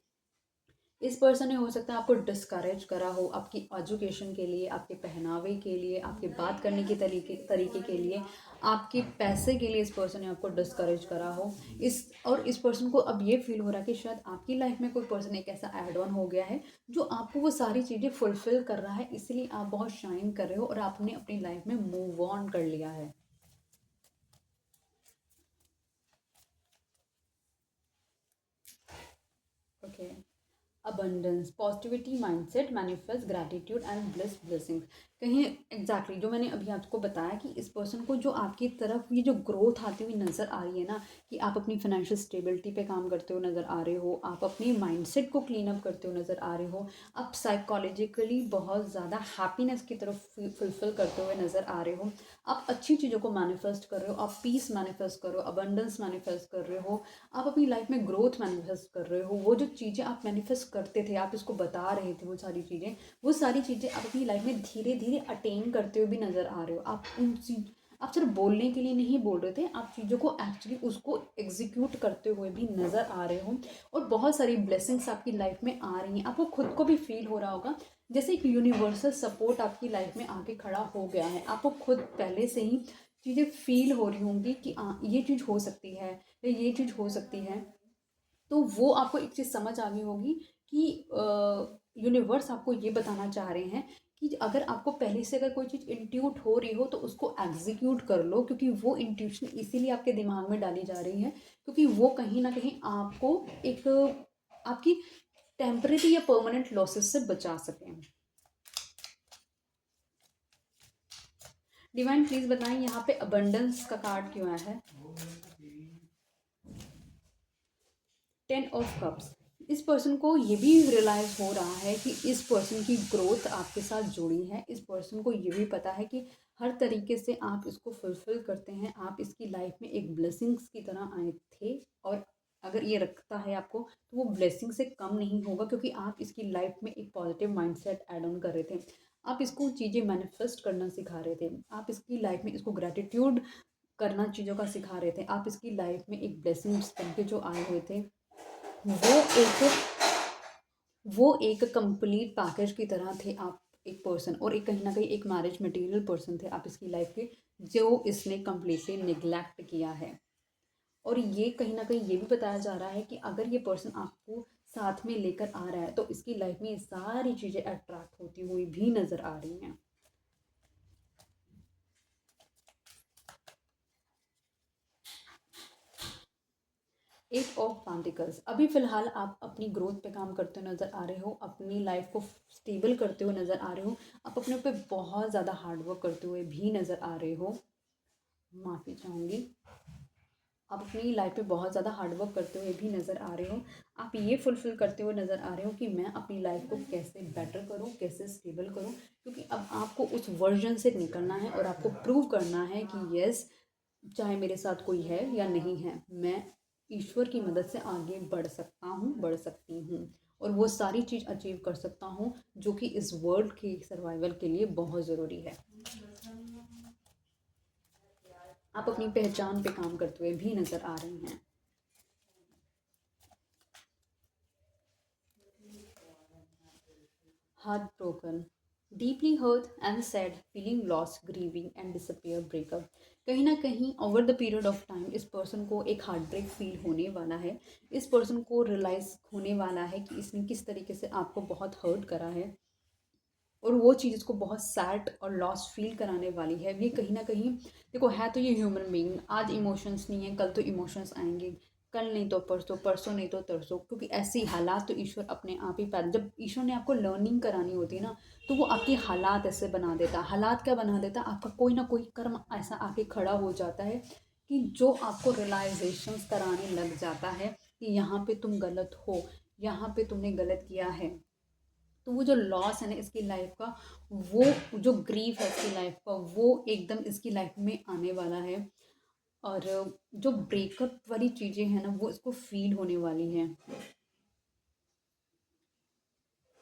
इस पर्सन ने हो सकता है आपको डिस्करेज करा हो आपकी एजुकेशन के लिए, आपके पहनावे के लिए, आपके बात करने के तरीके तरीके के लिए, आपके पैसे के लिए इस पर्सन ने आपको डिस्करेज करा हो। इस पर्सन को अब ये फील हो रहा है कि शायद आपकी लाइफ में कोई पर्सन एक ऐसा एड ऑन हो गया है जो आपको वो सारी चीज़ें फुलफिल कर रहा है, इसलिए आप बहुत शाइन कर रहे हो और आपने अपनी लाइफ में मूव ऑन कर लिया है। Okay. Abundance, positivity mindset, manifest gratitude and bliss blessings. कहीं एग्जैक्टली जो मैंने अभी आपको बताया कि इस पर्सन को जो आपकी तरफ ये जो ग्रोथ आती हुई नज़र आ रही है ना, कि आप अपनी फाइनेंशियल स्टेबिलिटी पे काम करते हो नज़र आ रहे हो, आप अपनी माइंडसेट को क्लीन अप करते हो नज़र आ रहे हो, आप साइकोलॉजिकली बहुत ज़्यादा हैप्पीनेस की तरफ फुलफिल करते हुए नज़र आ रहे हो, आप अच्छी चीज़ों को मैनिफेस्ट कर रहे हो, आप पीस मैनिफेस्ट कर रहे हो, अबंडेंस मैनिफेस्ट कर रहे हो, आप अपनी लाइफ में ग्रोथ मैनिफेस्ट कर रहे हो। वो जो चीज़ें आप मैनिफेस्ट करते थे, आप इसको बता रहे थे, वो सारी चीज़ें आप अपनी लाइफ में धीरे धीरे अटेन करते हुए भी नज़र आ रहे हो। आप सिर्फ बोलने के लिए नहीं बोल रहे थे, आप चीज़ों को एक्चुअली उसको एग्जीक्यूट करते हुए भी नज़र आ रहे हो। और बहुत सारी ब्लेसिंग्स आपकी लाइफ में आ रही हैं, आपको खुद को भी फील हो रहा होगा जैसे एक यूनिवर्सल सपोर्ट आपकी लाइफ में आके खड़ा हो गया है। आपको खुद पहले से ही चीज़ें फील हो रही होंगी कि ये चीज़ हो सकती है या ये चीज़ हो सकती है। तो वो आपको एक चीज़ समझ आ गई होगी कि यूनिवर्स आपको ये बताना चाह रहे हैं कि अगर आपको पहले से अगर कोई चीज़ इंट्यूट हो रही हो तो उसको एग्जीक्यूट कर लो, क्योंकि वो इंट्यूशन इसीलिए आपके दिमाग में डाली जा रही है क्योंकि वो कहीं ना कहीं आपको एक आपकी टेम्परेरी या परमानेंट लॉसेस से बचा सकें। डिवाइन प्लीज बताएं यहाँ पे अबंडेंस का कार्ड क्यों आया है। 10 ऑफ कप्स। इस पर्सन को ये भी रियलाइज हो रहा है कि इस पर्सन की ग्रोथ आपके साथ जुड़ी है। इस पर्सन को ये भी पता है कि हर तरीके से आप इसको फुलफिल करते हैं, आप इसकी लाइफ में एक ब्लेसिंग्स की तरह आए थे। और अगर ये रखता है आपको तो वो ब्लेसिंग से कम नहीं होगा, क्योंकि आप इसकी लाइफ में एक पॉजिटिव माइंडसेट ऐड ऑन कर रहे थे, आप इसको चीज़ें मैनिफेस्ट करना सिखा रहे थे, आप इसकी लाइफ में इसको ग्रेटिट्यूड करना चीज़ों का सिखा रहे थे, आप इसकी लाइफ में एक ब्लेसिंग्स बन के जो आए हुए थे। वो एक वो एक कंप्लीट पैकेज की तरह थे आप, एक पर्सन, और एक कहीं ना कहीं एक मैरिज मटेरियल पर्सन थे आप इसकी लाइफ के, जो इसने कम्प्लीटली निगलेक्ट किया है। और ये कहीं ना कहीं ये भी बताया जा रहा है कि अगर ये पर्सन आपको साथ में लेकर आ रहा है तो इसकी लाइफ में ये सारी चीज़ें अट्रैक्ट होती हुई भी नज़र आ रही हैं। 8 ऑफ पेंटिकल्स। अभी फ़िलहाल आप अपनी ग्रोथ पे काम करते हुए नज़र आ रहे हो, अपनी लाइफ को स्टेबल करते हुए नज़र आ रहे हो, आप अपने पे बहुत ज़्यादा हार्ड वर्क करते हुए भी नज़र आ रहे हो। माफ़ी चाहूँगी। आप अपनी लाइफ पे बहुत ज़्यादा हार्ड वर्क करते हुए भी नज़र आ रहे हो। आप ये फुलफ़िल करते हुए नज़र आ रहे हो कि मैं अपनी लाइफ को कैसे बेटर करूँ, कैसे स्टेबल करूँ, क्योंकि अब आपको उस वर्जन से निकलना है और आपको प्रूव करना है कि येस, चाहे मेरे साथ कोई है या नहीं है, मैं ईश्वर की मदद से आगे बढ़ सकता हूँ, बढ़ सकती हूँ, और वो सारी चीज़ अचीव कर सकता हूँ जो कि इस वर्ल्ड की सर्वाइवल के लिए बहुत ज़रूरी है। आप अपनी पहचान पे काम करते हुए भी नज़र आ रही हैं। Heart deeply hurt and sad, feeling loss, grieving and disappear, breakup. कहीं ना कहीं over the period of time इस पर्सन को एक हार्ट ब्रेक फील होने वाला है। इस पर्सन को रियलाइज़ होने वाला है कि इसने किस तरीके से आपको बहुत हर्ट करा है, और वो चीज़ इसको बहुत सैड और लॉस फील कराने वाली है। ये कहीं ना कहीं, देखो है तो ये ह्यूमन बीइंग, आज इमोशंस नहीं है कल तो इमोशंस आएंगे, कल नहीं तो परसों, परसों नहीं तो तरसों, क्योंकि ऐसी हालात तो ईश्वर अपने आप ही पैदा, जब ईश्वर ने आपको लर्निंग करानी होती है ना, तो वो आपके हालात ऐसे बना देता। हालात क्या बना देता, आपका कोई ना कोई कर्म ऐसा आके खड़ा हो जाता है कि जो आपको रियलाइजेशंस कराने लग जाता है कि यहाँ पे तुम गलत हो, यहाँ पे तुमने गलत किया है। तो वो जो लॉस है ना इसकी लाइफ का, वो जो ग्रीफ है इसकी लाइफ का, वो एकदम इसकी लाइफ में आने वाला है। और जो ब्रेकअप वाली चीज़ें हैं ना वो इसको फील होने वाली हैं।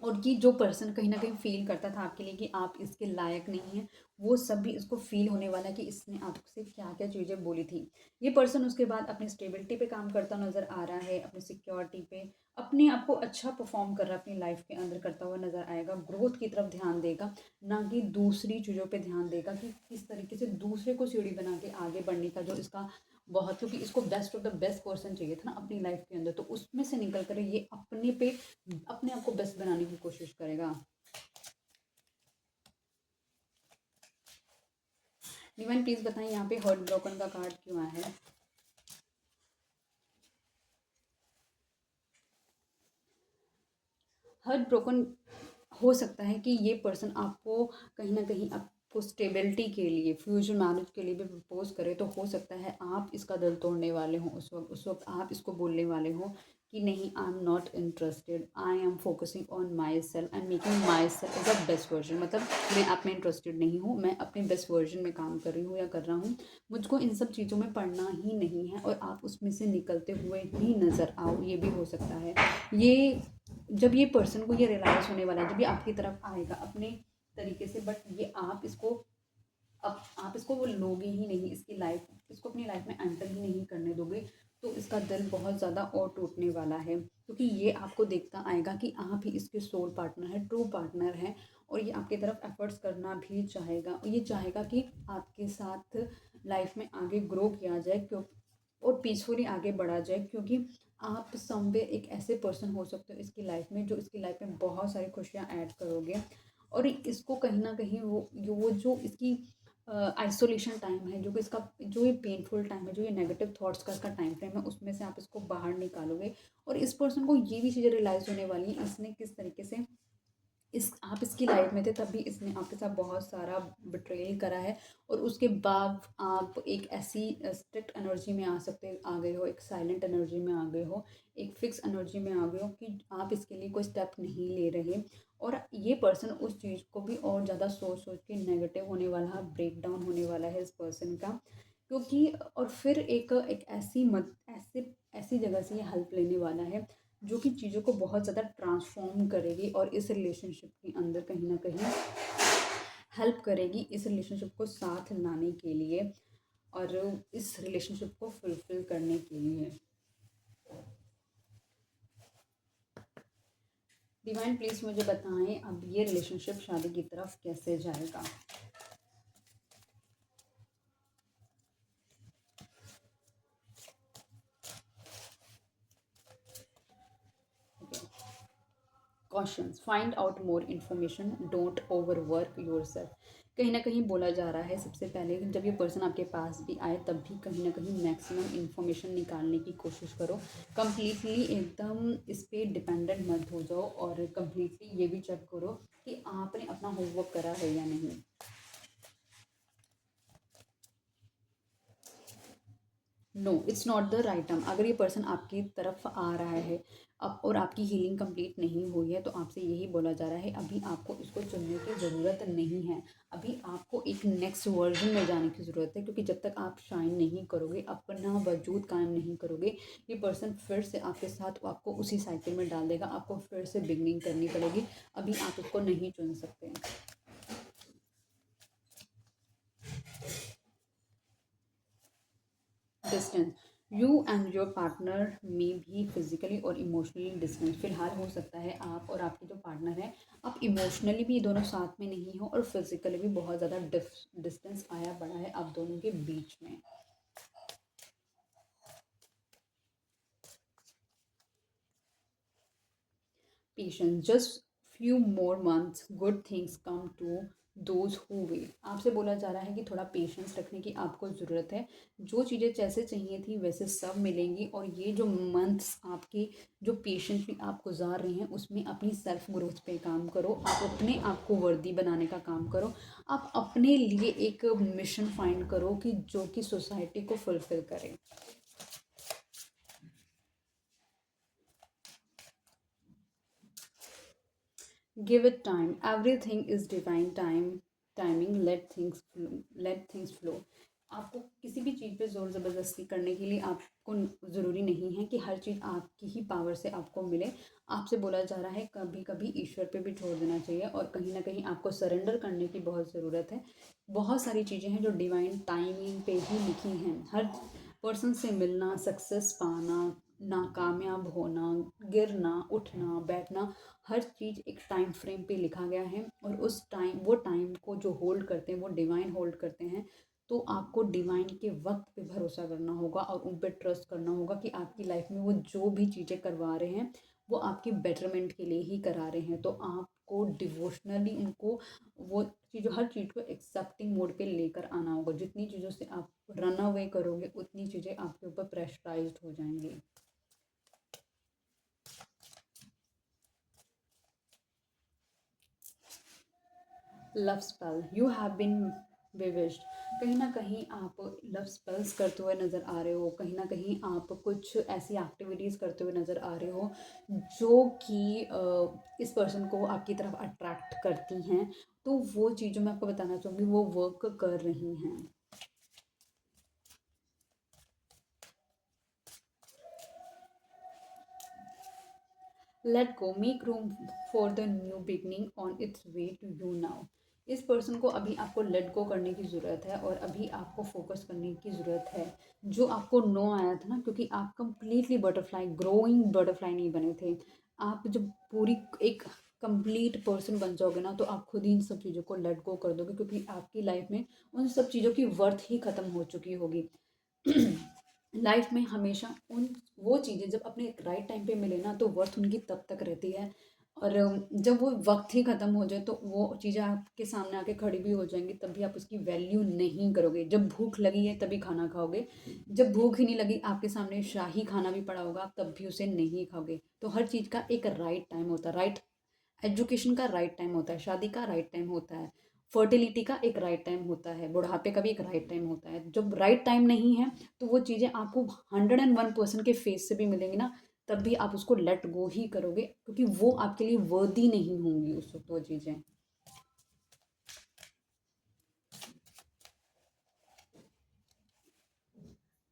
और ये जो पर्सन कहीं न कहीं फ़ील करता था आपके लिए कि आप इसके लायक नहीं हैं, वो सब भी इसको फ़ील होने वाला है कि इसने आपसे क्या-क्या चीज़ें बोली थी। ये पर्सन उसके बाद अपनी स्टेबिलिटी पे काम करता नज़र आ रहा है, अपनी सिक्योरिटी पे, अपने आप को अच्छा परफ़ॉर्म कर रहा है अपनी लाइफ़ के अंदर करता हुआ नज़र आएगा, ग्रोथ की तरफ ध्यान देगा, ना कि दूसरी चीज़ों पे ध्यान देगा कि किस तरीके से दूसरे को सीढ़ी बना के आगे बढ़ने का जो इसका बहुत, क्योंकि इसको best of the best person चाहिए था ना अपनी लाइफ़ के अंदर, तो उसमें से निकल कर ये अपने पे अपने आप को बेस्ट बनाने की कोशिश करेगा। डिवाइन प्लीज बताएं यहाँ पे हर्ट ब्रोकन का कार्ड क्यों आया है। हर्ट ब्रोकन हो सकता है कि ये पर्सन आपको कहीं ना कहीं आपको स्टेबिलिटी के लिए फ्यूचर मैरिज के लिए भी प्रपोज करे, तो हो सकता है आप इसका दिल तोड़ने वाले हो उस वक्त आप इसको बोलने वाले हो कि नहीं, I am not interested, I am focusing on myself and making myself as a best version. मतलब मैं आप में इंटरेस्टेड नहीं हूँ, मैं अपने बेस्ट वर्जन में काम कर रही हूँ या कर रहा हूँ, मुझको इन सब चीज़ों में पढ़ना ही नहीं है और आप उसमें से निकलते हुए ही नज़र आओ, ये भी हो सकता है। ये जब ये पर्सन को ये रियलाइज़ होने वाला है, जब ये आपकी तरफ आएगा अपने तरीके से, बट ये आप इसको अब आप इसको वो लोगे ही नहीं, इसकी लाइफ इसको अपनी लाइफ में एंटर ही नहीं करने दोगे, तो इसका दिल बहुत ज़्यादा और टूटने वाला है, क्योंकि ये आपको देखता आएगा कि आप ही इसके सोल पार्टनर है, ट्रू पार्टनर है, और ये आपकी तरफ एफर्ट्स करना भी चाहेगा, और ये चाहेगा कि आपके साथ लाइफ में आगे ग्रो किया जाए, क्यों और पीसफुली आगे बढ़ा जाए, क्योंकि आप समवे एक ऐसे पर्सन हो सकते हो इसकी लाइफ में, जो इसकी लाइफ में बहुत सारी खुशियाँ ऐड करोगे, और इसको कहीं ना कहीं वो जो इसकी आइसोलेशन टाइम है, जो कि इसका जो ये पेनफुल टाइम है, जो ये नेगेटिव थॉट्स का इसका टाइम फ्रेम है, उसमें से आप इसको बाहर निकालोगे, और इस पर्सन को ये भी चीज़ें रियलाइज़ होने वाली हैं इसने किस तरीके से इस आप इसकी लाइफ में थे, तभी इसने आपके साथ बहुत सारा बिट्रेयल करा है, और उसके बाद आप एक ऐसी स्ट्रिक्ट एनर्जी में आ गए हो, एक साइलेंट एनर्जी में आ गए हो, एक फिक्स एनर्जी में आ गए हो कि आप इसके लिए कोई स्टेप नहीं ले रहे, और ये पर्सन उस चीज़ को भी और ज़्यादा सोच सोच के नेगेटिव होने वाला है, ब्रेक डाउन होने वाला है इस पर्सन का, क्योंकि और फिर एक एक ऐसी मत ऐसे ऐसी जगह से ये हेल्प लेने वाला है, जो कि चीज़ों को बहुत ज़्यादा ट्रांसफॉर्म करेगी, और इस रिलेशनशिप के अंदर कहीं ना कहीं हेल्प करेगी इस रिलेशनशिप को साथ लाने के लिए, और इस रिलेशनशिप को फुलफिल करने के लिए। डिवाइन प्लीज़ मुझे बताएं अब ये रिलेशनशिप शादी की तरफ कैसे जाएगा। Cautions, find out more information, don't over work your self. कहीं ना कहीं बोला जा रहा है सबसे पहले जब ये पर्सन आपके पास भी आए, तब भी कहीं ना कहीं मैक्सिमम इन्फॉर्मेशन निकालने की कोशिश करो, कम्प्लीटली एकदम इस पर डिपेंडेंट मत हो जाओ, और कम्प्लीटली ये भी चेक करो कि आपने अपना होमवर्क करा है या नहीं। No, it's not the right time. अगर ये पर्सन आपकी तरफ आ रहा है अब और आपकी हीलिंग कंप्लीट नहीं हुई है, तो आपसे यही बोला जा रहा है अभी आपको इसको चुनने की ज़रूरत नहीं है, अभी आपको एक नेक्स्ट वर्जन में जाने की ज़रूरत है, क्योंकि जब तक आप शाइन नहीं करोगे, अपना वजूद कायम नहीं करोगे, ये पर्सन फिर से आपके साथ आपको उसी साइकिल में डाल देगा, आपको फिर से बिगनिंग करनी पड़ेगी, अभी आप उसको नहीं चुन सकते। Distance, you and your partner में भी फिजिकली और इमोशनली डिस्टेंस फिलहाल हो सकता है, आप और आपके जो पार्टनर है, आप इमोशनली भी दोनों साथ में नहीं हो, और फिजिकली भी बहुत ज़्यादा डिस्टेंस आया बड़ा है आप दोनों के बीच में। Patience, just few more months, good things come to those who wait. आपसे बोला जा रहा है कि थोड़ा पेशेंस रखने की आपको ज़रूरत है, जो चीज़ें जैसे चाहिए थी वैसे सब मिलेंगी, और ये जो मंथ्स आपके जो पेशेंटली आप गुजार रहे हैं, उसमें अपनी सेल्फ ग्रोथ पे काम करो, आप अपने आप को वर्दी बनाने का काम करो, आप अपने लिए एक मिशन फाइंड करो कि जो कि सोसाइटी को फुलफिल करे। Give it time. Everything is divine timing. Let things flow. आपको किसी भी चीज़ पे ज़ोर ज़बरदस्ती करने के लिए आपको ज़रूरी नहीं है कि हर चीज़ आपकी ही पावर से आपको मिले। आपसे बोला जा रहा है कभी कभी ईश्वर पे भी छोड़ देना चाहिए और कहीं ना कहीं आपको सरेंडर करने की बहुत ज़रूरत है। बहुत सारी चीज़ें हैं जो डिवाइन टाइमिंग पे ही लिखी हैं। हर पर्सन से मिलना, सक्सेस पाना, नाकामयाब होना, गिरना, उठना, बैठना, हर चीज़ एक टाइम फ्रेम पे लिखा गया है और उस टाइम वो टाइम को जो होल्ड करते हैं वो डिवाइन होल्ड करते हैं। तो आपको डिवाइन के वक्त पे भरोसा करना होगा और उन पे ट्रस्ट करना होगा कि आपकी लाइफ में वो जो भी चीज़ें करवा रहे हैं वो आपकी बेटरमेंट के लिए ही करा रहे हैं। तो आपको डिवोशनली उनको वो चीज़ हर चीज़ को एक्सेप्टिंग मोड पे लेकर आना होगा। जितनी चीज़ों से आप रन अवे करोगे उतनी चीज़ें आपके ऊपर प्रेशराइज्ड हो जाएंगी। Love spell, you have been bewitched. कहीं ना कहीं आप लव स्पेल्स करते हुए नज़र आ रहे हो, कहीं ना कहीं आप कुछ ऐसी एक्टिविटीज़ करते हुए नज़र आ रहे हो जो कि इस पर्सन को आपकी तरफ अट्रैक्ट करती हैं। तो वो चीज़ जो मैं आपको बताना चाहूँगी वो वर्क कर रही हैं। Let go, make room for the new beginning on its way to you now. इस पर्सन को अभी आपको लेट गो करने की ज़रूरत है और अभी आपको फोकस करने की ज़रूरत है। जो आपको नो आया था ना, क्योंकि आप कंप्लीटली बटरफ्लाई, ग्रोइंग बटरफ्लाई नहीं बने थे। आप जब पूरी एक कंप्लीट पर्सन बन जाओगे ना तो आप खुद ही इन सब चीज़ों को लेट गो कर दोगे, क्योंकि आपकी लाइफ में उन सब चीज़ों की वर्थ ही ख़त्म हो चुकी होगी। लाइफ में हमेशा उन वो चीज़ें जब अपने राइट टाइम पे मिले ना तो वर्थ उनकी तब तक रहती है। और जब वो वक्त ही ख़त्म हो जाए तो वो चीज़ें आपके सामने आके खड़ी भी हो जाएंगी तब भी आप उसकी वैल्यू नहीं करोगे। जब भूख लगी है तभी खाना खाओगे, जब भूख ही नहीं लगी आपके सामने शाही खाना भी पड़ा होगा आप तब भी उसे नहीं खाओगे। तो हर चीज़ का एक राइट टाइम होता है। राइट एजुकेशन का राइट टाइम होता है, शादी का राइट टाइम होता है, फर्टिलिटी का एक राइट टाइम होता है, बुढ़ापे का भी एक राइट टाइम होता है। जब राइट टाइम नहीं है तो वो चीज़ें आपको 101% के फेस से भी मिलेंगी ना तब भी आप उसको लेट गो ही करोगे, क्योंकि वो आपके लिए वर्दी नहीं होंगी उस वक्त वो चीज़ें।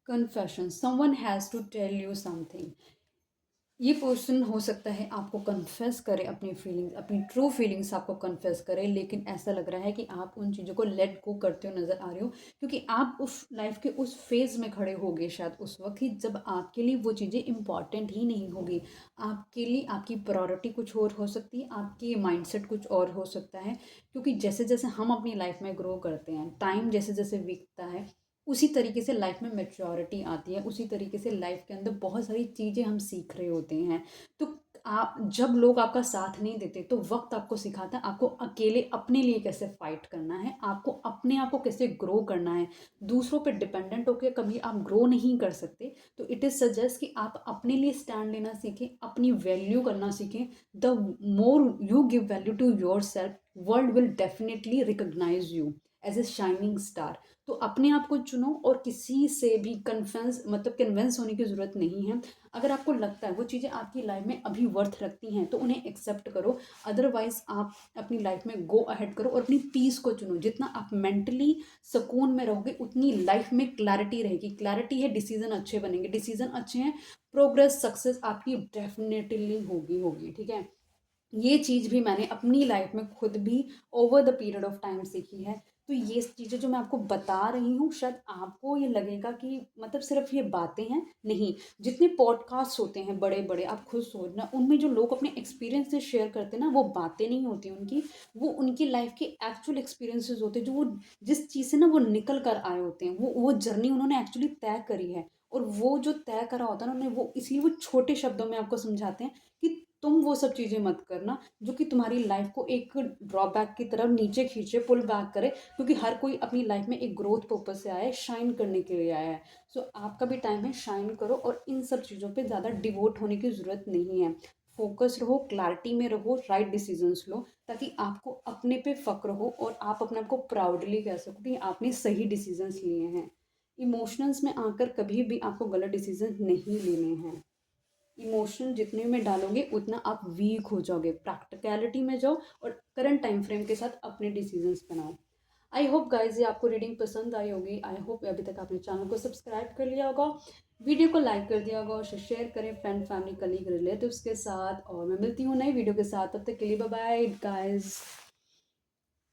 Confession, someone has to tell you something. ये पर्सन हो सकता है आपको कन्फेस करे अपनी फीलिंग्स, अपनी ट्रू फीलिंग्स आपको कन्फेस करे, लेकिन ऐसा लग रहा है कि आप उन चीज़ों को लेट गो करते हुए नज़र आ रहे हो, क्योंकि आप उस लाइफ के उस फेज़ में खड़े होगे शायद उस वक्त ही जब आपके लिए वो चीज़ें इंपॉर्टेंट ही नहीं होगी। आपके लिए आपकी प्रायोरिटी कुछ और हो सकती है, आपकी माइंडसेट कुछ और हो सकता है। क्योंकि जैसे जैसे हम अपनी लाइफ में ग्रो करते हैं, टाइम जैसे जैसे बीतता है, उसी तरीके से लाइफ में मैच्योरिटी आती है, उसी तरीके से लाइफ के अंदर बहुत सारी चीज़ें हम सीख रहे होते हैं। तो आप जब लोग आपका साथ नहीं देते तो वक्त आपको सिखाता है आपको अकेले अपने लिए कैसे फाइट करना है, आपको अपने आप को कैसे ग्रो करना है। दूसरों पे डिपेंडेंट होकर कभी आप ग्रो नहीं कर सकते। तो इट इज़ सजेस्ट कि आप अपने लिए स्टैंड लेना सीखें, अपनी वैल्यू करना सीखें। The more you give value to yourself, world will definitely recognise you as a shining star. तो अपने आप को चुनो और किसी से भी कन्वेंस होने की ज़रूरत नहीं है। अगर आपको लगता है वो चीज़ें आपकी लाइफ में अभी वर्थ रखती हैं तो उन्हें एक्सेप्ट करो। अदरवाइज आप अपनी लाइफ में गो अहेड करो और अपनी पीस को चुनो। जितना आप मेंटली सुकून में रहोगे उतनी लाइफ में क्लैरिटी रहेगी। क्लैरिटी है, डिसीजन अच्छे बनेंगे, डिसीजन अच्छे हैं, प्रोग्रेस सक्सेस आपकी डेफिनेटली होगी होगी। ठीक है, ये चीज़ भी मैंने अपनी लाइफ में खुद भी over the period of time सीखी है। तो ये चीज़ें जो मैं आपको बता रही हूँ शायद आपको ये लगेगा कि मतलब सिर्फ ये बातें हैं, नहीं। जितने पॉडकास्ट होते हैं बड़े बड़े आप खुद सोचना, उनमें जो लोग अपने एक्सपीरियंसेस शेयर करते हैं ना वो बातें नहीं होती उनकी, वो उनकी लाइफ के एक्चुअल एक्सपीरियंसेस होते हैं। जो वो जिस चीज़ से ना वो निकल कर आए होते हैं, वो जर्नी उन्होंने एक्चुअली तय करी है। और वो जो तय करा होता है ना उन्होंने, वो इसलिए वो छोटे शब्दों में आपको समझाते हैं कि तुम वो सब चीज़ें मत करना जो कि तुम्हारी लाइफ को एक ड्रॉबैक की तरफ नीचे खींचे, पुल बैक करे। क्योंकि हर कोई अपनी लाइफ में एक ग्रोथ पर्पज से आया है, शाइन करने के लिए आया है। सो आपका भी टाइम है, शाइन करो और इन सब चीज़ों पे ज़्यादा डिवोट होने की ज़रूरत नहीं है। फोकस रहो, क्लैरिटी में रहो, राइट डिसीजंस लो, ताकि आपको अपने पे फ़क्र हो और आप अपने आप को प्राउडली कह सको कि आपने सही डिसीजंस लिए हैं। इमोशंस में आकर कभी भी आपको गलत डिसीजन नहीं लेने हैं। इमोशन जितने में डालोगे उतना आप वीक हो जाओगे। प्रैक्टिकलिटी में जाओ और करंट टाइम फ्रेम के साथ अपने डिसीजंस बनाओ। आई होप गाइज ये आपको रीडिंग पसंद आई होगी। आई होप अभी तक आपने चैनल को सब्सक्राइब कर लिया होगा, वीडियो को लाइक कर दिया होगा और शेयर करें फ्रेंड फैमिली कलीग रिलेटिव्स के साथ। और मैं मिलती हूँ नई वीडियो के साथ, तब तक के लिए बाय बाय गाइज।